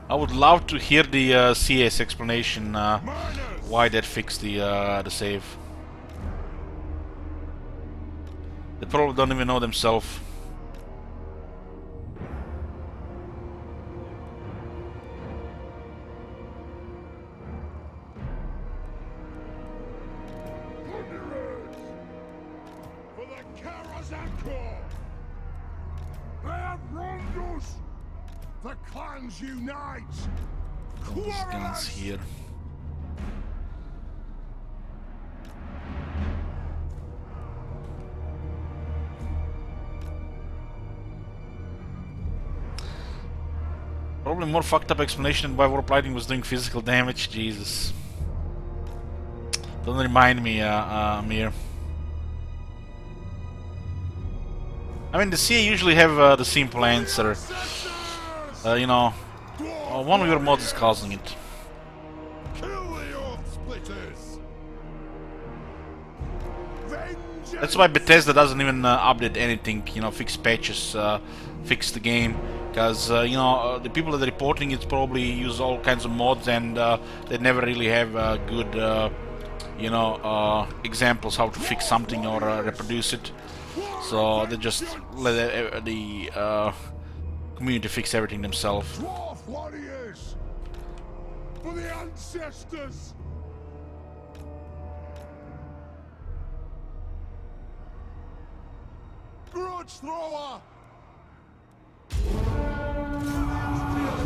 I would love to hear the CS explanation why that fixed the save. They probably don't even know themselves. For the Karazakor! They have wronged us! The clans unite! These guns here. Probably more fucked up explanation why warp lightning was doing physical damage. Jesus. Don't remind me, Mir. I mean, the CA usually have the simple answer. You know, one of your mods is causing it. Kill the Oath Splitters! Vengeance! That's why Bethesda doesn't even update anything, you know, fix patches, fix the game. Because, you know, the people that are reporting it probably use all kinds of mods and they never really have good, you know, examples how to fix something or reproduce it. So they just let the community fix everything themselves. Dwarf warriors! For the ancestors! Grudge thrower! Steel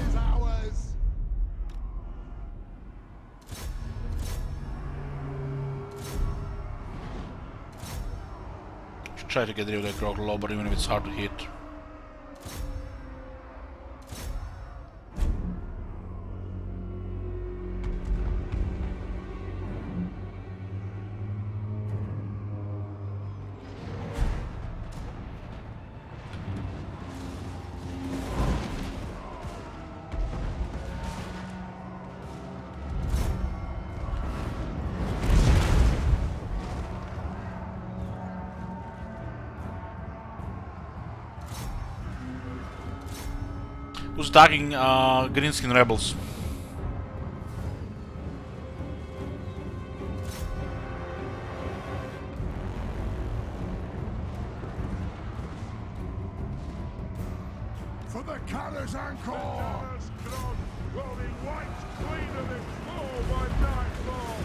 is ours! try to get rid of that grog lobber even if it's hard to hit. Who's tagging Greenskin Rebels? For the Karak's Anchor! Rolling white clean of this floor by nightfall!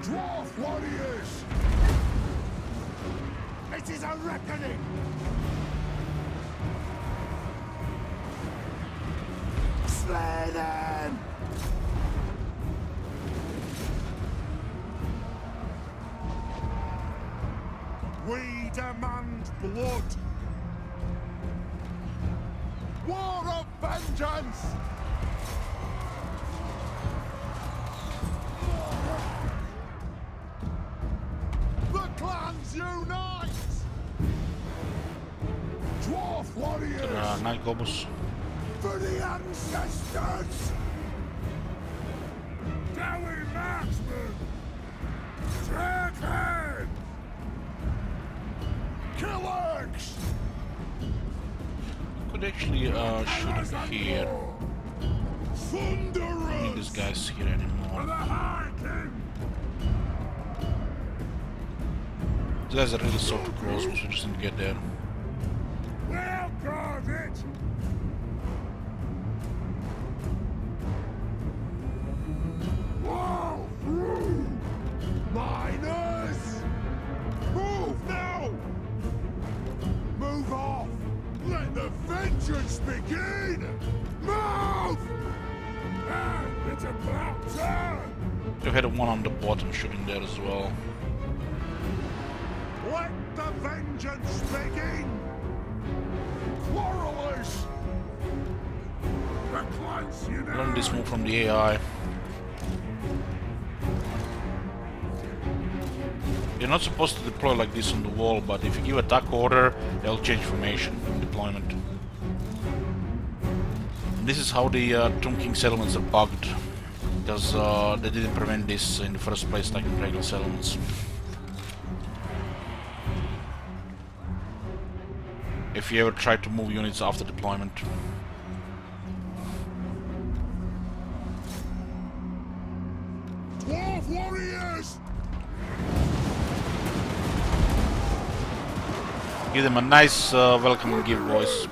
Dwarf warriors! It is a reckoning! Slay them! We demand blood! War of vengeance! The clans unite! Dwarf warriors! Night Goblins. For the ancestors! Dowie marksmen! Take head! Killers! Could actually shoot him here. I don't need these guys here anymore. These guys are really so close, we should just didn't get there. We'll guard it! Whoa! Through! Miners! Move now! Move off! Let the vengeance begin! Move! And it's about time! You had one on the bottom shooting there as well. Let the vengeance begin! Quarrelers! The clans unite! Learn this move from the AI. You're not supposed to deploy like this on the wall, but if you give attack order, they'll change formation deployment. And this is how the Tomb King settlements are bugged, because they didn't prevent this in the first place like in regular settlements. If you ever try to move units after deployment. Dwarf warriors! Give them a nice welcome gift, boys.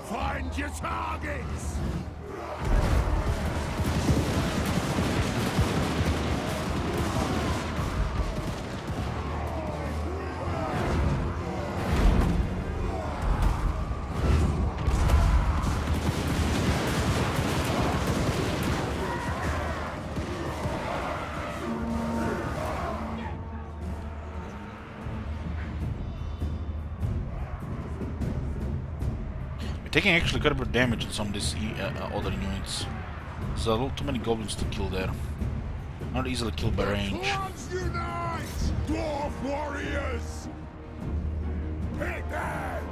Find your targets! Taking actually quite a bit of damage on some of these other units. There's a little too many goblins to kill there. Not easily killed by range. Clans unite! Dwarf warriors! Hit them!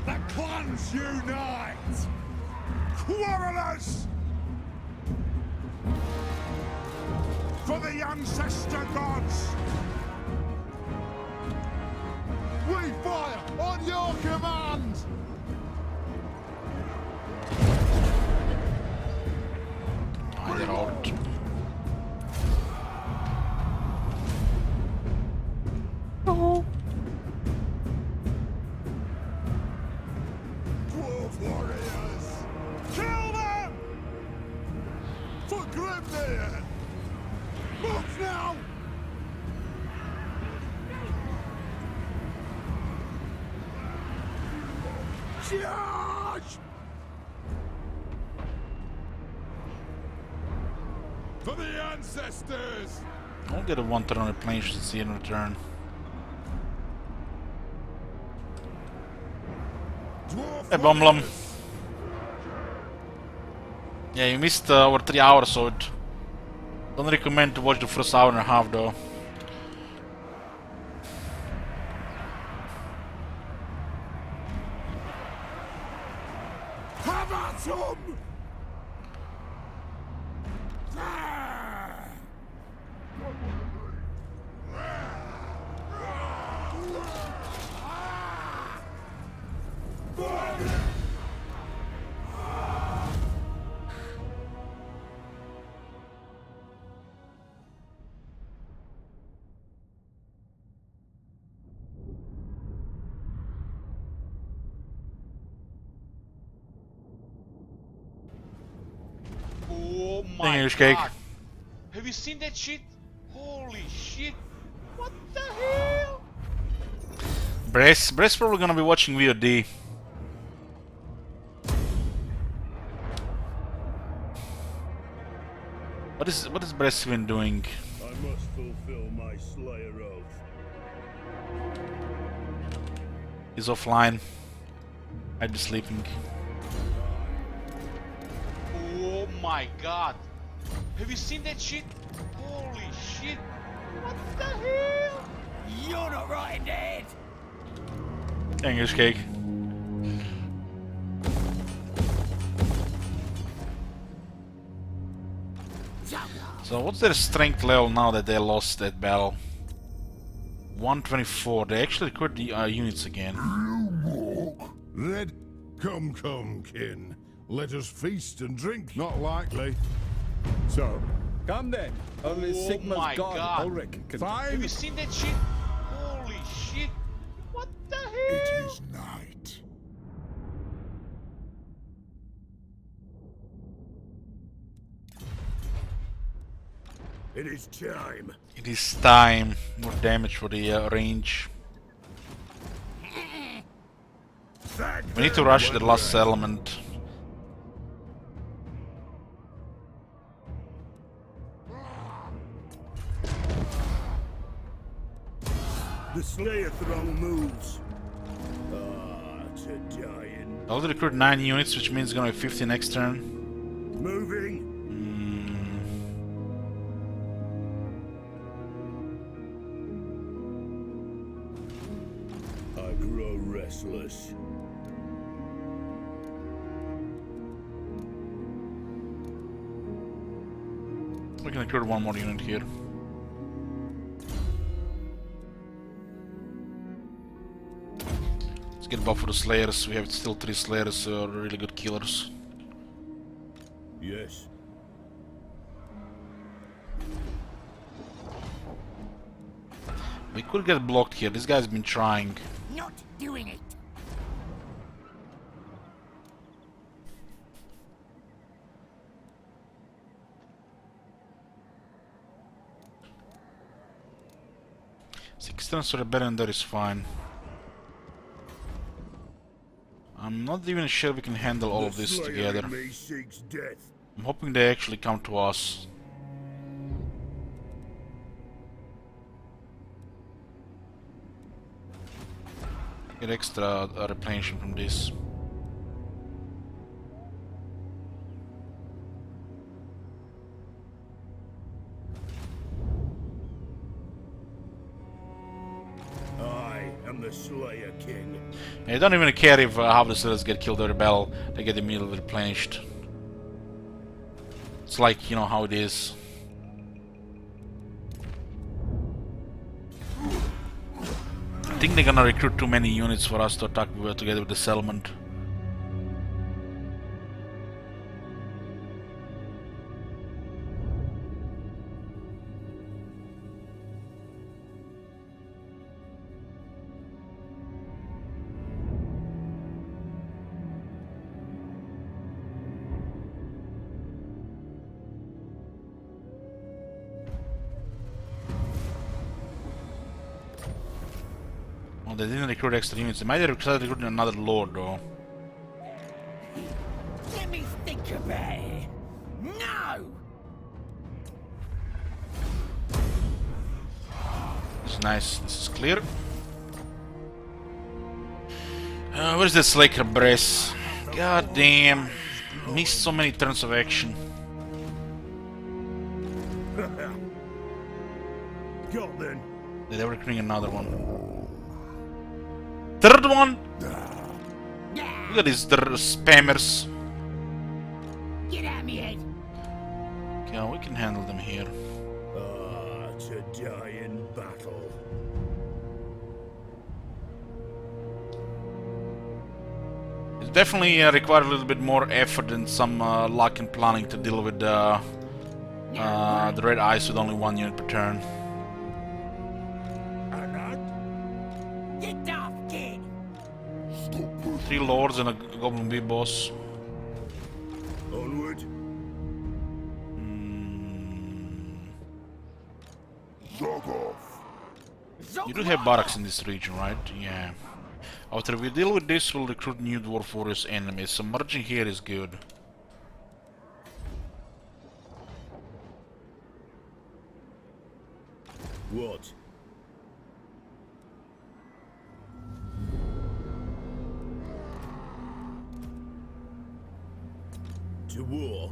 The clans unite! Quarrelers! For the ancestor gods! We fire on your command! They're out. now! Charge! For the ancestors! I'll get a 1 turn replenishment in return. Hey, Bumblum. Yeah, you missed over 3 hours, so don't recommend to watch the first hour and a half, though. Have at 'em! Oh Thank my you, Cake. god! Have you seen that shit? Holy shit! What the hell? Bress probably gonna be watching VOD. What is Bress even doing? I must fulfill my Slayer oath. He's offline. I'd be sleeping. Oh my god! Have you seen that shit? Holy shit! What the hell? You're not right in the head. English Cake. So what's their strength level now that they lost that battle? 124. They actually recruit the units again. Red, come, kin. Let us feast and drink. Not likely. So, Come then. Only Oh Sigma's my god, God. Ulrich, can... Have fine. you seen that shit? Holy shit! What the hell? It is night. It is time. It is time. More damage for the range. We need to rush the last settlement. The Slayer throng moves. Ah, to dying. I'll recruit 9 units, which means it's gonna be 50 next turn. Moving. I grow restless. We can recruit 1 more unit here. Let's get buff for the Slayers. We have still 3 Slayers, really good killers. Yes. We could get blocked here. This guy's been trying. Not doing it. Six turns to rebellion, that is fine. I'm not even sure we can handle all of this Slayer together. in me seeks death. I'm hoping they actually come to us. Get extra replenishment from this. I am the Slayer King. I don't even care if half the Slayers get killed or rebel, they get immediately replenished. It's like, you know how it is. I think they're gonna recruit too many units for us to attack together with the settlement. Well, they didn't recruit extra units. They might have recruited another lord, though. Let me think about it. No! This is nice. This is clear. Where's the Slaker Brace? God damn. Missed so many turns of action. Got then. They're recruiting another one. Third one! Look at these spammers. Get out of me head. Okay, we can handle them here. Ah, to die in battle. It definitely required a little bit more effort and some luck and planning to deal with the red ice with only 1 unit per turn. Get off, kid. 3 lords and a goblin bee boss. Onward. Zog off. You do have barracks in this region, right? Yeah. After we deal with this, we'll recruit new dwarf warriors enemies. So merging here is good. What? To war.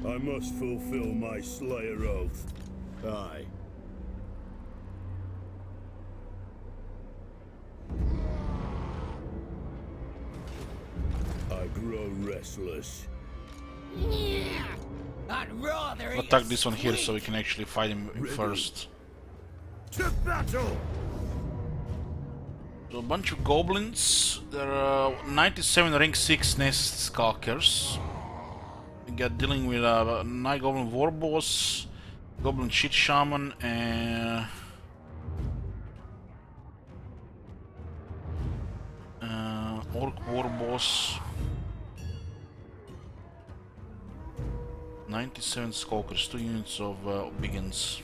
I must fulfill my Slayer oath. Aye. I grow restless. Yeah. I'd rather We'll eat attack a this one here so we squid. can actually fight him first. To battle! So a bunch of goblins. There are 97 rank 6 nest skulkers. We got dealing with a Night Goblin War Boss, Goblin Shit Shaman, and Orc War Boss. 97 Skulkers, 2 units of Biggins.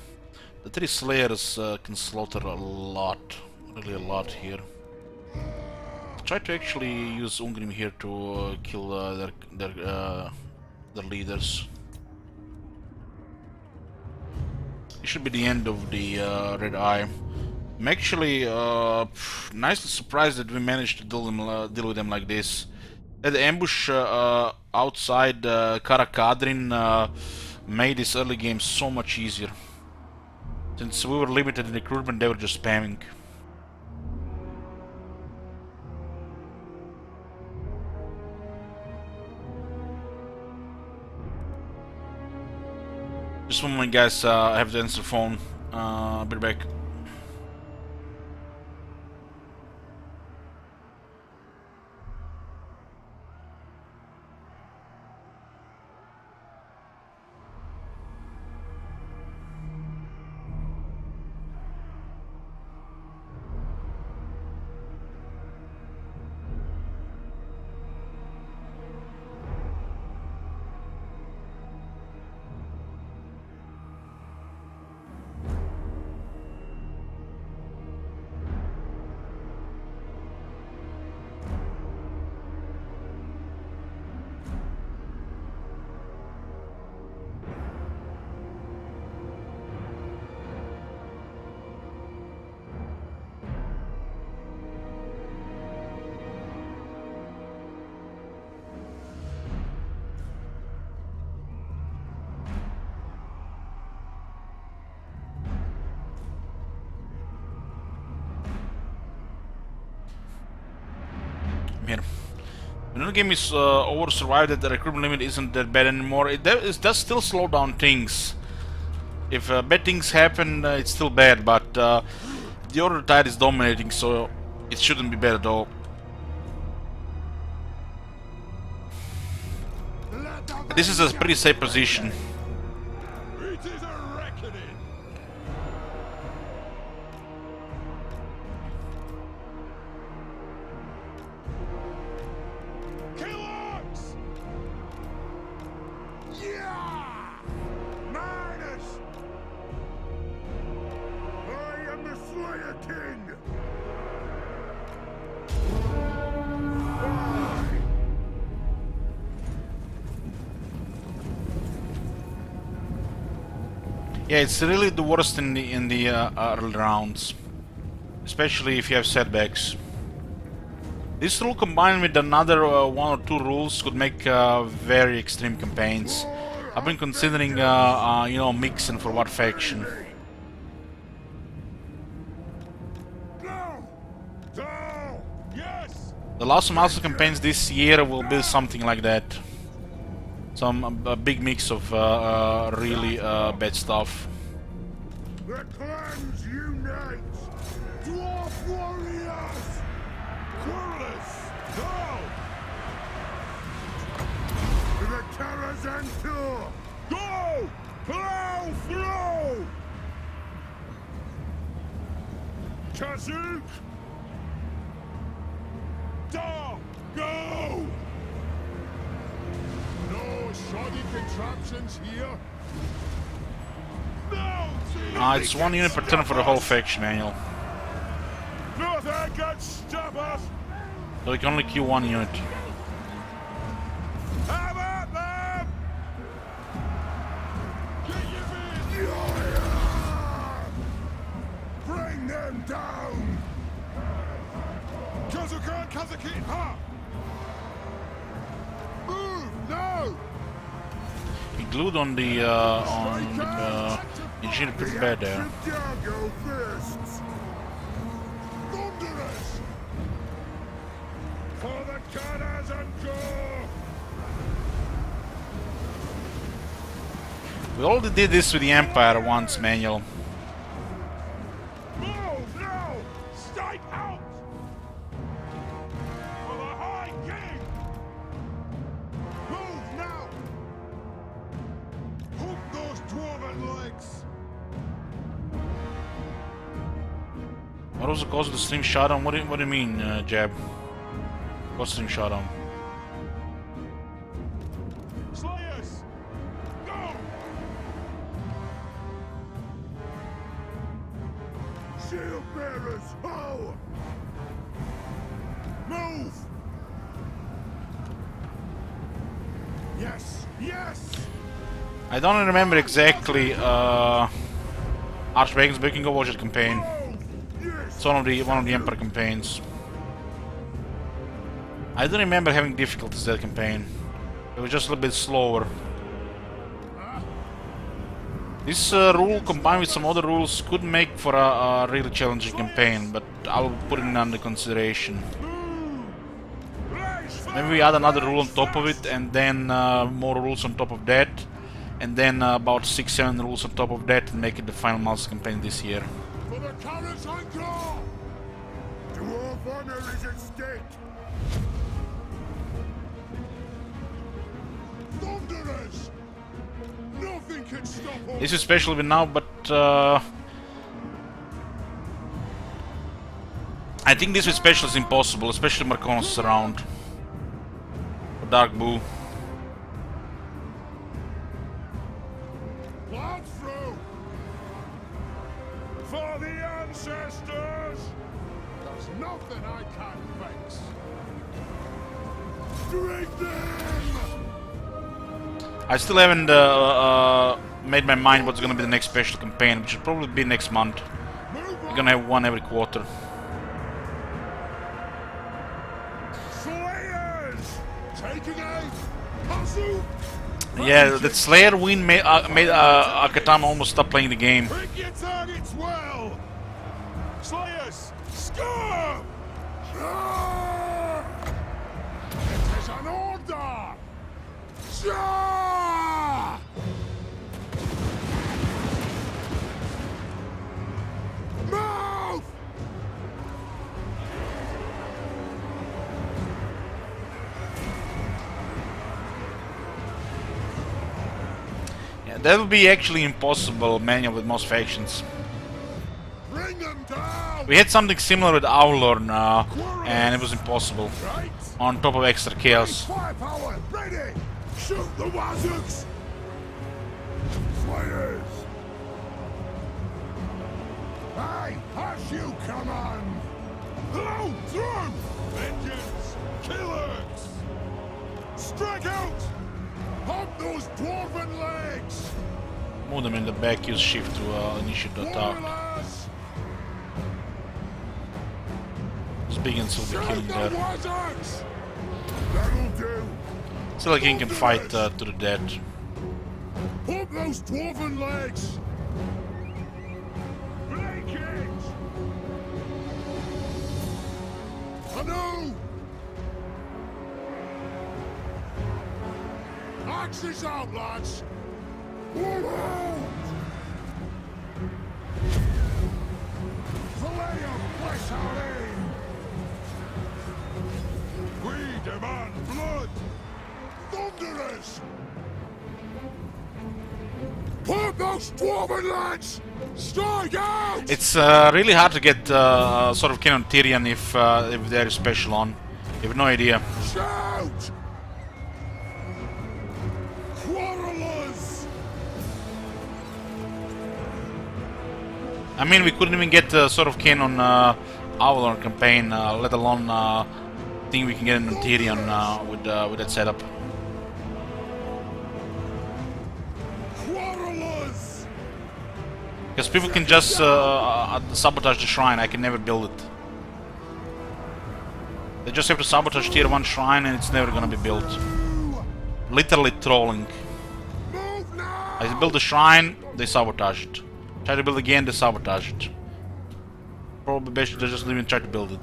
The 3 Slayers can slaughter a lot, really a lot here. Try to actually use Ungrim here to kill their leaders. It should be the end of the Red Eye. I'm actually nicely surprised that we managed to deal with them like this. The ambush outside Karak Kadrin made this early game so much easier. Since we were limited in recruitment, they were just spamming. Just one moment, guys. I have to answer the phone. I'll be back. Here. When the game is over, survived that the recruitment limit isn't that bad anymore. It does still slow down things. If bad things happen, it's still bad, but the other tide is dominating, so it shouldn't be bad at all. This is a pretty safe position. It is a reckoning. Karak! Yeah! Minus! I am the Slayer King! Yeah, it's really the worst in the early rounds, especially if you have setbacks. This rule combined with another one or two rules could make very extreme campaigns. I've been considering, you know, mixing for what faction. No! No! Yes! The last master campaigns this year will be something like that. Some big mix of really bad stuff. The clans unite! Dwarf warriors! Quirrellers! Go! To the Karazhan Tour! Go! Plow through! Kazuk! Dog! Go! No shoddy contraptions here! No! It's 1 unit per turn for the whole faction manual. Nothing can stop us! So you can only queue 1 unit. Have at them! Get your men! Bring them down! Kazukan Kazuki! Ha! Move! No! He glued on the engineer pretty bad there. Jago fists! Thunderous! For the Karazhan Tour! We already did this with the Empire once, manual. Move now! Strike out! For the High King! Move now! Hook those dwarven legs! What was the cause of the stream shutdown? What do you mean, Jab? What's stream shutdown? Slayers! Go! Shield bearers, ho! Move! Yes! Yes! I don't remember exactly Archbacon's Baking Watcher campaign. Move! Yes! It's one of the Emperor campaigns. I don't remember having difficulties that campaign. It was just a little bit slower. This rule combined with some other rules could make for a really challenging campaign, but I'll put it under consideration. Maybe we add another rule on top of it, and then more rules on top of that, and then about 6-7 rules on top of that, and make it the final master campaign this year. For the Karazhan Tour! Dwarf honor is at stake! Thunderers! Nothing can stop us! This is special with now, but I think this with special is impossible, especially Marconos is around. Or Dark Boo. Plow through! For the ancestors! There's nothing I can't fix! Drink them! I still haven't made my mind what's gonna be the next special campaign, which will probably be next month. We're gonna have one every quarter. Slayers! Taking aim! Puzzle! Yeah, that Slayer win made Akatama almost stop playing the game. Pick your targets well! Slayers! Score! It is an order! Sure! Move! That would be actually impossible manual with most factions. Bring them down! We had something similar with Aulorn, and it was impossible. Right? On top of extra chaos. Firepower! Ready! Shoot the wazooks! Slayers! Hey! Hush you, come on! Hello! Through! Vengeance! Killers! Strike out! Hop those dwarven legs! Move them in the back, use shift to initiate the attack. Warriors! Those biggins will be killing Shoot the there. wazooks! That'll do! Still, King can fight to the death. Hop those dwarven legs! Break it! Anew! Axes out, lads! All out! Fillet of flesh our aim! We demand blood! Thunderers! Put those dwarven lads! Strike out! It's really hard to get sort of kin on Tyrion if there is special on. You have no idea. Shout! Quarrelers! I mean, we couldn't even get sort of kin on Avalon campaign, let alone think we can get in on Tyrion with that setup. Quarrelers! Because people can just sabotage the shrine. I can never build it. They just have to sabotage tier 1 shrine and it's never gonna be built. Literally trolling. Move now! I build a shrine, they sabotage it. Try to build again, they sabotage it. Probably best they just even try to build it.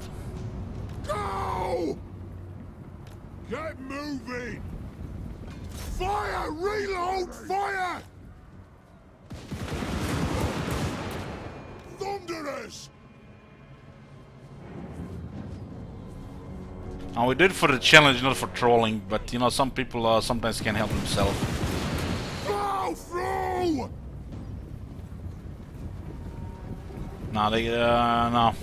Go! Get moving! Fire! Reload! Fire! Thunderers! And we did it for the challenge, not for trolling, but you know, some people sometimes can't help themselves. Plow through! Nah, no.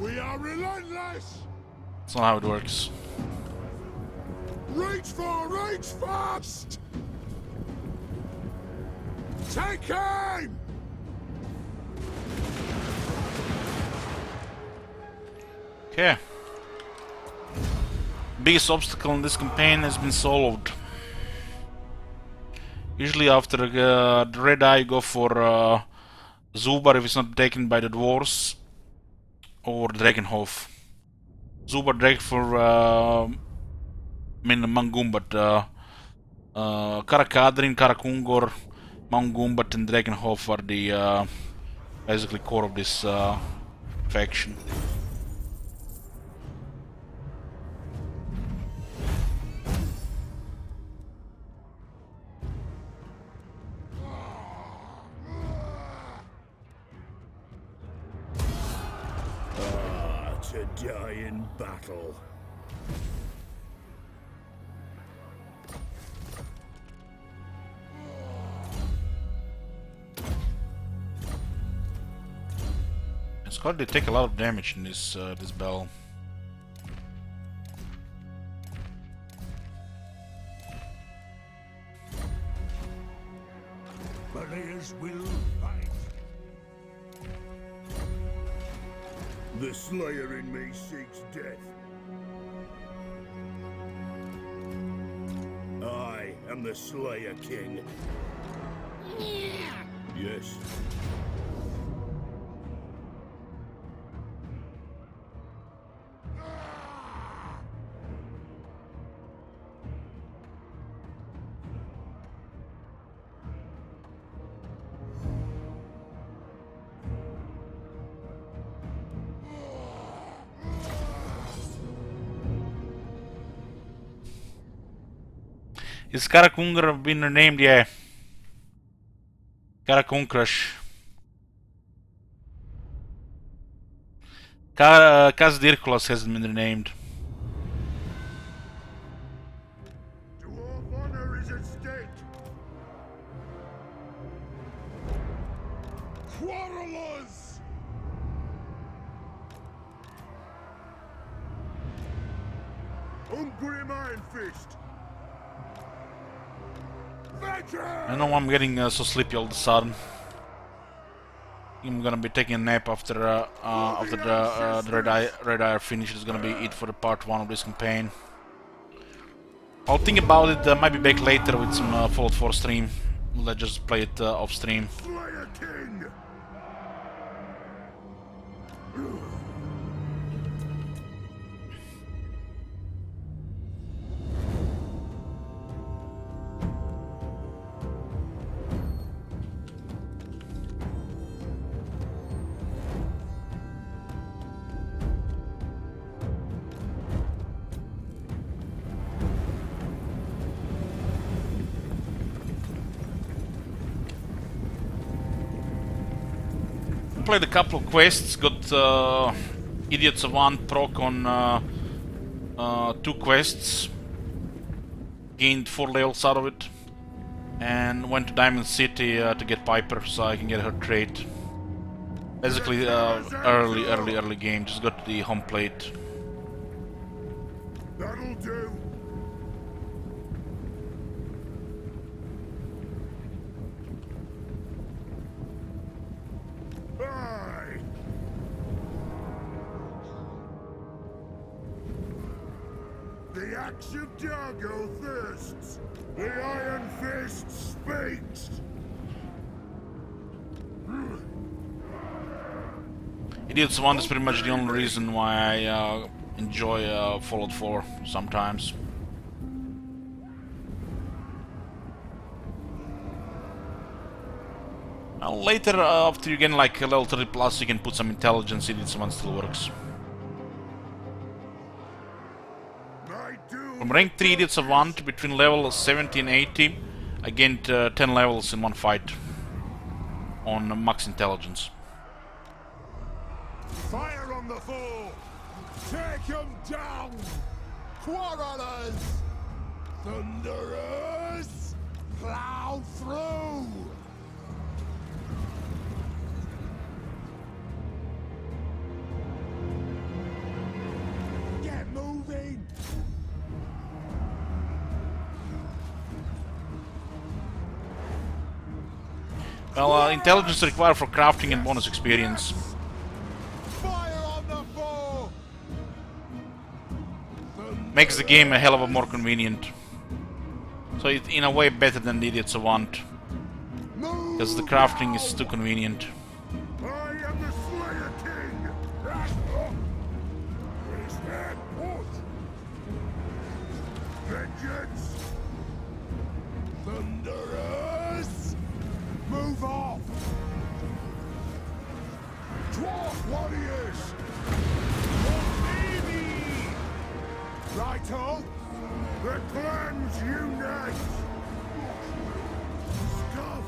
We are relentless! That's not how it works. Reach fast! Take aim! Okay. Biggest obstacle in this campaign has been solved. Usually after the red eye you go for Zubar if it's not taken by the dwarves, or Dragonhof. Zubar Drake for I mean Mangum, but Karak, Kadrin, Karak, Mangum, and Dragonhof are the basically core of this faction. To die in battle. It's got to take a lot of damage in this this battle. Warriors will fight. The Slayer in me seeks death. I am the Slayer King. Yes. Is Karak been renamed? Yeah. Karak Kaz Dirkulas hasn't been renamed. Dwarf honor is at stake. Quarrelers! Ungrim Iron Fist! I know I'm getting so sleepy all of a sudden. I'm gonna be taking a nap after the Red Eye finish. Is gonna be it for the part 1 of this campaign. I'll think about it. Might be back later with some Fallout 4 stream. Let's just play it off stream. Slayer King! Played a couple of quests, got Idiots of One proc on 2 quests, gained 4 levels out of it, and went to Diamond City to get Piper so I can get her trait. Basically early game, just got the home plate. That'll do! Aye! The axe of Dargo thirsts! The Iron Fist speaks! Idiots of One is pretty much the only reason why I enjoy Fallout 4 sometimes. Later, after you get like a level 30 plus, you can put some intelligence. Idiots of One still works. From rank 3 Idiots of One to between level 70 and 80, I gained 10 levels in one fight on max intelligence. Fire on the foe! Take him down! Quarrelers! Thunderers! Plow through! Get moving! Well, intelligence required for crafting and bonus experience. Fire on the foe! Makes the game a hell of a more convenient. So it's in a way better than the Idiots of One, because the crafting is too convenient. I am the Slayer King! Is that what? Vengeance! Thunderers! Move off! Dwarf warriors! For baby! Righto! The clans unite! Stuff!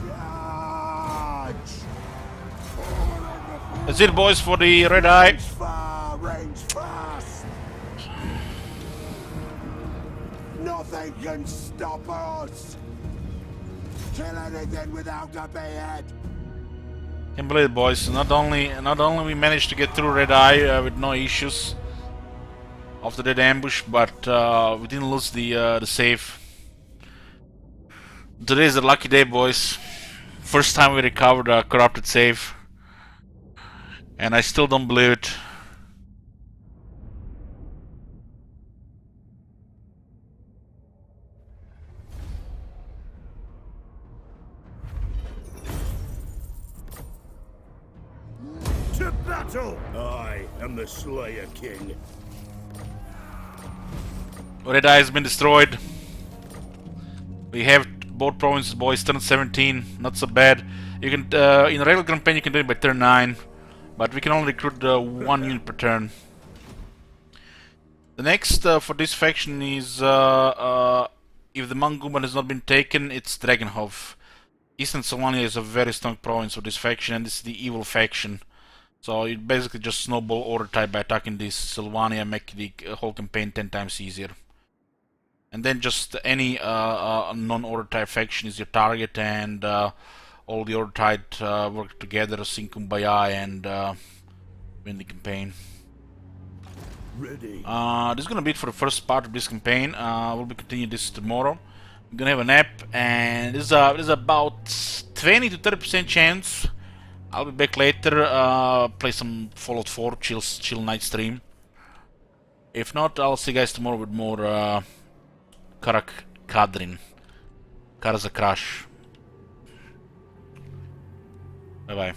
Charge! That's it, boys, for the Red Eye. Range far, range fast! Nothing can stop us! Kill anything without a behead! Can't believe it, boys. Not only we managed to get through Red Eye with no issues after that ambush, but we didn't lose the save. Today is a lucky day, boys. First time we recovered a corrupted save, and I still don't believe it. To battle! I am the Slayer King. Red Eye has been destroyed. We have both provinces, boys. Turn 17, not so bad. You can in a regular campaign you can do it by turn 9, but we can only recruit 1 unit per turn. The next for this faction is if the Manguban has not been taken, it's Dragonhof. Eastern Sylvania is a very strong province for this faction, and this is the evil faction. So you basically just snowball order type by attacking this Sylvania, make the whole campaign 10 times easier. And then just any non-order type faction is your target, and all the order type work together, sing kumbaya, and win the campaign. Ready. This is gonna be it for the first part of this campaign. We'll be continuing this tomorrow. I'm gonna have a nap, and there's about 20 to 30% chance I'll be back later. Play some Fallout 4, chill night stream. If not, I'll see you guys tomorrow with more Karak, Kadrin. Kar za crash. Bye bye.